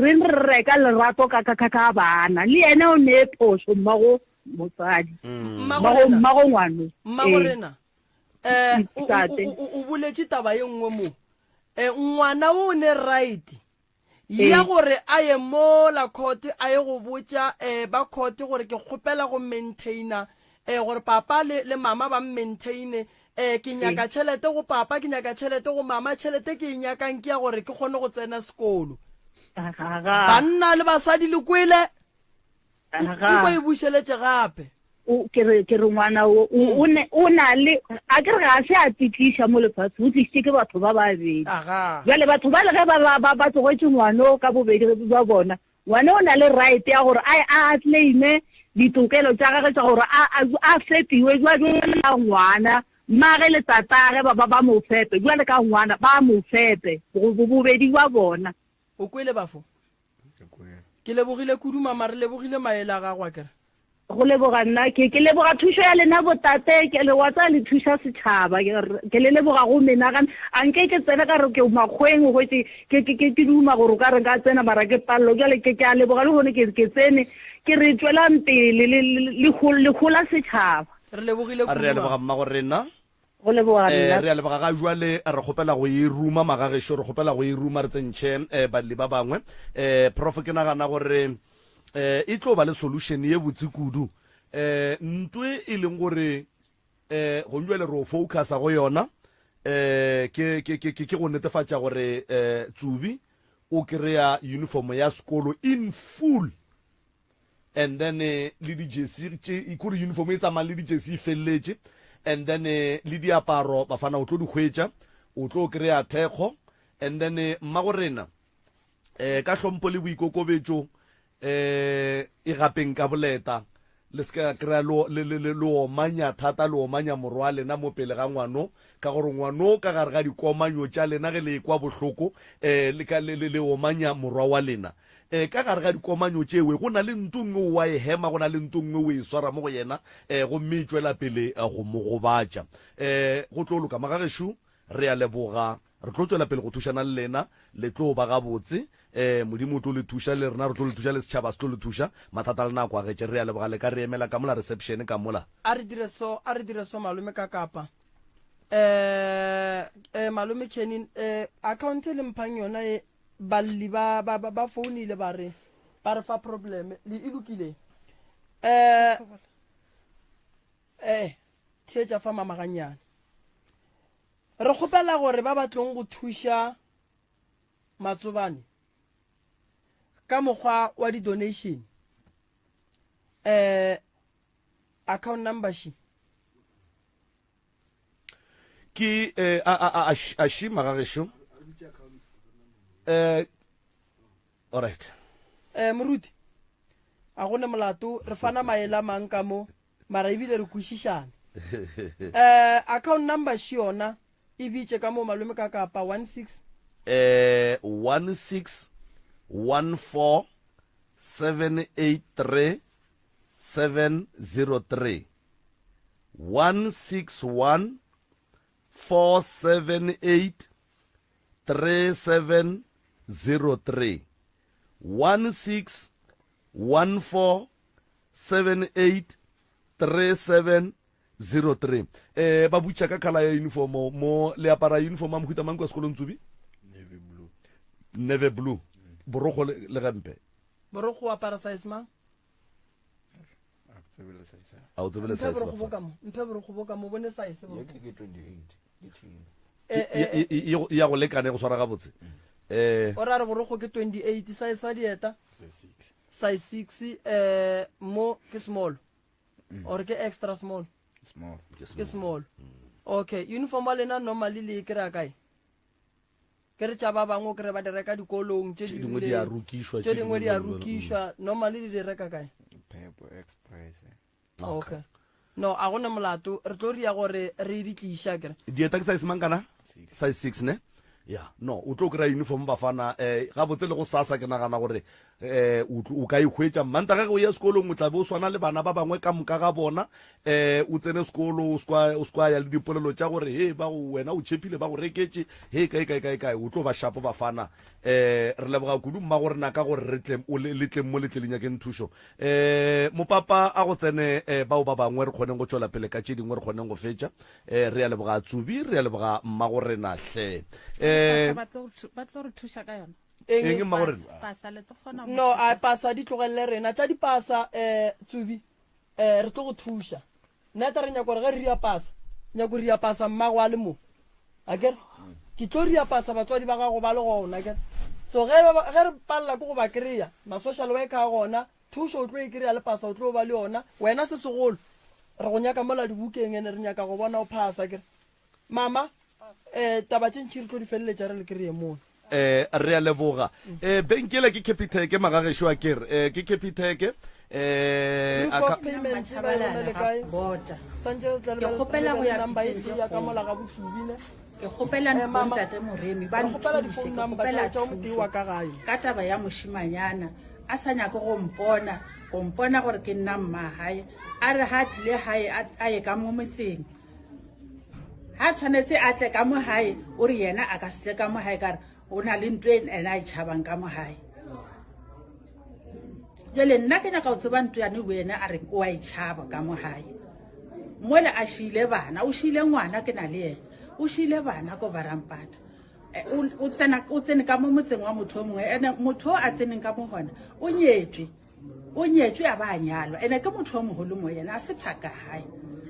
reka lerato ka bana le ene o ne phošo mmago motsadi mmago ngwano mmagorena o boletše taba ye nngwe mo ngwana o ne right ya gore a ye mo la court a ye go botša ba court gore ke kgopela go maintaina gore papa le mama ba maintaine ke nyaka tšhelete go papa ke nyaka tšhelete go mama tšhelete ke nyakang ke ya gore ke kgone go tsena sekolo banna le basadi le kwele o e bušeletše gape ke re ngwana o na le a ke re ga se a tikisha mo lefatshe o tlisitse ke batho ba babedi jwale batho ba le ge ba tsogetse ngwana ka bobedi ba bona ngwana o na le right ya gore a claime ditokelo tsa gagwe tsa gore a fepiwe jwa ngwana mare le tatare ba mo fepe jwale ka ngwana ba mo fepe bobedi ba bona o kwele bafo ke lebogile kuduma mare lebogile maela ga gwa kere go leboga nna ke leboga thuso ya lena botate ke le watsa le thusa setšhaba ke le leboga go menagana anke ke tsena ka re ke makgweng go ke duma gore ka re ka tsena mara ke pallo jale ke a leboga le gone ke tsene ke re tswelang pele le gola setšhaba re lebogile a re leboga mma go rena go leboga re a leboga ga jwale re gopela go e ruma magagesho re gopela go e ruma re tsentšhe badili ba bangwe prof ke nagana gore e tlo ba le solution ye botse kudu ntwe e leng gore go njwele re o focusa go yona ke go netefatša gore tsubi o kry-a uniform ya sekolo in full and then le di-jersey kore uniform e tsamang le di-jersey e feleletse and then le diaparo bafana o tlo di hwetša o tlo kry-a thekgo and then mmagorena ka hlompo le boikokobetšo e gapeng ka boleta le ska kry-a le omanya thata le omanya morwa lena mo pele ga ngwano ka gore ngwano ka gare ga dikomanyo tša lena ge le kwa bohloko le omanya morwa wa lena ka gare ga dikomanyo tšewe go na le ntongwe wa e hema go na le ntongwe o e swara mo go yena go mme tšwela pele go mo gobatša go tlo loka magageshu re a leboga re tlo tšwela pele go thušana le lena le tlo ba gabotse modimo o tlo le thuša le rena re tlo le thuša le setšhaba se tlo le thuša mathata le nako a getše re a leboga le ka re emela ka mola reception ka mola a re dire so malome ka kapa malome kenin account le mphang yona e balli ba founile ba re fa problem le ilukile theetša fa mamaganyane re kgopela gore ba batlong go thuša matsobane ka mokgwa wa di-donation account number shi ke a shi magagesho alright moruti a gone molato re fana maela mang ka mo mara ebile re kwešišana account number shi yona e bitše ka mo malome ka kapa 16 14 783 703 161 478 3703 1614 78 3703 ba butša ka kala ya uniform mo le apara uniform a mohuta mang kwa sekolong tsubi navy blue borogo le gampe borogo wa apara size mang a o tsebele size mpe borogo boka mo bone size ya go lekane go swara ga botse o ra re borogo ke 28 size sa dieta size 6 mo ke small or ke extra small ke small okay uniform wa lena normally le kry-a kae ke re tša ba bangwe ke re ba di reka dikolong tše dingwe di a rukišwa normally le di reka kae okay no a gone molato re tlo ria gore re di tliša kere dieta ke size mang kana size 6 ne ya no o tlo kry-a uniform bafana ga botse le go sasa ke nagana gore o ka ikhwetša mmanta gage o ya sekolong o tlabe o swana le bana ba bangwe ka moka ga bona o tsene sekolo o skwa ya le dipolelo tša gore he ba wena o tšhepile ba go reketše he kae o tlo ba shapo bafana re leboga kudu mma gore naka gore le tleng mo letleleng ya ke nthušo mopapa a go tsene bao ba bangwe re kgoneng go tšwela pele ka tše dingwe re kgoneng go fetša re a leboga tsubi re a leboga mma gore nahle ba tlo re thuša ka yona eng mma gore no a pasa di tlogelele rena tša dipasa tsubi re tlo go thuša neta re nyako gore ge re ria pasa nyako ria pasa mmago a le mo akere ke tlo ria pasa batswadi ba gago ba le gona akere so ge re palela ke go ba kry-a ma-social worker a gona thušo o tlo e kry-a le pasa o tlo ba le yona wena se segolo re go nyaka mola dibukeng ene re nyaka go bona o phasa kere mama taba tše ntšhi re tlo di feleletša re le kry-e mona re a leboga benkele ke Capitec magagešo a kere ke Capitec proof of payment ba yona le kae santse re tla le kgopela go ya number e ya ka mola ga botlhubile ke kgopela ntate Moremi ba kgopela di-phone number tša motee wa ka gae ka taba ya moshimanyana a sa nyake go mpona gore ke nna mmahae a re ha tlile hae a ye ka mo motseng ha tshwanetse a tle ka mo hae o re yena a ka se tle ka mo hae ka re o na le ntwe ene a itšhabang ka mo hae jale nna ke nyaka go tseba ntwe yane wena a re o a itšhaba ka mo hae mole a šile bana o šile ngwana ke na le yena o šile bana ko Varampata o tsene ka mo motseng wa motho mongwe ene motho a tseneng ka mo gona o nyetswe a ba a nyalwa ene ke motho o mogolo mo yena a se thaka hae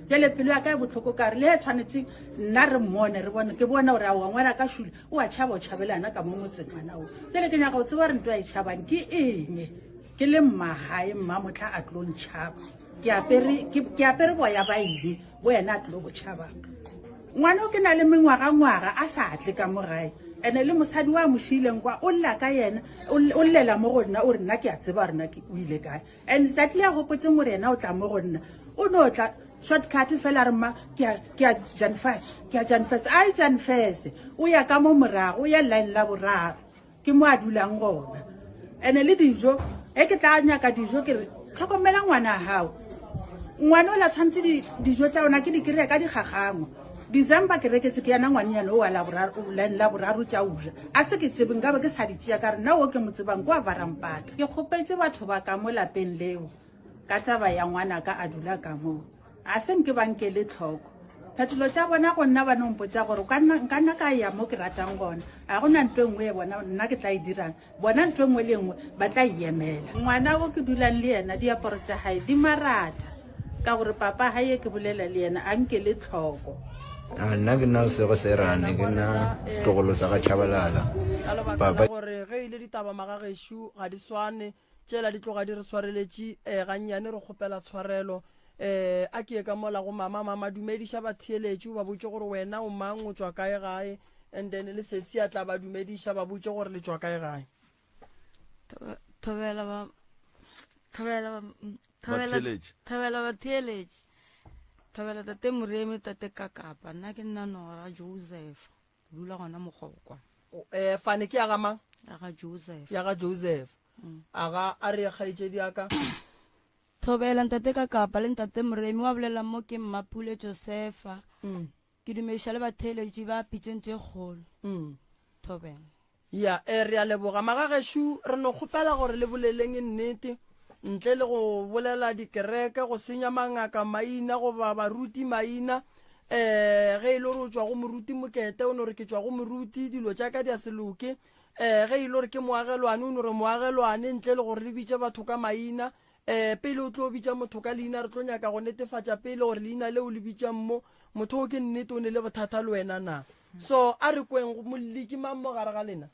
jale pelo ya ka e botlhoko ka re le tshwanetse nna re mmone re bone ke bona gore a wa ngwana ka šule o a tšhaba o tšhabelana ka mo motseng ngwana o jale ke nyaka go tseba re ntho a itšhabang ke eng ke le mmahae mmamotla a tlo ntšhaba ke apere boya baile bo yena a tlo go tšhabang ngwana o ke na le mengwaga a sa tle ka mo gae ene le mosadi wa mošileng kwa o lla ka yena o llela mo go nna o re nna ke a tseba rena ke o ile kae and tsatli ya gopotseng gore yena o tla mo go nna o no tla shortcut fela re ma ke a Janfest ai Janfest o ya ka mo morago o ya line la boraro ke mo a dulang gona ene le dijo e ke tla nyaka dijo ke re tlhokomela ngwana hao ngwana o la tshwantse dijo tša ona ke di kry ka dikgagangwa December ke reketse ke yana ngwanyana o wa la boraro tša uja a se ke tsebe nka be ke sa di tšea ka re nna o ke mo tsebang kwa Varampata ke kgopetse batho ba ka mo lapeng leo ka taba ya ngwana ka a dula ka moo a se nke ba nkele tlhoko phetolo tša bona go nna ba nompotsa gore nka nna ka ya mo ke ratang gona a gona ntho engwe e bona nna ke tla e dirang bona ntho engwe le engwe ba tla iemela ngwana o ke dulang le yena diaparo tša gae di marata ka gore papa hae ke bolela le yena a nkele tlhoko nna ke nna le sego se rane ke nna tlogolo sa ga Chabalala papa gore ge ile ditaba magagešo ga di swane tšela di tloga di re tshwareletše gannyane re kgopela tshwarelo a ke ye ka mola go mama dumediša ba theeletše ba botse gore wena o mang o tswa kae gae and then le sesi a tla ba dumediša ba botse gore le tswa kae gae thobela ba theeletše thobela tate Moremi tate Kakapa nna ke nna Nora Joseph dula gona Mokgokwa fane ke ya ga mang ya ga Joseph aga a re kgaetšedi aka thobela ntate Kakapa le ntate Moremi wa bolela mo ke Mmapule Josepha ke dumediša le batheeletši ba pitšentše kgolo thobela ya re a leboga magagešo re no kgopela gore le boleleng nnete ntle le go bolela dikereke go senya mangaka maina go ba baruti maina ge ile gore o tswa go moruti mokete o no re ke tswa go moruti dilo tša ka di a seloke ge ile gore ke moagelwane o no re moagelwane ntle le gore le bitša batho ka maina pele o tlo bitša motho ka leina re tlo nyaka go netefatša pele gore leina leo le bitšang mo motho o ke nnete o ne le bothata le wena na so a re kweng molli ke mang mo gare ga lena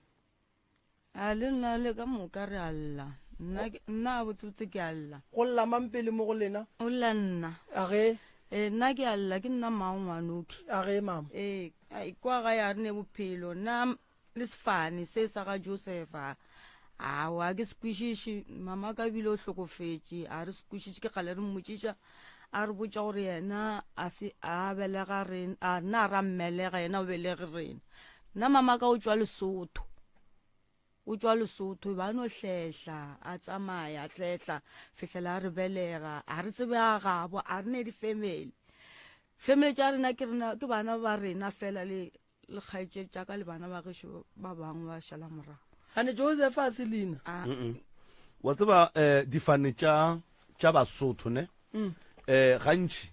a le nna le ka moka re alla nna botsotse ke alla go lla mampele mo go lena o lla nna age nna ke alla ke nna maongwanoki age mama kwa ga ya rene bophelo nna le sefane se sa ga Josepha wa ke sekwišiše mama ka bile o hlokofetše a re sekwišiše ke gale re mmotšiša a re botša gore yena a belega rena nna ra mmelega yena o belege rena nna mama ka o tswa Lesotho ba no hlehla a tsamaya a tlehla fihlela a re belega a re tsebe a gabo a re ne di-family tša rena ke bana ba rena fela le kgaetše tša ka le bana ba gešo ba bangwe ba šala morago ane Joseph a se lena wa tseba difane tša Basotho ne gantši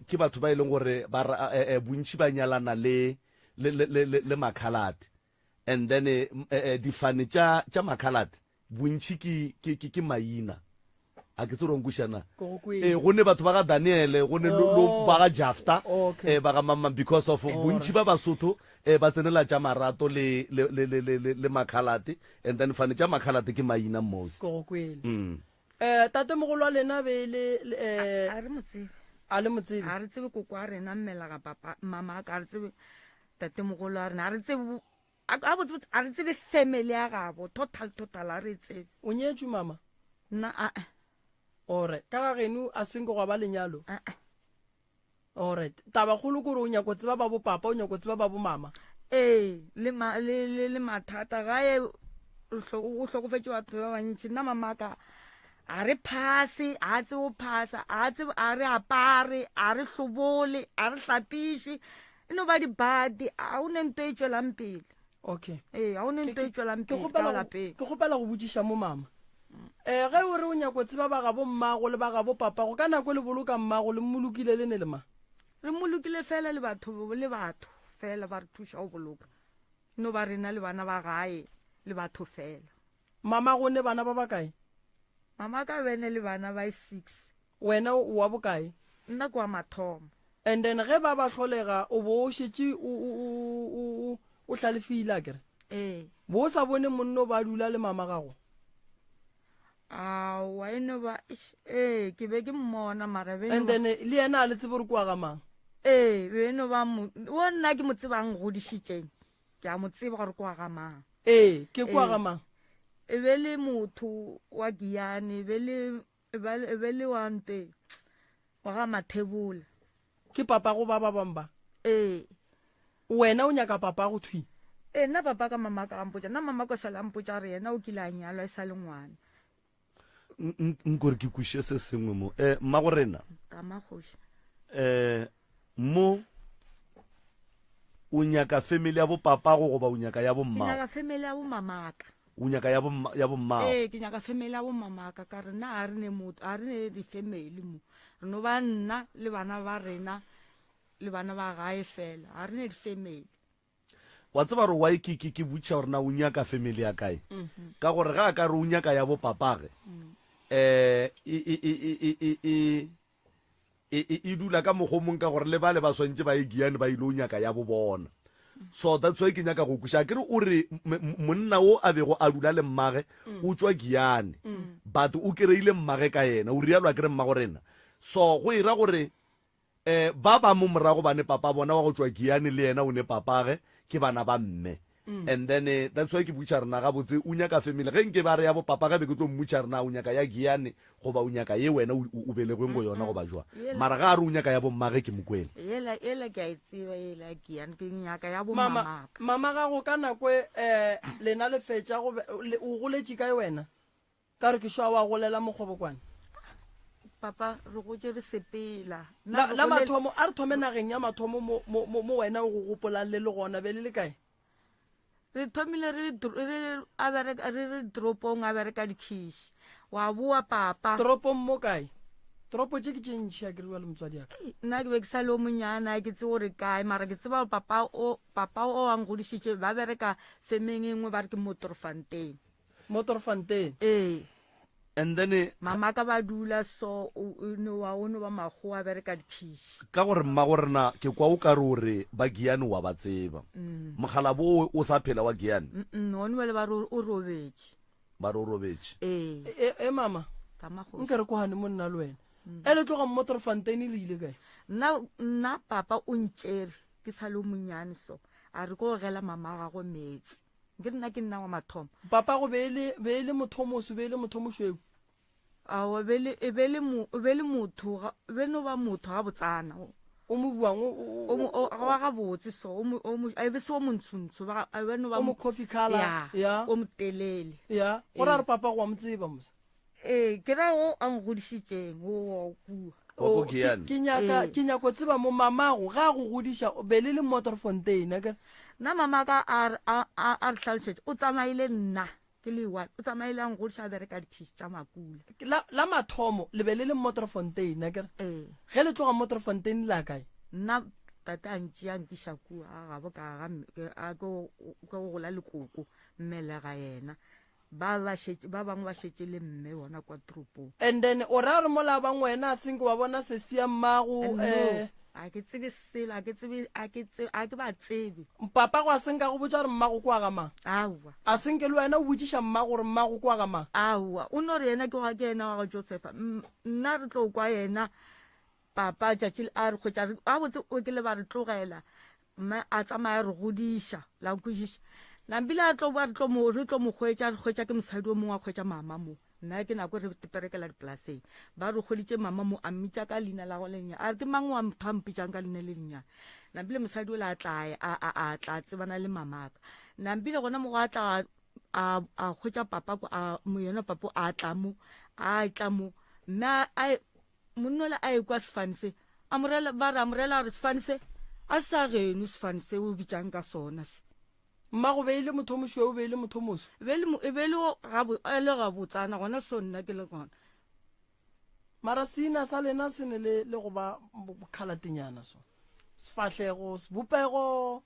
ke batho ba e leng gore bontši ba nyalana le makhalate and then difane tša makhalate bontši ke maina a ke tse rongkušana go ne batho ba ga Daniel go ne ba ga Jafta ba ga mama because of bontši ba Basotho ba tsenela tša marato le makhalate and then fane tša makhalate ke maina most tate mogolo wa lena be le a re motsebe a le motsebe a re tsebe koko a rena mmela ga papa mama ka re tsebe tate mogolo wa rena a re tsebe a re tsebe family ya gabo total a re tsebe o nyetswe mama nna ore ka ga geno a seng go ba lenyalo ore taba golo kore o nyako tseba ba bo papa o nyako tseba ba bo mama le mathata gae o hlokofetse batho ba bantši nna mamaka a re phase a tsebo phasa a re apare a re hlobole a re hlapišwe e no ba dibadi a o ne nto e tswelang pele okay a o ne nto e tswelang pele ka lapeng ke gopela go botsiša mo mama ge o re o nyako tseba ba gabo mmago le ba gabo papa go ka nako le boloka mmago le mmolokile le ne le ma re mmolokile fela le batho fela ba re thuša go boloka no ba rena le bana ba gae le batho fela mama go ne bana ba bakae mama ka bene le bana ba 6 wena o wa bokae nna kwa mathomo and then ge ba ba hlolega o bo o šetše o hlalefile a kere bo o sa bone monno ba dula le mama gago wa eno ba ke be ke mmona mara be and then le yena a le tsebe re kwa ga mang beno ba o nna ke mo tsebang godišitšeng ke a mo tseba gore kwa ga mang ke kwa ga mang e be le motho wa Giyane e be le wa nte wa ga Mathebola ke papa go ba bang ba wena o nyaka papa go thwi nna papa ka mama ka mpotsa nna mama ko sala mpotsa re yena o kila nyalwa e sa le ngwana nkore ke kwishe se sengwe mo mma go rena ka magoshi mo o nyaka family ya bo papa go ba o nyaka ya bo mma ke nyaka family ya bo mamaka o nyaka ya bo mma ke nyaka family ya bo mamaka ka re na a re ne di family mo re no ba nna le bana ba rena le bana ba gae fela a re ne di family wa tseba re wa ke butša gore na o nyaka family ya kae ka gore ga ka re o nyaka ya bo papage e dula ka mogomong ka gore le ba ba swantse ba e Giyane ba ile o nyaka ya bo bona so that's why ke nyaka go kusha ke re o re monna o a bego a dula le mmage o tswa Giyane but o kereile mmage ka yena o rialo a kere mmago rena so go ira gore ba ba mo morago ba ne papa bona wa go tswa Giyane le yena o ne papage ke bana ba mme and then that's why ke butša rena ga botse o nyaka family ge nke ba re ya bo papa ga be ke tlo mmutša rena o nyaka ya Giyane goba o nyaka ye wena o belegweng go yona goba jwa mara ga a re o nyaka ya bo mmage ke mokwele ela ke a itseba ela Giyane ke nyaka ya bo mama ga go ka nakwe lena le fetša o goletše kae wena ka re ke šwa wa golela mokgobokwane papa re go je re sepela la mathomo a re thome nageng ya mathomo mo wena o go gopolang le gona be le kae re thomile re dropong a bereka dikhiši wa boa papa dropong mo kae dropo tše ke tše ntšhi a keriwa le motswadi yaka nna ke be ke sa le o monyana ke tse gore kae mara ke tseba papa o ang godišitše ba bereka femeng engwe ba re ke Motorfontein and then mama ka ba dula so o no ba mago a bereka dikhiši ka gore mma go rena ke kwa o ka re ore ba Giyane wa ba tseba mogala bo o sa phela wa Giyane one wele ba re o robetše mama nke re kohane mo nna le wena le tloga Motorfontein le ile kae nna papa o ntšere ke sa le o monyane so a re ko gela mama ga go metsi ke nna ke nna wa mathomo papa go be le mothomoso be le mothomošweu awa be le motho be no ba motho ga botsana o mo buang wa ga botse so a be se o montshuntsho ba no ba mo coffee color o motelele go ra re papa go a motseba mosa ke ra o ang godišitšeng o wa kua ke nyako tseba mo mamago ga go godiša be le Motorfontein nna mama ka a re hlalošetše o tsamaile nna ke le one o tsamaile ang godiša bereka dikhiši tša makula la mathomo le be le Motorfontein ge le tloga Motorfontein la kae nna tate a ntši a nkiša kua a gabo ka go gola lekoko mmele ga yena ba bangwe ba šetše le mme bona kwa toropong and then o ra re mola bangwe wena a senke wa bona se sia mmago a ke tsebe selo a ke ba tsebe papa go a seng ka go botsa gore mmago kwa ga mang aowa a seng ke le wena o botsiša mmago gore mmago kwa ga mang aowa o no re yena ke ga ke yena wa ga Josepha nna re tlo kwa yena papa tšatši a re kgwetša a botse o ke le ba re tlogela mme a tsamaya re godiša la nkwešiša nambile a tlo boa re tlo mo kgwetša re kgwetša ke mosadi o mongwe a kgwetša mama mo nna ke nako re perekela dipolaseng ba re kgoditše mama mo a mmitša ka leina la go lenya a re ke mang wa motho a mpitšang ka leina le lenyana nambile mosadi o le a tla tsebana le mamaka nambile gona mo go a tla a kgwetša papa mo yena papa a tla mo mme monnole a ekwa sefane se ba re a morela gore sefane se a sa geno sefane se o bitšang ka sona se mmago beile motho o mošweu o beile motho o moso e be le gabotsana gona so nna ke le gona mara seina sa lena se ne le go ba bokhalatenyana so sefatlhego sebopego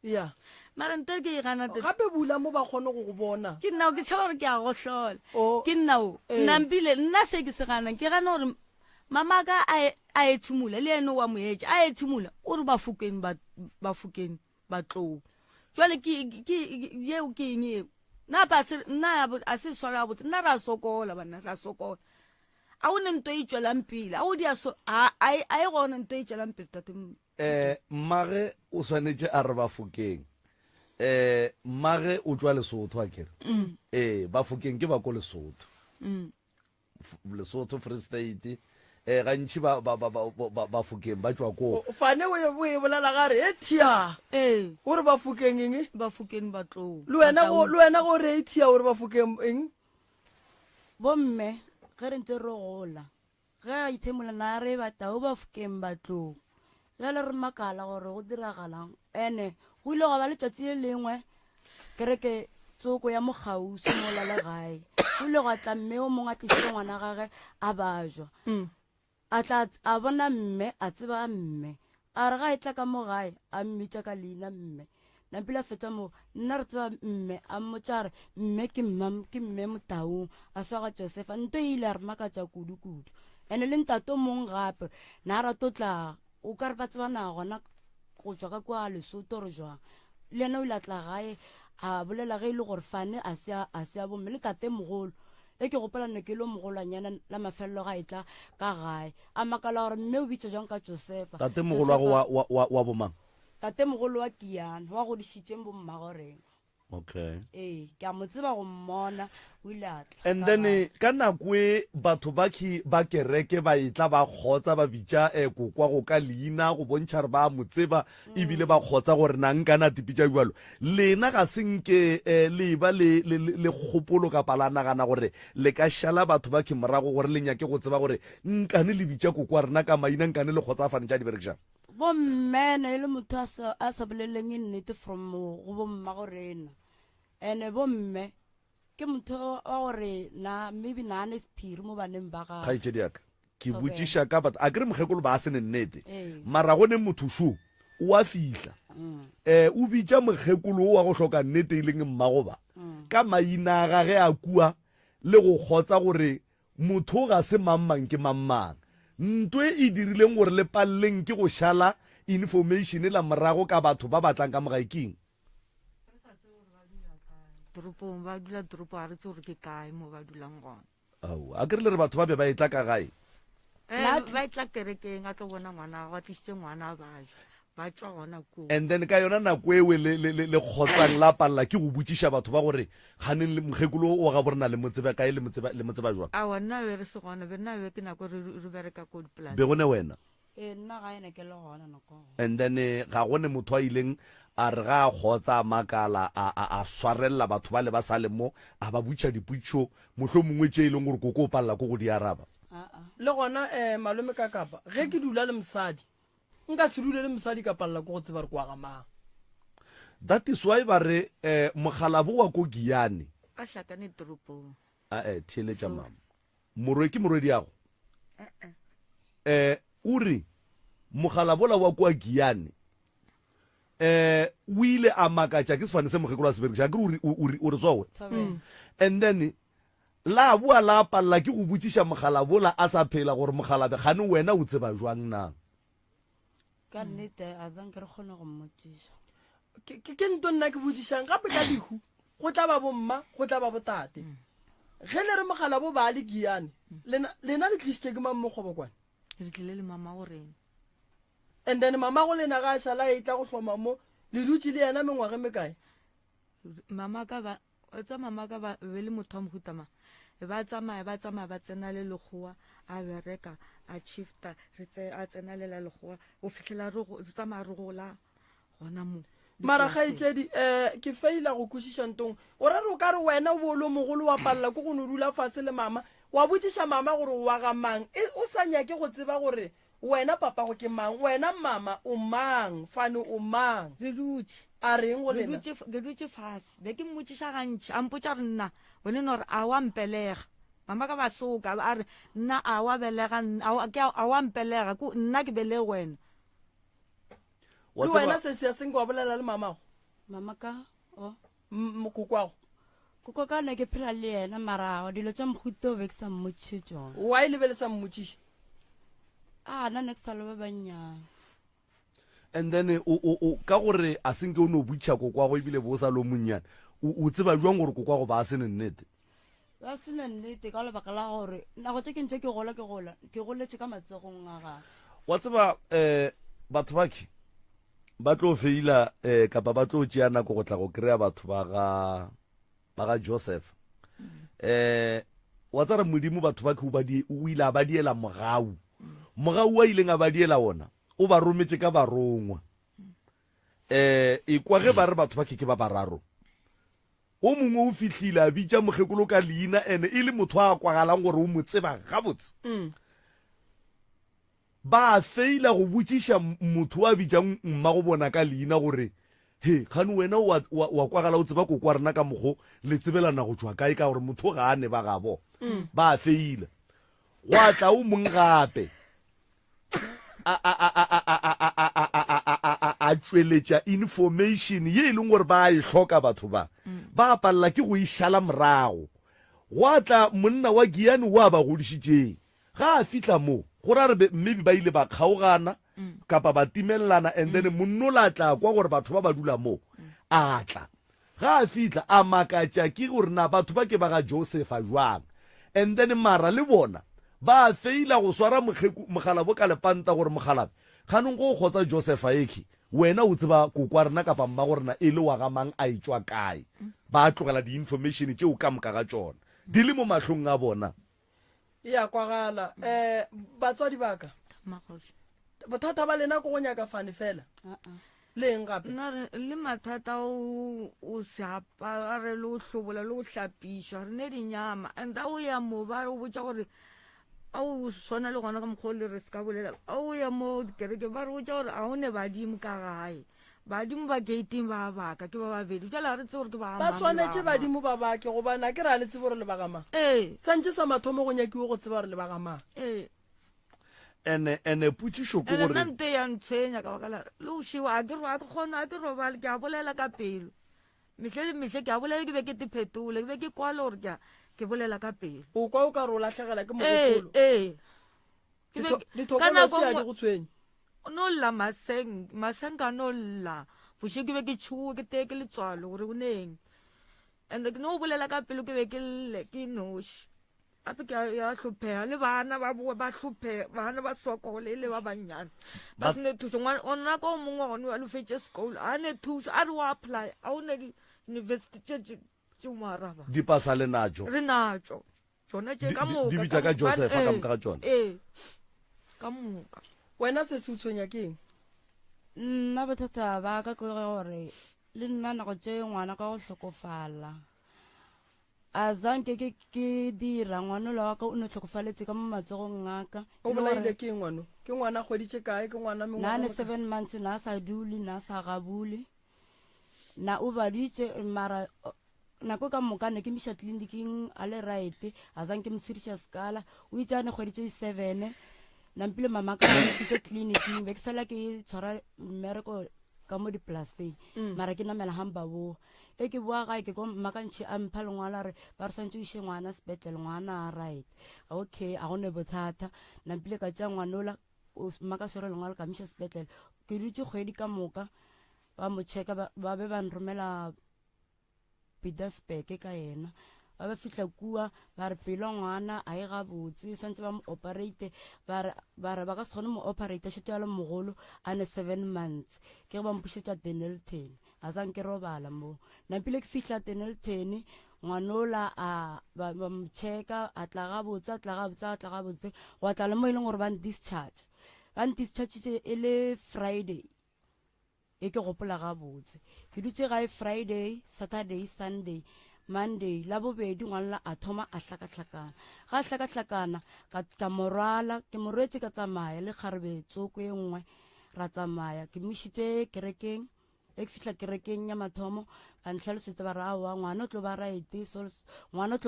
ya mara nte ke e gana gape bula mo ba kgone go go bona ke nnao ke tšhaba gore ke a gohlola ke nnao nnambile nna se ke se ganang ke gana gore mamaka a ethimola le ene wa moetša a ethimola o re bafokeng ba tlou jwale yeo ke eng eo nna a se swara a botse nna re a sokola banna re a sokola a o ne nto e tšwelang pele a o di a e gona nto e tšwelang pele tate mmage o swanetše a re bafokeng mmage o tšwa Lesotho a kere bafokeng ke ba ko Lesotho Free State gantši bafokeng ba tšwa ko fane o e bolela gare ethia o re bafokeng eng bafokeng ba tlou le wena go re ethia o re bafokeng eng bomme ge re ntse re gola ge a ithemola na re batao bafokeng ba tlou jale re makala gore go diragalang ene go ile go ba letšatši le lengwe kereke tsoko ya mogausi mola le gae go ile go tla mme o mongwe a tlisitse ngwana gage a bajwa a bona mme a tseba mme a re ga e tla ka mo gae a mmitša ka leina mme nampile a fetša mo nna re tseba mme a mmotša re mme ke mme motaung a swaga Josepha nto e ile a re makatša kudu ene le ntato mongwe gape na rato tla o ka re ba tsebana gona go tšwa ka kwa Lesotho re jwang le ena o ile a tla gae a bolela ge e le gore fane a se a bomme le tate mogolo e ke gopola ne ke le mogolwanyana la mafelelo ga e tla ka gae a makala gore mme o bitša jang ka Josepha tate mogolo wa bomang tate mogolo wa Kiana wa godišitšeng bommagoreng okay ke a mo tseba go mmona o ile a tla and then ka nako e batho ba kereke ba itla ba kgotsa ba bitša kokwa go ka leina go bontšha re ba mo tseba ebile ba kgotsa gore nang kana tipitša jalo lena ga senke le ba le kgopolo ka la nagana gore le ka šala batho ba morago gore le nyake go tseba gore nkane le bitša kokwa rena ka maina nkane le kgotsafane tša diberekšana bommene e le motho a sa boleleng nnete from go bommagorena ene bomme ke motho wa gore maybe naane sephiri mo baneng ba gae kgaetšedi yaka ke botšiša ka batho a kere mogekolo ba a sene nnete mara gone motho šo o a fihla o bitša mogekolo o wa go hloka nnete e leng mmagoba ka maina a gage a kua le go kgotsa gore motho ga se mammang ke mammang ntwe e dirileng gore le paleleng ke go šala information la morago ka batho ba batlang ka mogaeking toropong ba dula toropo a re tse gore ke kae mo ba dulang gona a kere le re batho ba be ba etla ka gae ba etla kerekeng a tlo bona ngwana ga tlisitse ngwana a bajwa ba tswa gona koo and then ka yona nako ewe le kgotsang la palela ke go botšiša batho ba gore ganeng le mogekolo o ga borena le motseba kae le motseba jwang awa nna be re se gona be nna be ke nako re bereka ko dipolase be gone wena nna ga ene ke le gona nako and then ga gone motho a ileng a re ga a kgotsa a makala a swarelela batho ba le ba sa le mo a ba butša diputšo mohlho mongwe tše e leng gore koko o palela ko go di araba le gona malome ka kapa ge ke dula le mosadi nka se dule le mosadi ka palela ko go tseba re kwa gamang that is why ba re mogalabo wa ko Giane a hlakane toropong theeletša mama morwe ke morwedi yago o re mogalabola wa kwa Giane o ile a makatša ke sefane se mogekolo a se berekiša ke o re sowe and then la bua la palela ke go botšiša mogalabola a sa phela gore mogalabe gane wena o tseba jwang nang ka nnete a zanke re kgone go mmotsiša ke nto nna ke botsišang gape ka lehu go tla ba bomma go tla ba botate ge le re mogala bo ba le giane lena le tlisitse ke mammokgobo kwane re tlile le mama go rena and then mama go lena ga a šala e tla go hloma mo le dutse le yena mengwage mekae mama ka ba be le motho wa mohutama ba tsamaya ba tsena le legoa a bereka a shifta a tsena le la legoa o fitlhela re tsamaya re gola gona mo mara ga itsedi ke feila go kwešiša ntong o ra re o ka re wena o bolo mogolo wa palela ko go no dula fase le mama wa botsiša mama gore wa ga mang o sa nyake go tseba gore wena papa go ke mang wena mama o mang fane o mang re dutse a reng go lena ke dutse fase be ke mmotsiša gantši a mpotša re nna o nene gore a wa mpelega mama ka basoka a re nna a wa belega a wa mpelega nna ke bele wena le wena se se seng go bolela le mamago mama ka mokokwago koko ka ne ke phela le yena mara dilo tša mohuto o be ke sa mmotšiše tsona wa e lebele sa mmotšiše nna ne ke sa le ba bannyane and then o ka gore a senke o ne o butšha kokwago ebile bo o sa lo monnyane o tseba jwang gore kokwago ba a se ne nnete ba se ne nnete ka lebaka la gore nako tše ke ntse ke goletše ka matsegong a gae wa tseba batho bake ba tlo feila kapa ba tlo tšea nako go tla go kry-a batho ba ga Joseph wa tsara modimo batho bake o ile a ba diela mogau wa ileng a ba diela ona o ba rometse ka barongwa e kwa ge ba re batho ba ke ba bararo o mongwe o fihlile a bitša mokgekolo ka leina ene e le motho a kwagalang gore o mo tseba gabotse ba feila go botšiša motho wa bitšang mma go bona ka leina gore he gane wena wa kwagala o tseba kokwa rena ka mokgo le tsebelana go tšwa kae ka gore motho ga a ne ba gabo ba feila go a tla o mong gape a tšweletša information ye e leng gore ba e hloka batho ba palela ke go išala morago go a tla monna wa giane wa ba godišitšeng ga a fitla mo gore a re maybe ba ile ba kgaogana kapa ba timelelana and then monno la tla kwa gore batho ba dula mo a tla ga a fitla a makatša ke gore na batho ba ke ba ga Joseph a jwang and then mara le bona ba feila go swara mogala bo ka lepanta gore mogalabe ganong go kgotsa Joseph eke wena o tseba kokwa rena kapa mma gore na e le wa ga mang a etswa kae ba tlogela di-information tšeo ka moka ga tsona di le mo mahlong a bona ya kwagala batswadi baka bothata ba lena ko go nyaka fane fela leng gape le mathata o se apare le o hlobola le o hlapišwa re ne dinyama and a o ya mo ba o botša gore a o swana le gona ka mokgwa le re se ka bolela a o ya mo dikereke ba re botša gore a o ne badimo ka gae badimo ba gating ba baka ke ba babedi jala re tse gore ke ba swanetse badimo ba bake gobana ke ra le tsebe gore le ba ga mang santse sa mathomo go nyakiwe go tseba gore le ba ga mang ene putsišo ko gore nna nte ya ntshwenya ka baka le o šiwa a ke kgona a ke robale ke a bolela ka pelo mehle le mehle ke a bolela ke be ke tephetole ke be ke kwale gore ke bolela ka pelo o kwa o ka re o latlhegela ke mogopolo dithokolose ya di go tshwenye no lla maseng ka no lla boše ke be ke tšhoe ke tee ke letswalo gore o neng and ke no bolela ka pelo ke be ke lle ke noši gape ke ya hlopheya le bana ba boe ba hlopheya bana ba sokole le ba bannyane ba se ne thušo onna ka o mongwe gone wa lefetse sekolo a ne thušo a re o apply a o ne di-university tše maraba di pasa le natšo re natšo tsona tše ka moka di bitša ka Joseph ka moka ga tsona ka moka wena se se o tshwenya ke eng nna bothata ba ka ke gore le nna nako tše ngwana ka go hlokofala a zanke ke dira ngwana le wa ka o ne hlokofaletse ka mo matsogong ngaka o bolaile ke ngwana ke ngwana kgweditše kae ke ngwana nane 7 months na sa dule na sa gabule na o baditše mara nako ka moka ne ke miša tleliniking a le right a zanke mosiriša skala o itse a ne kgweditše 7 nampile mama ka mositše tleliniking be ke fela ke tshwara mmereko ka mo dipolaseng mara ke namela hamba bo e ke boa gae ke ko makantšhe a mpha lengwala re ba re santse o iše ngwana sepetlele ngwana a right okay a gone bothata nampile ka tša ngwanola o maka sero lengwalo ka miša sepetlele ke dutse kgwedi ka moka ba mo checka ba be ba nromela Petersburg ka yena ba ba fihla kua ba re pelo ngwana a e gabotse swantse ba mo operate ba re ba ka se kgone mo operate šete ya le mogolo a ne 7 months ke ba mpušetša Denelton a sang ke robala mo nampile ke fihla Denelton ngwanola ba mo checka a tla gabotse wa tla le mo ileng gore ban discharge e le Friday e ke gopola gabotse ke dutse gae Friday, Saturday, Sunday, Monday la bobedi ngwana a thoma a hlakahlakana ga hlakahlakana ka morala ke morwetse ka tsamaya le kgarbetso ko engwe ra tsamaya ke mošitse kerekeng e fihla kerekeng ya mathomo ba ntlhalosetsa ba re aowa ngwana o tlo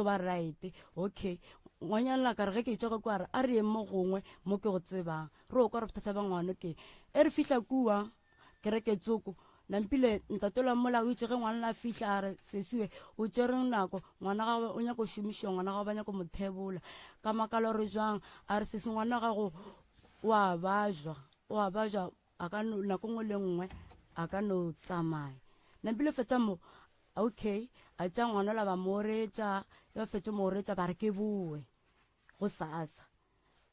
ba right okay ngwanyana ka re ge ke itse kwa re a re ye mo gongwe mo ke go tsebang re o kwa re bothata ba ngwana ke e re fihla kua kereke tsoko nampile ntatola mola o itse ge ngwana la fihla a re sesiwe o tsereng nako ngwana ga o nyaka go šomiša ngwana ga ba nyaka go mothebola ka makalo re jwang a re sese ngwana gago wa bajwa a ka nako ngwe le nngwe a ka no tsamaya nampile fetsa mo okay a tša ngwana la ba moretša ya fetša moretša ba re ke boe go sasa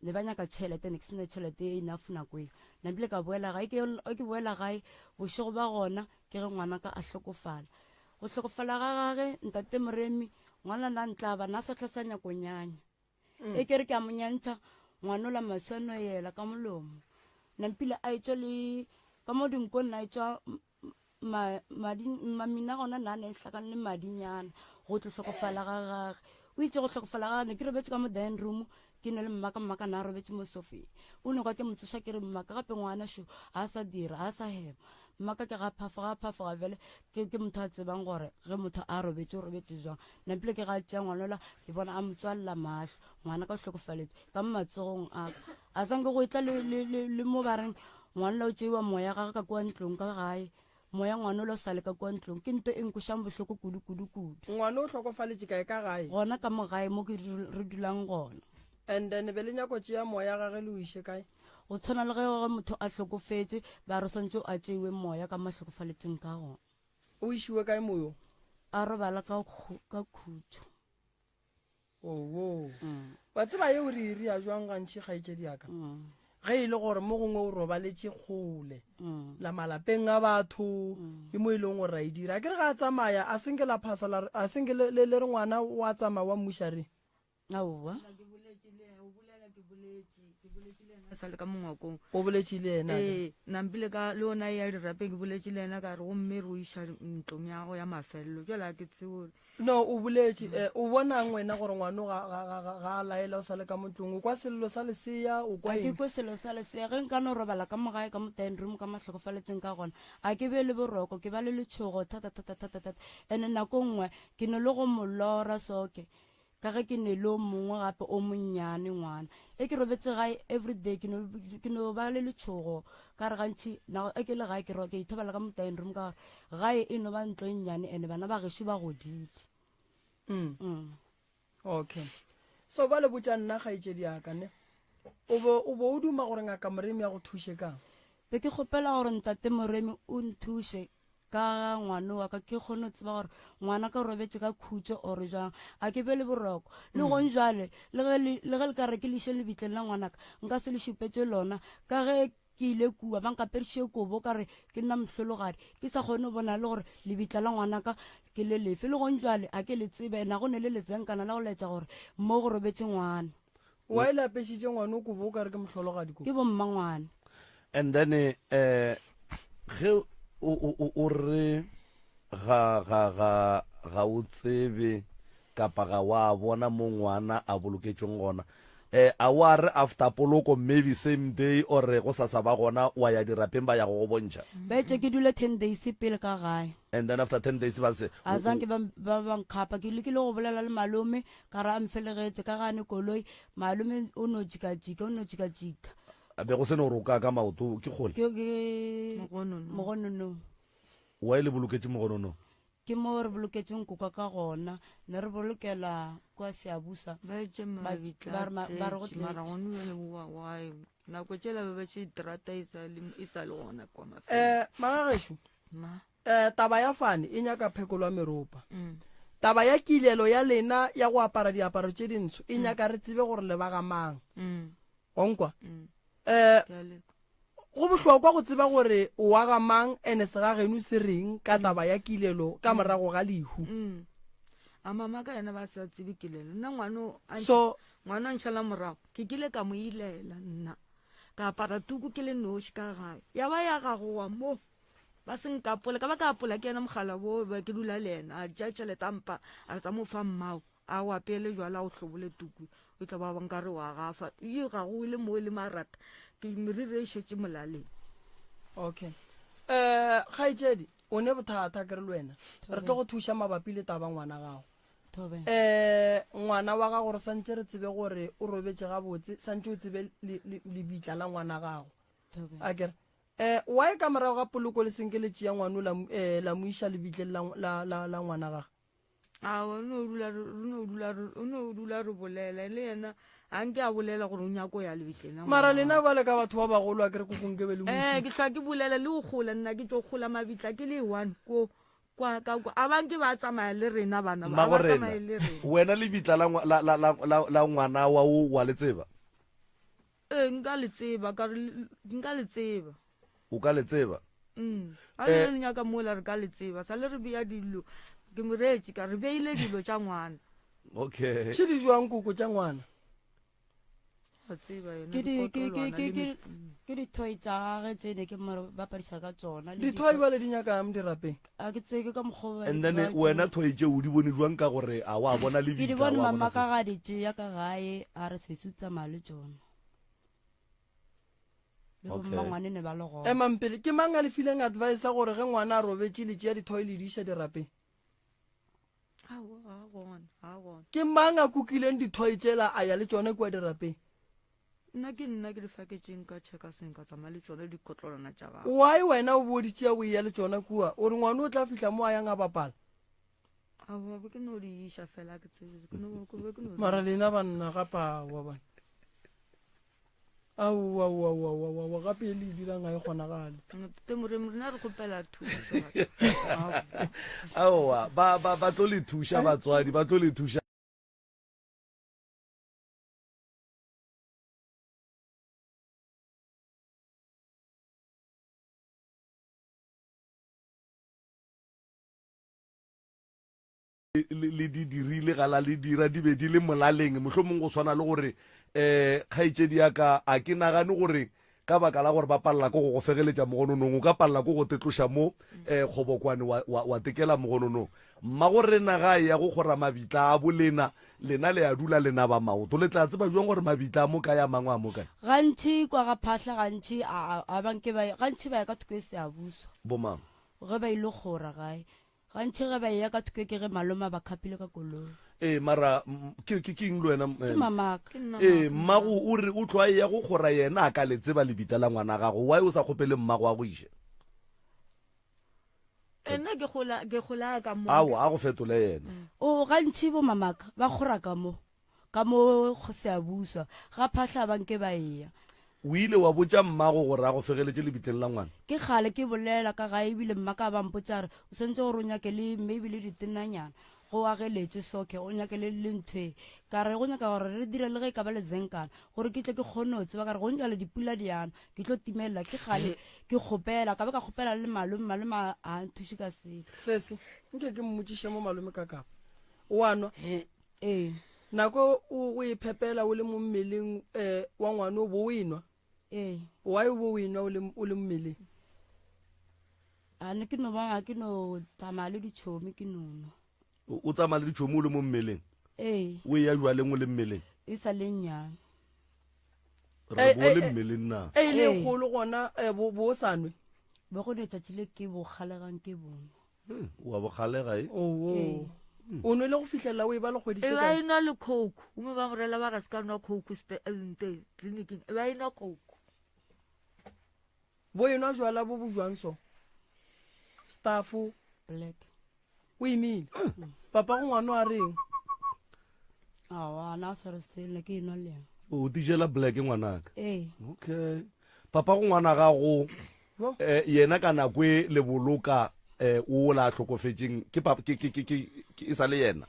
le ba nyaka tšhelete ne ke sena tšhelete e enough nako eo nampile ka boela gae ke boela gae bošego ba gona ke ge ngwana ka a hlokofala go hlokofala ga gage ntate Moremi ngwana na ntla ba na sa tlhasa nyakonyanya e ke re ke a monyantšha ngwana la maswano yela ka molomo nampile a etswa le ka mo dinkong na etswa mamina gona na ne hlakane le madinyana go tlo hlokofala ga gage o itse go hlokofala ga ne ke robetse ka mo dining room ke ne le mmaka na robetse mo sofeng o ne kwa ke motsoša ke re mmaka gape ngwana sho a sa dira a sa hema mmaka ke ga phafoga vele ke motho a tsebang gore ge motho a robetse jwang nampile ke ga tšea ngwanola ke bona a motswalela mahlo ngwana ka hlokofaletse ka matsogong a sanke go etla le mo bareng ngwanola o tšeiwa moya gaga ka kwa ntlong ka gae moya ngwana lo sale ka kwa ntlong ke nto eng košang bohloko kudu ngwana o hlokofaletse kae ka gae gona ka mo gae mo ke re dulang gona and then be le nyako tšea moya gage le o iše kae go tshwana le ge motho a hlokofetse ba re swantse a tšeiwe moya ka mahlokofaletseng ka gona o išiwe kae moyo a robala ka khutšo wa tseba ye o re iri ya jwang gantši kgaetšedi yaka ge e le gore mo gongwe o robaletše kgole la malapeng a batho ke mo e leng gore a e dira ke re ga a tsamaya a senke la phasa a senke le re ngwana wa tsamaya wa mmušare aowa sale ka mongwakong o boletše le ena nampile ka le ona ya dirape ke boletše le ena ka re gomme re o iša ntlong ya go ya mafelelo jala ke tseo no o boletše o bonang wena gore ngwano ga a laela o sale ka montlong o kwa selelo sa lesea o kwa ke kwa selelo sa lesea ge nka no robala ka mogae ka mo dining room ka mahlokofaletseng ka gona a ke be le boroko ke ba le letšhogo thata ande nako nngwe ke ne le go molora soke ka ge ke ne le o mongwe gape o monnyane ngwana e ke robetse gae everyday ke no ba le letšhogo ka re gantši e ke le gae ke ithobela ka mo dining room ka gae e no ba ntlo e nnyane ande bana ba gešo ba godile okay so ba le botša nna kgaetšedi yakane o bo o duma gore ngaka Moremi ya go thuše kang be ke kgopela gore ntate Moremi o nthuše ka ngwana wa ka ke kgone tseba gore ngwana ka robetse ka khutšo ore jang a ke be le boroko le gong jale le ge le ka re ke leiše lebitleng la ngwanaka nka se le šupetse lona ka ge ke ile kua ba nkaperiše kobo ka re ke nna mohlologadi ke sa kgone bona le gore lebitla la ngwanaka ke le lefe le gong jale a ke le tsebe na go ne le letsenkana la go letša gore mo go robetse ngwana wa e lapešitše ngwana o kobo o ka re ke mohlologadi ke bomma ngwana and then ge o re ga o tsebe kapa ga wa bona mo ngwana a boloketšeng gona a wa re after poloko maybe same day or go sasa ba gona wa ya dirapeng ba ya go bontšha betse ke dule 10 days pele ka gae and then after 10 days ba se a zanke ba nkgapa ke le go bolela le malome ka ra mfelegetse ka gane koloi malome o no jika be go se no roka ka maoto ke gole mogonono wa ile boloketse mogonono ke mo re boloketseng koka ka gona ne re bolokela kwa Seabusa nako tšela be ba tše terata e sa le gona kwa magagesho taba ya fane e nyaka phekolwa meropa taba ya kilelo ya lena ya go apara diaparo tše dintsho e nyaka re tsebe gore le baga mang onkwa go bohlokwa go tseba gore o waga mang ene se ga geno se reng ka taba ya kilelo ka morago ga lehu a mama ka yena ba sa tsebe kilelo nna ngwana ntšhala morago ke kile ka mo ilela nna ka apara tuku ke le noši ka gae ya ba ya gagoa mo ba senkapola ka ba ka apola ke yena mogala bo ba ke dula le ena a ja tšheletampa a tsa mo fa mmao a o apele jwala o hlobole tuku o tla ba bankare wa gafa e gago ile mo le marata ke meriri e šetše molaleng. Okay kgaetšedi o ne bothata ke re le wena re tlo go thuša mabapi le taba ngwana gago ngwana wa gago re santse re tsebe gore o robetse gabotse santse o tsebe lebitla la ngwana gago akere why ka morago ga poloko le senke le tšea ngwano la mo iša lebitleng la ngwana gago o ne o dula re bolela le yena a nke a bolela gore o nyako ya lebitleng mara lena ba le ka batho ba bagolo a kere kokong ke be le ke tlhoa ke bolela le go gola nna ke tso gola mabitla ke le one ko a banke ba tsamaya le rena bana ba tsamaya le rena wena lebitla la ngwana wa o wa le tseba nka le tseba o ka le tseba a le nyaka mola re ka le tseba sa le re beya dilo ke moretši ka re beile dilo tša ngwana okay tše di jwang koko tša ngwana ke dithoi tsa gage tsene ke bapadisa ka tsona dithoi ba le di nyakang dirapeng a ke tseke ka mokgwa and then wena thoi tše o di bone jwang ka gore a wa bona le ke di bone mama ka ga di tšea ka gae a re sesutsa male tsona le bomangwane ne ba le gona mampele ke mang a le fileng advice gore ge ngwana a robetse le tšea dithoi le di iša dirapeng ke mang a kukileng dithoi tšela a ya le tsone kua dirapeng nna ke di faketšeng ka tšheka seng ka tsamaya le tsone dikotlolwana tša gago why wena o boditšea o eya le tsona kua ore ngwane o tla fihla mo a yang a bapala be ke no di iša fela ke mara lena banna gapawa bana aowa gape e le dirang a e kgonagale rena re kgopela thuso aowa ba tlo le thuša batswadi ba tlo le thuša le di dirile ga la le dira di be di le molaleng mohlomong go swana le gore kgaetšedi ya ka a ke nagane gore ka baka la gore ba palela ko go fegeletša mogononong o ka palela ko go tetloša mo kgobokwane wa tekela mogononong mma gore naga ya go kgora mabitla a bolena lena le a dula lena ba maoto le tla tseba jwang gore mabitla a mo kae a mangwe a mo kae gantši kwa ga phahla gantši gantši ba ya ka thoko e se a buswa bomang ge ba ile kgora gae gantši ge ba ya ka thoko ke ge maloma ba khapile ka koloi mara ke eng le wena mmago o re o tlhoa ya go kgora yena a ka le tseba lebita la ngwana gago why o sa kgopele mmago a go iše nna ke gola ka mo ao a go fetole yena o gantši bo mamaka ba kgora ka mo go se a buswa ga phahla banke ba eya o ile wa botša mmago gore a go fegeletše lebitleng la ngwana ke kgale ke bolela ka gae ebile mmaka a bampotsa re o sentse gore o nyake le maybe le ditenanyana go ageletse soke o nyake le nthoe ka re go nyaka gore re dire le ge ka ba le zenkana gore ke tle ke kgone o tseba ka re go ntša le dipula diana ke tlo timelela ke gale ke kgopela ka be ka kgopela le malome a nthuše ka sese nke ke mmotšiše mo malome ka kapa o anwa nako o e phepela o le mo mmeleng wa ngwane o bo o enwa why o bo o enwa o le mmeleng ane ke no banga ke no tsamaya le ditšhomi ke nono o tsamaya le ditšhomi o le mo mmeleng o e ya jwaleng o le mmeleng e sa le nnyane re bo le mmeleng na e le kgolo gona bo o sanwe be go letšatši le ke bogalegang ke bone wa bogalega o nwe le go fitlhelela o e ba le kgweditše ba ena le coke o mo ba morela ba ra se ka nwa coke tleliniking ba ena coke bo enwa jwala bo bojwang so staffo black o imile papa go ngwana a reng awa na sa re sele ke enwa le o dijela black ngwanaka ee okay papa go ngwana gago yena ka nako e le boloka o la tlhokofetseng ke e sa le yena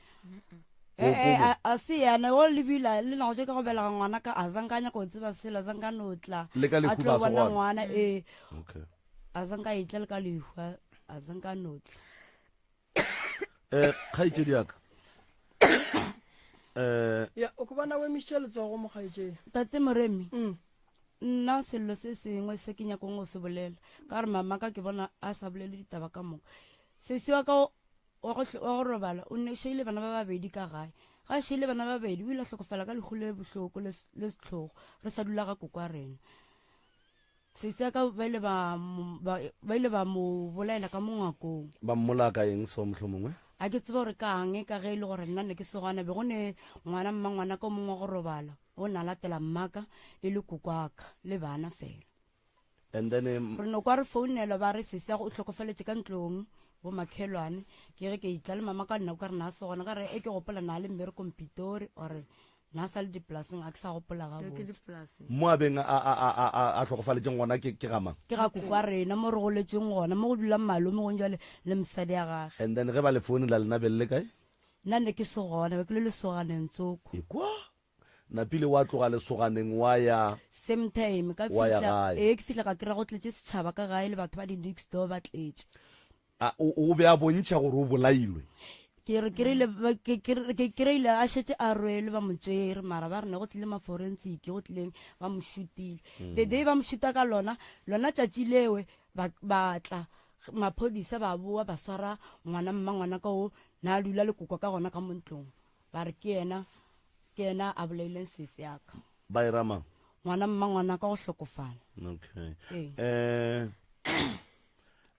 a se yana o lebila le nako tse ka go belega ngwana ka a zankanya go tseba selo zanka notla Le ka lehu a tlo ba se bona gona? ngwana okay a zanka itla le ka lehua a zanka notla kgaitsedi yaka ya o kubana we Michelle tso go mogaetse tate moremi nna sello se sengwe se ke nyakong go se bolela ka re mama ka ke bona a sa bolele ditaba ka moka sesi wa ka wa go robala o ne sheile bana ba babedi ka gae ga sheile bana ba babedi o ile a hlokofala ka legole bohloko le setlhogo re sa dula ga koko a rena sesi ya ka ba ile ba mo bolaela ka mongakong ba mmola ka eng so mohlomongwe a ke tseba gore kang ka ge e le gore nna ne ke segwana be go ne ngwana mmangwana ka mongwe go robala o na latela mmaka e le kokwaka le bana fela and then re no kwa re founela ba re sese ya go tlhokofeletse ka ntlong bo makhelwane ke re ke itla le mama ka nna o ka re na segwana ka re e ke gopola na le mmere kompitori ore na sa le dipolaseng a ke sa gopola ga mo a beng a tlhokofaletseng ngwana ke gamang ke ga koko a rena mo re goletseng gona mo go dulang malome go njale le mosadi ya gage and then ge ba le phone la lena belle kae nna ne ke segona be ke le lesoganeng tsoko ekwa na pile wa tloga lesoganeng wa ya same time ka Wa ya fihla gae. ke fihla ka kry-a go tletse setšhaba ka gae le batho ba di-next door ba tletse o be a bontšha gore o bolailwe ke kry-ile a šetse a rwele ba motsere mara ba rene go tlile ma-forensic go tlileng ba mo šutile the day ba mo šuta ka lona tšatši lewe ba tla maphodisa ba boa ba swara ngwana mmangwana ka o na a dula le koko ka gona ka montlong ba re ke ena a bolaileng sese yaka ba e ramang ngwana mmangwana ka go hlokofala okay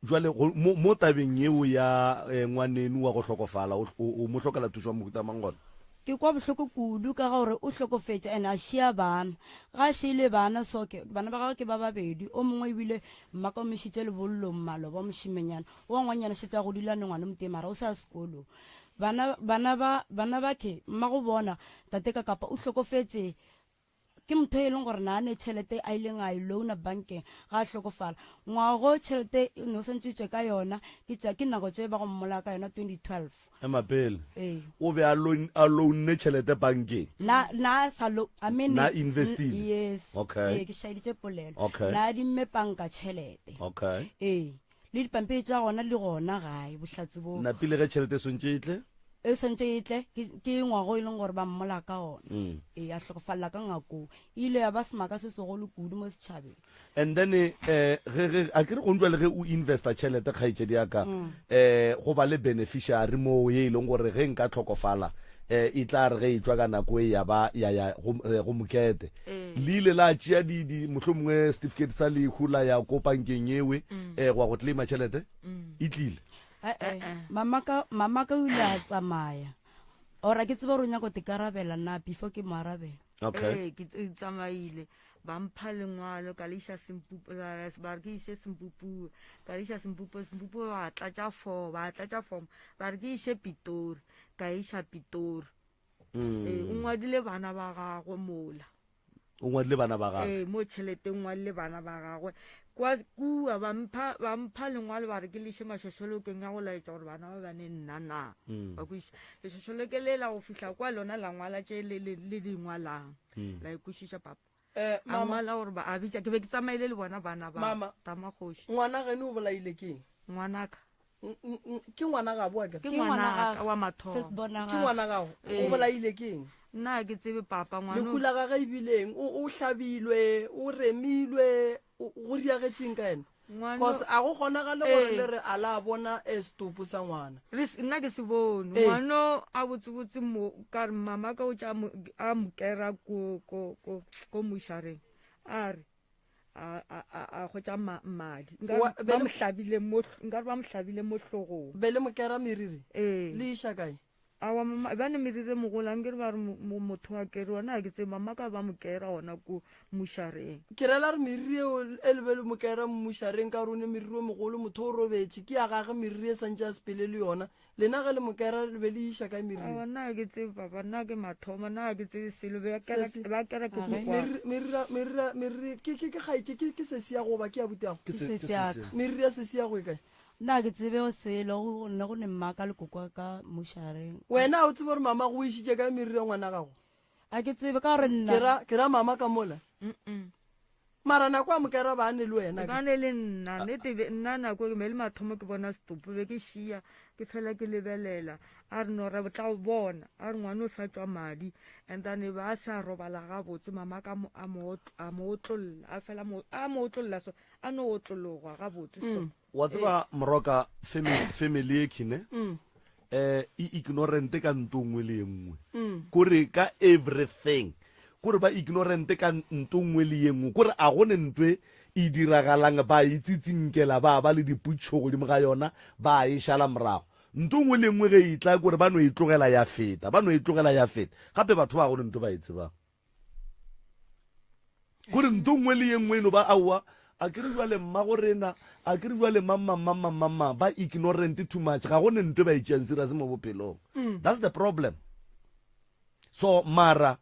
jwale mo tabeng yeo ya ngwanenu wa go hlokofala o mo hlokela thuso mo kuta mangona ke kwa bohloko kudu ka gore o hlokofetša ene a šia bana ga a šeile bana soke bana ba gagwe ke ba babedi o mongwe ebile mmaka o mešitše lebollong malo ba mošimenyana o ngwanyana šetša go dulane ngwana motemara o sa sekolong bana ba ke mma go bona tate ka kapa o hlokofetse ke motho e leng gore na ne tšhelete a ileng a loana bankeng ga a hlokofala ngwago tšhelete no sentšitšwe ka yona ke nako tše ba go mmola ka yona 2012 emapele o be a loanne tšhelete bankeng na investile yes okay ke šaeditše polelo okay na dimme panka tšhelete okay le dipampiri tša gona le gona gae bohlatsi bo na pile ge tšhelete swantše itle e sentse itle ke ngwago e leng gore ba mmola ka ona a hlokofalela ka ngakong ile ya ba semaka se segolo kudu mo setšhabeng and then a kere go ntwa le ge o investa tšhelete kgaitšedi yaka go ba le beneficiary mo ye e leng gore ge nka tlhokofala e tla re ge e tswa ka nako e ya ba ya go mokete le ile la tšea mohlomongwe certificate sa lehula ya ko bankeng ewe go go claima tšhelete e tlile mama ka o ile a tsamaya ora ke tseba gore o nyako tekarabela na before ke mo arabela ke tsamaile ba mpha lengwalo ka le iša sempupu ba re ke iše sempupu ka le iša sempupu ba tlatša form ba re ke iše Pitori ka iša Pitori o ngwadile bana ba gagwe mola o ngwadile bana ba gagwe mo tšhelete ngwadile bana ba gagwe kua ba mpha lengwalo ba re ke leiše mašošolokeng ya go laetša gore bana ba bane nna na ba kweša lešošoloke le la go fihla kwa lona la ngwala tše le dingwalang la ekwešiša papa a ngwala gore ba a bitša ke be ke tsamaile le bona bana ba Tamagoši ngwana gene o bolaile keng ngwanaka ke ngwana ga boa ke ngwanaka wa mathomo ke ngwana gago o bolaile keng nna ke tsebe papa lekula ga ga ebileng o hlabilwe o remilwe go riagetseng ka ene cause a go kgonagale gore le re a la bona stopo sa ngwana nna ke se bone ngwano a botsebotse mo ka re mama ka o tša a mokera ko mošareng a re a go tša madi nkare ba mohlabile mo hlogong be le mokera meriri le iša kae awa mama ba ne merire mogola nke re ba re motho wa kere ona a ke tse mama ka ba mo kera ona ko mushareng ke rela re meriri eo e lebele mo kera mmushareng ka rone meriri o mogolo motho o robetse ke ya gage meriri e santse a sepele le yona lena ge le mo kera le be le iša ka meriri awa nna ke tse papa nna ke mathoma nna ke tse selo ba kera ke meriri ke kgaetse ke sesi ya goba ke ya butago meriri ya sesi ya go e kae nna ke tsebe o selo go nne go ne mmaka le kokwa ka mushareng wena o tsebe gore mama go išitše ka meriri ya ngwana gago a ke tsebe ka gore nna ke ra mama ka mola mara nako a mokera ba ne le wena ba ne le nna nete nna nako ke me le mathomo ke bona stopo be ke šia ke fela ke lebelela a re no re tla go bona a re ngwane o sa tswa madi and then ba sa robala gabotse mama ka a mo otlolla a fela a mo otlolla so a no otlologwa gabotse so wa tseba Moroka family e kine e ignorant ka ntongwe le engwe kore ka everything kore ba ignorant ka ntongwe le engwe kore a gone ntwe e diragalang ba itsitsingkela ba le diputšhogo di mga yona ba e šala morago ntongwe le engwe ge itla kore ba no e tlogela ya feta gape batho ba gone ntwe ba e tsebang kore ntongwe le engwe eno ba aowa a ke re jwale mma go rena a ke re jwale mamma ba ignorant too much ga gone ntwe ba e tšeang serious mo bophelong that's the problem so mara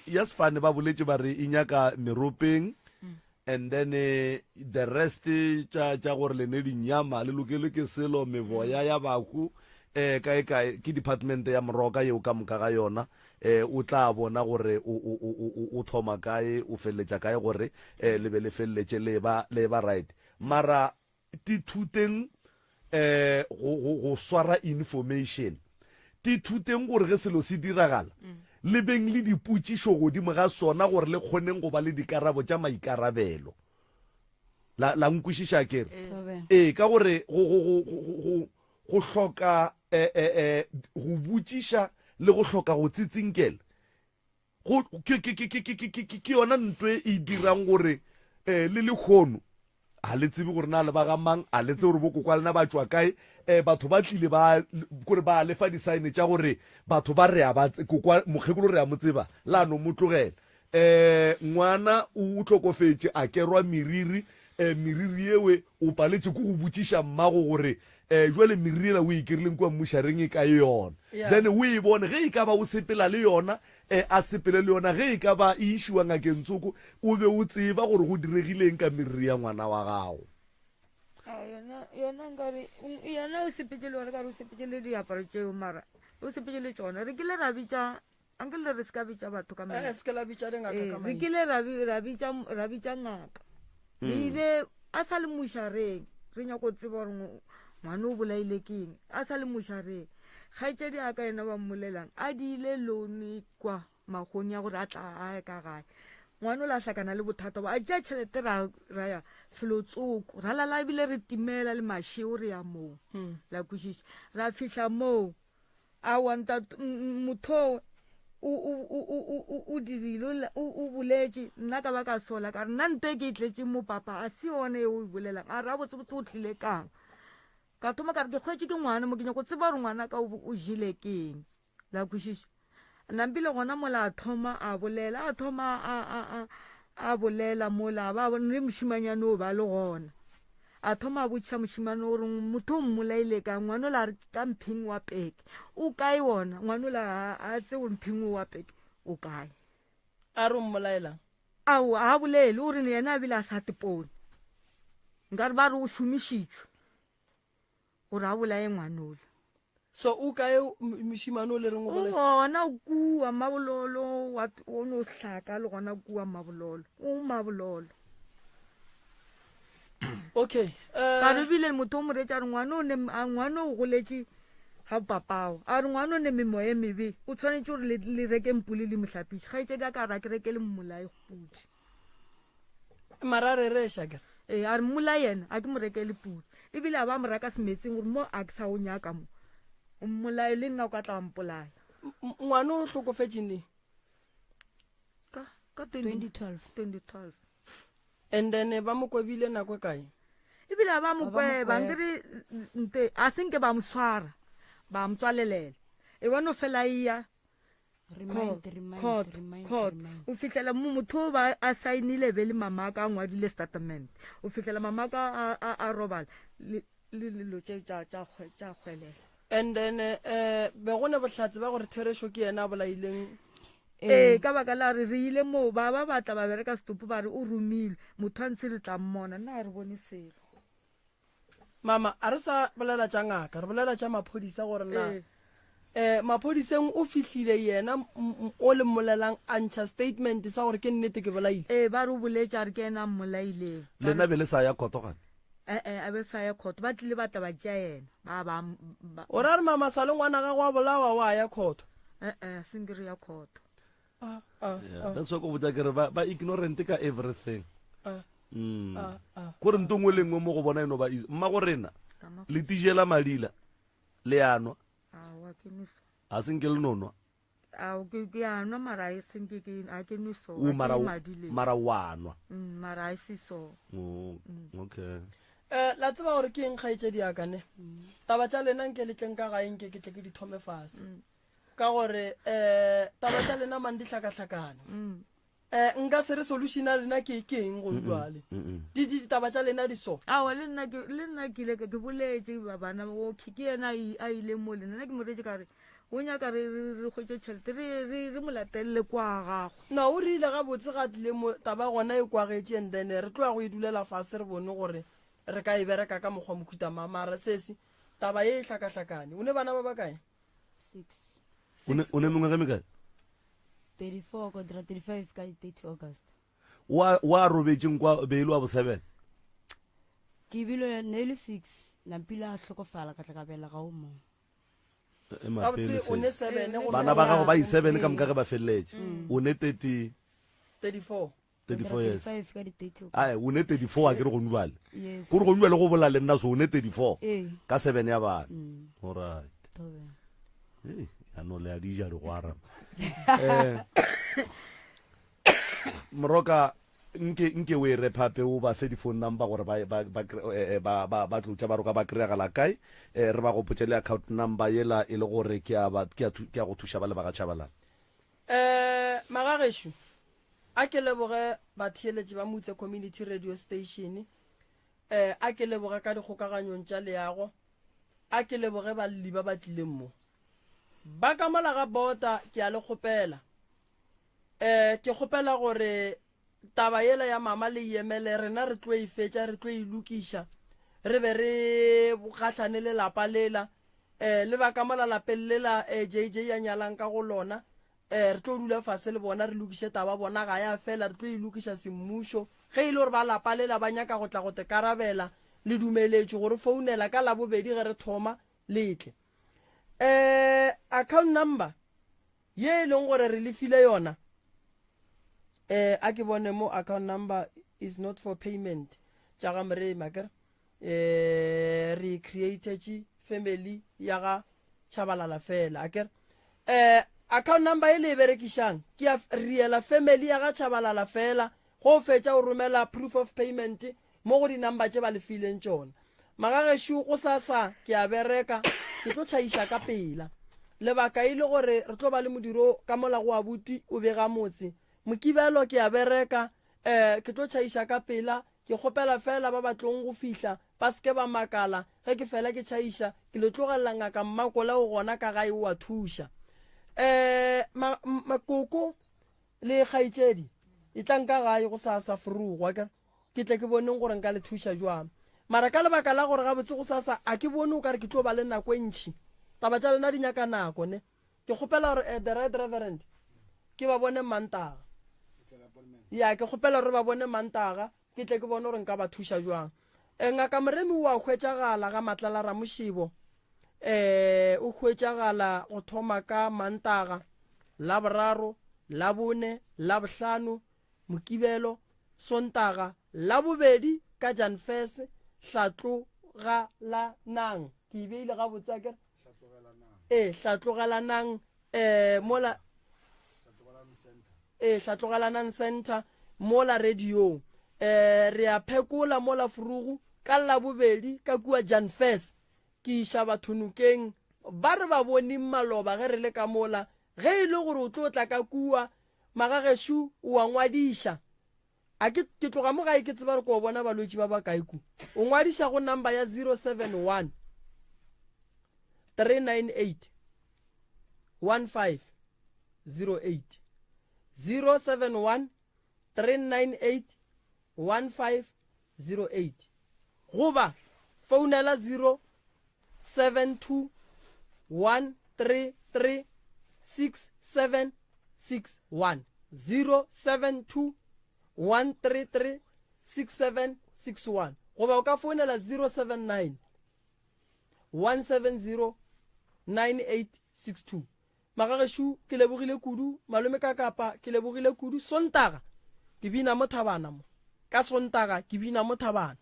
yes fane ba boletse ba re inyaka meropeng and then the rest tša gore le ne dinyama le lokele ke selo meboya ya baku kae ke department ya Moroka yeo ka moka ga yona o tla bona gore o thoma kae o felletša kae gore le be le felletše le ba right mara tithuteng go swara information tithuteng gore ge selo se diragala le beng le diputšišo godimo ga sona gore le kgoneng go ba le dikarabo tša maikarabelo la nkwešiša kere ka gore go hloka go botšiša le go hloka go tsitsinkela ke yona ntwe e dirang gore le lekgono a le tsebe gore na le ba ga mang a le tse gore bokokwa lena ba tswa kae batho ba tlile kore ba lefa disaene tša gore batho ba re a mokgekolo re a mo tseba la no mo tlogela ngwana o tlhokofetse a kerwa meriri ewe o paletše ko go botšiša mmago gore jwale meriri ela o e kerileng kua mmushareng e ka yona then o e bone ge e ka ba o sepela le yona a sepele le yona ge e ka ba e išiwa ngakeng tsoko o be o tseba gore go diregileng ka meriri ya ngwana wa gago yona o sepetse le yona ka re o sepetse le diaparo tšeo mara o sepetse le tsona re kile ra bitša ankele re se ka bitša batho ka re kile ra bitša ngaka ile a sa le mushareng re nyako tseba gore ngwane o bolaile keng a sa le mushareng kgaetšedi a ka ena ba mmolelang a di ile lone kwa magong ya gore a tla a ka gae ngwane o la hlakana le bothata ba a tšea tšhelete ra ya felotsoko ra lala ebile re timela le mašeo re ya moo la kwešiša ra fihla moo a wanta motho o dirile o boletše nna ka ba ka sola ka re nna nto e ke itletše mo papa a se yone e o e bolelang a re a botsebotse o tlile kang ka thoma ka re ke kgwetše ke ngwana mo ke nyako tseba gore ngwana ka o jile keng la kwešiša nampile gona mola a thoma a bolela a bolela mola ba le mošimanyane o ba le gona a thoma a botšiša mošimane gore motho o mmolaile ka ngwane o la re ka mpheng wa peke o kae wona ngwane o la a tse gore mpheng wa peke o kae a re mmolaelang ao a bolele o re yena a bile a sa tepone nka re ba re o šomišitšwe gore a bolae ngwanole so o kae mošimane o le reng o gona kua mabololo o no hlaka le gona kua mabololo o mabololo okay ka re bile motho o mo retša re ngwane o goletše ga papao a re ngwane o ne memoya e mebe o tshwanetse gore le reke mpule le mohlapiše kgaetšedi a ka ra ke reke le mmolai pudi mara re reša kere a re mmolai yena a ke mo reke le pudi ebile a ba mo raka semetseng gore mo a ke sa o nyaka mo mmolai le nna o ka tla mpolaya ngwane o tlhokofetše ne ka 2012 and then ba mo kwebile nako kae ebile ba mo kweba nkere nte a senke ba mo swara ba mo tswalelela e bona fela iya court o fihlela motho ba a signile be le mamaka a ngwadile statement o fihlela mamaka a robala le tša kgwelela and then be gone bohlatse ba gore Theresho ke yena a bolaileng ka baka la re ile mo ba batla ba bereka stopo ba re o rumile motho a ntse re tla mmona nna a re bone selo mama a re sa bolela tša ngaka re bolela tša maphodisa gore na maphodiseng o fihlile yena o le mmolelang a ntšha statement sa gore ke nnete ke bolaile ba re o boletša re ke ena mmolaileng le nna be le sa ya khotogane a be sa ya khoto ba tlile batla ba tšea yena o ra re mama sa le ngwana ga go a bolawa wa ya khoto senkere ya khoto that's why ko botsa kere ba ignorant ka everything kore nto ngwe le ngwe mo go bona eno ba mma go rena le tijela madila le anwa a senke le nonwa ke anwa mara e senke a ke nwe so mara wanwa mara e se so okay la tseba gore ke eng kgaitse diakane taba tša lena nke letleng ka gaeng ke tle ke di thome fase ka gore taba tša lena man di hlakahlakana nka se re solution a lena ke eng go jwale ditaba tša lena di so le nna ke ile ke boletše bana ke yena a ile mo le nna ke mo retse ka re o nyaka re khwetse tšhelete re mo latelele kwa gago na o rile ga botse ga tlile mo taba gona e kwagetše and then re tloa go e dulela fase re bone gore re ka e bereka ka mokgwa mokhuta mara sesi taba ye e hlakahlakane o ne bana ba ba kae 6 o ne mongwe ge mekae 34 kontra 35 ka 30 August wa robetseng kwa beile wa bo 7 ke bilo ne le 6 na pila hlokofala ka tla ka bela ga o mo bana ba gago ba i7 ka moka ge ba feleletse o ne 34 years o ne 34 a ke re go nwale kore go nwale go bola le nna so o ne 34 ka 7 ya bana alright ano le a dija le go arama moroka nke we re phape o ba fe di phone number gore ba tlotša ba roka ba kry-agala kae re ba gopotse le account number yela e le gore ke a go thuša ba le ba ga tšhabalana magagesho a ke leboge batheeletši ba Motse Community Radio Station a ke leboge ka dikgokaganyong tša leago a ke leboge balli ba batlileng mo ba ka mola ga bota ke a le kgopela ke kgopela gore taba yela ya mama le yemele rena re tlo e fetša re tlo e lukiša re be re gahlane le lapa lela le ba ka mola lapeng lela JJ ya nyalang ka go lona re tlo dula fase le bona re lukiše taba bona ga ya fela re tlo e lukiša semmušo ge ile gore ba lapa lela ba nyaka go tla go te karabela le dumeletše gore founela ka la bobedi ge re thoma letle account number ye e leng gore re lefile yona a ke bone mo account number is not for payment tša ga Moremi akere re createtše family ya ga Tshabalala fela akere account number e le e berekišang ke ya reela family ya ga Tshabalala fela go fetša o romela proof of payment mo go di-number tše ba lefileng tšona magagesho go sasa ke a bereka ke tlo tšhaiša ka pela lebaka ile gore re tlo ba le modiro ka molago a buti o bega motse mokibelo ke a bereka ke tlo tšhaiša ka pela ke kgopela fela ba batlong go fihla ba seke ba makala ge ke fela ke tšhaiša ke le tlogelela ngaka mmakola o gona ka gae o a thuša makoko le kgaitšedi e tlanka gae go sasa frugwa ke tle ke boneng gore nka le thuša jwang mara ka lebaka la gore gabotse go sasa a ke bone o ka re ke tlo ba le nako e ntšhi taba tša lena di nyaka nako ne ke kgopela gore the right reverend ke ba bone Mantaga ya ke kgopela gore ba bone Mantaga ke tle ke bone gore nka ba thuša jwang ngaka Moremi wa hwetšagala ga Matlala Ramošibo o hwetšagala go thoma ka Mantaga la boraro la bone la bohlano Mokibelo Sontaga la bobedi ka Janfese Hlatlogalanang ke e beile ga botsa ke Hlatlogalanang mola Hlatlogalanang center mola radio re a phekola mola Furugu ka labobedi ka kua Jan Fest ke iša bathonokeng ba re ba bone maloba ge re le ka mola ge e le gore o tlo tla ka kua magageshu wa ngwadiša ke tloga mo gae ke tseba re ko bona balwetši ba ba kae ku o ngwadiša go number ya 071 398 1508 071 398 1508 goba founela 072 133 6761 072 133 6761 goba o ka founela 079 170 9862 magageshu ke lebogile kudu malome ka kapa ke lebogile kudu sontaga ke bina mo Thabana mo ka sontaga ke bina mo Thabana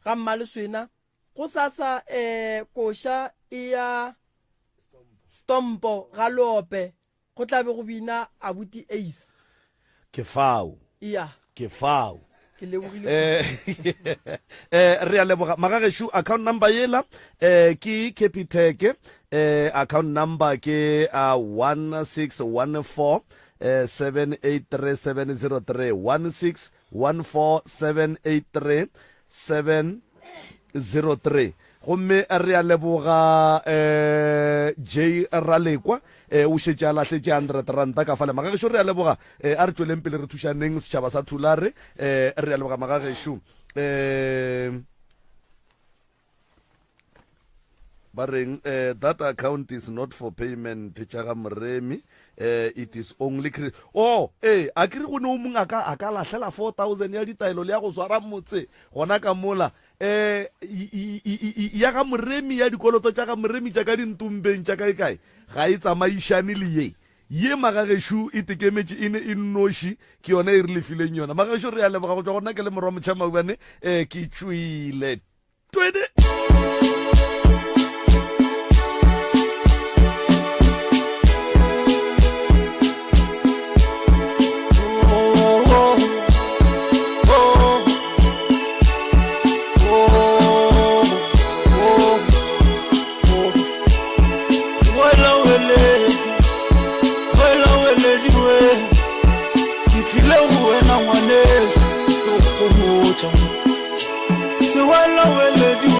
ga Mmaleswena go sasa kosha ya Stompo ga Lope go tlabe go bina Abuti Ace ke fao iya ke fao ke lebogile re a leboga magageshu account number yela ke Capitec account number ke 1614 783 703 1614 gomme re a leboga J Ralekwa o šetše a lahletse 100 ranta ka fale magagesho re a leboga a re tšweleng pele re thušaneng setšhaba sa Thulare re a leboga magagesho ba reng that account is not for payment tša ga Moremi it is only a kere go ne o mong a ka lahlela 4000 ya ditaelo le ya go swara motse gona ka mola ya ga Moremi ya dikoloto tša ga Moremi tša ka dintumbeng tša kae ga e tsamaišane le ye magageshu e tekemetše e ne e nnoši ke yona e re lefileng yona magageshu re a leboga go tšwa gona ke le morwa motšhamaubane ke tšwile 20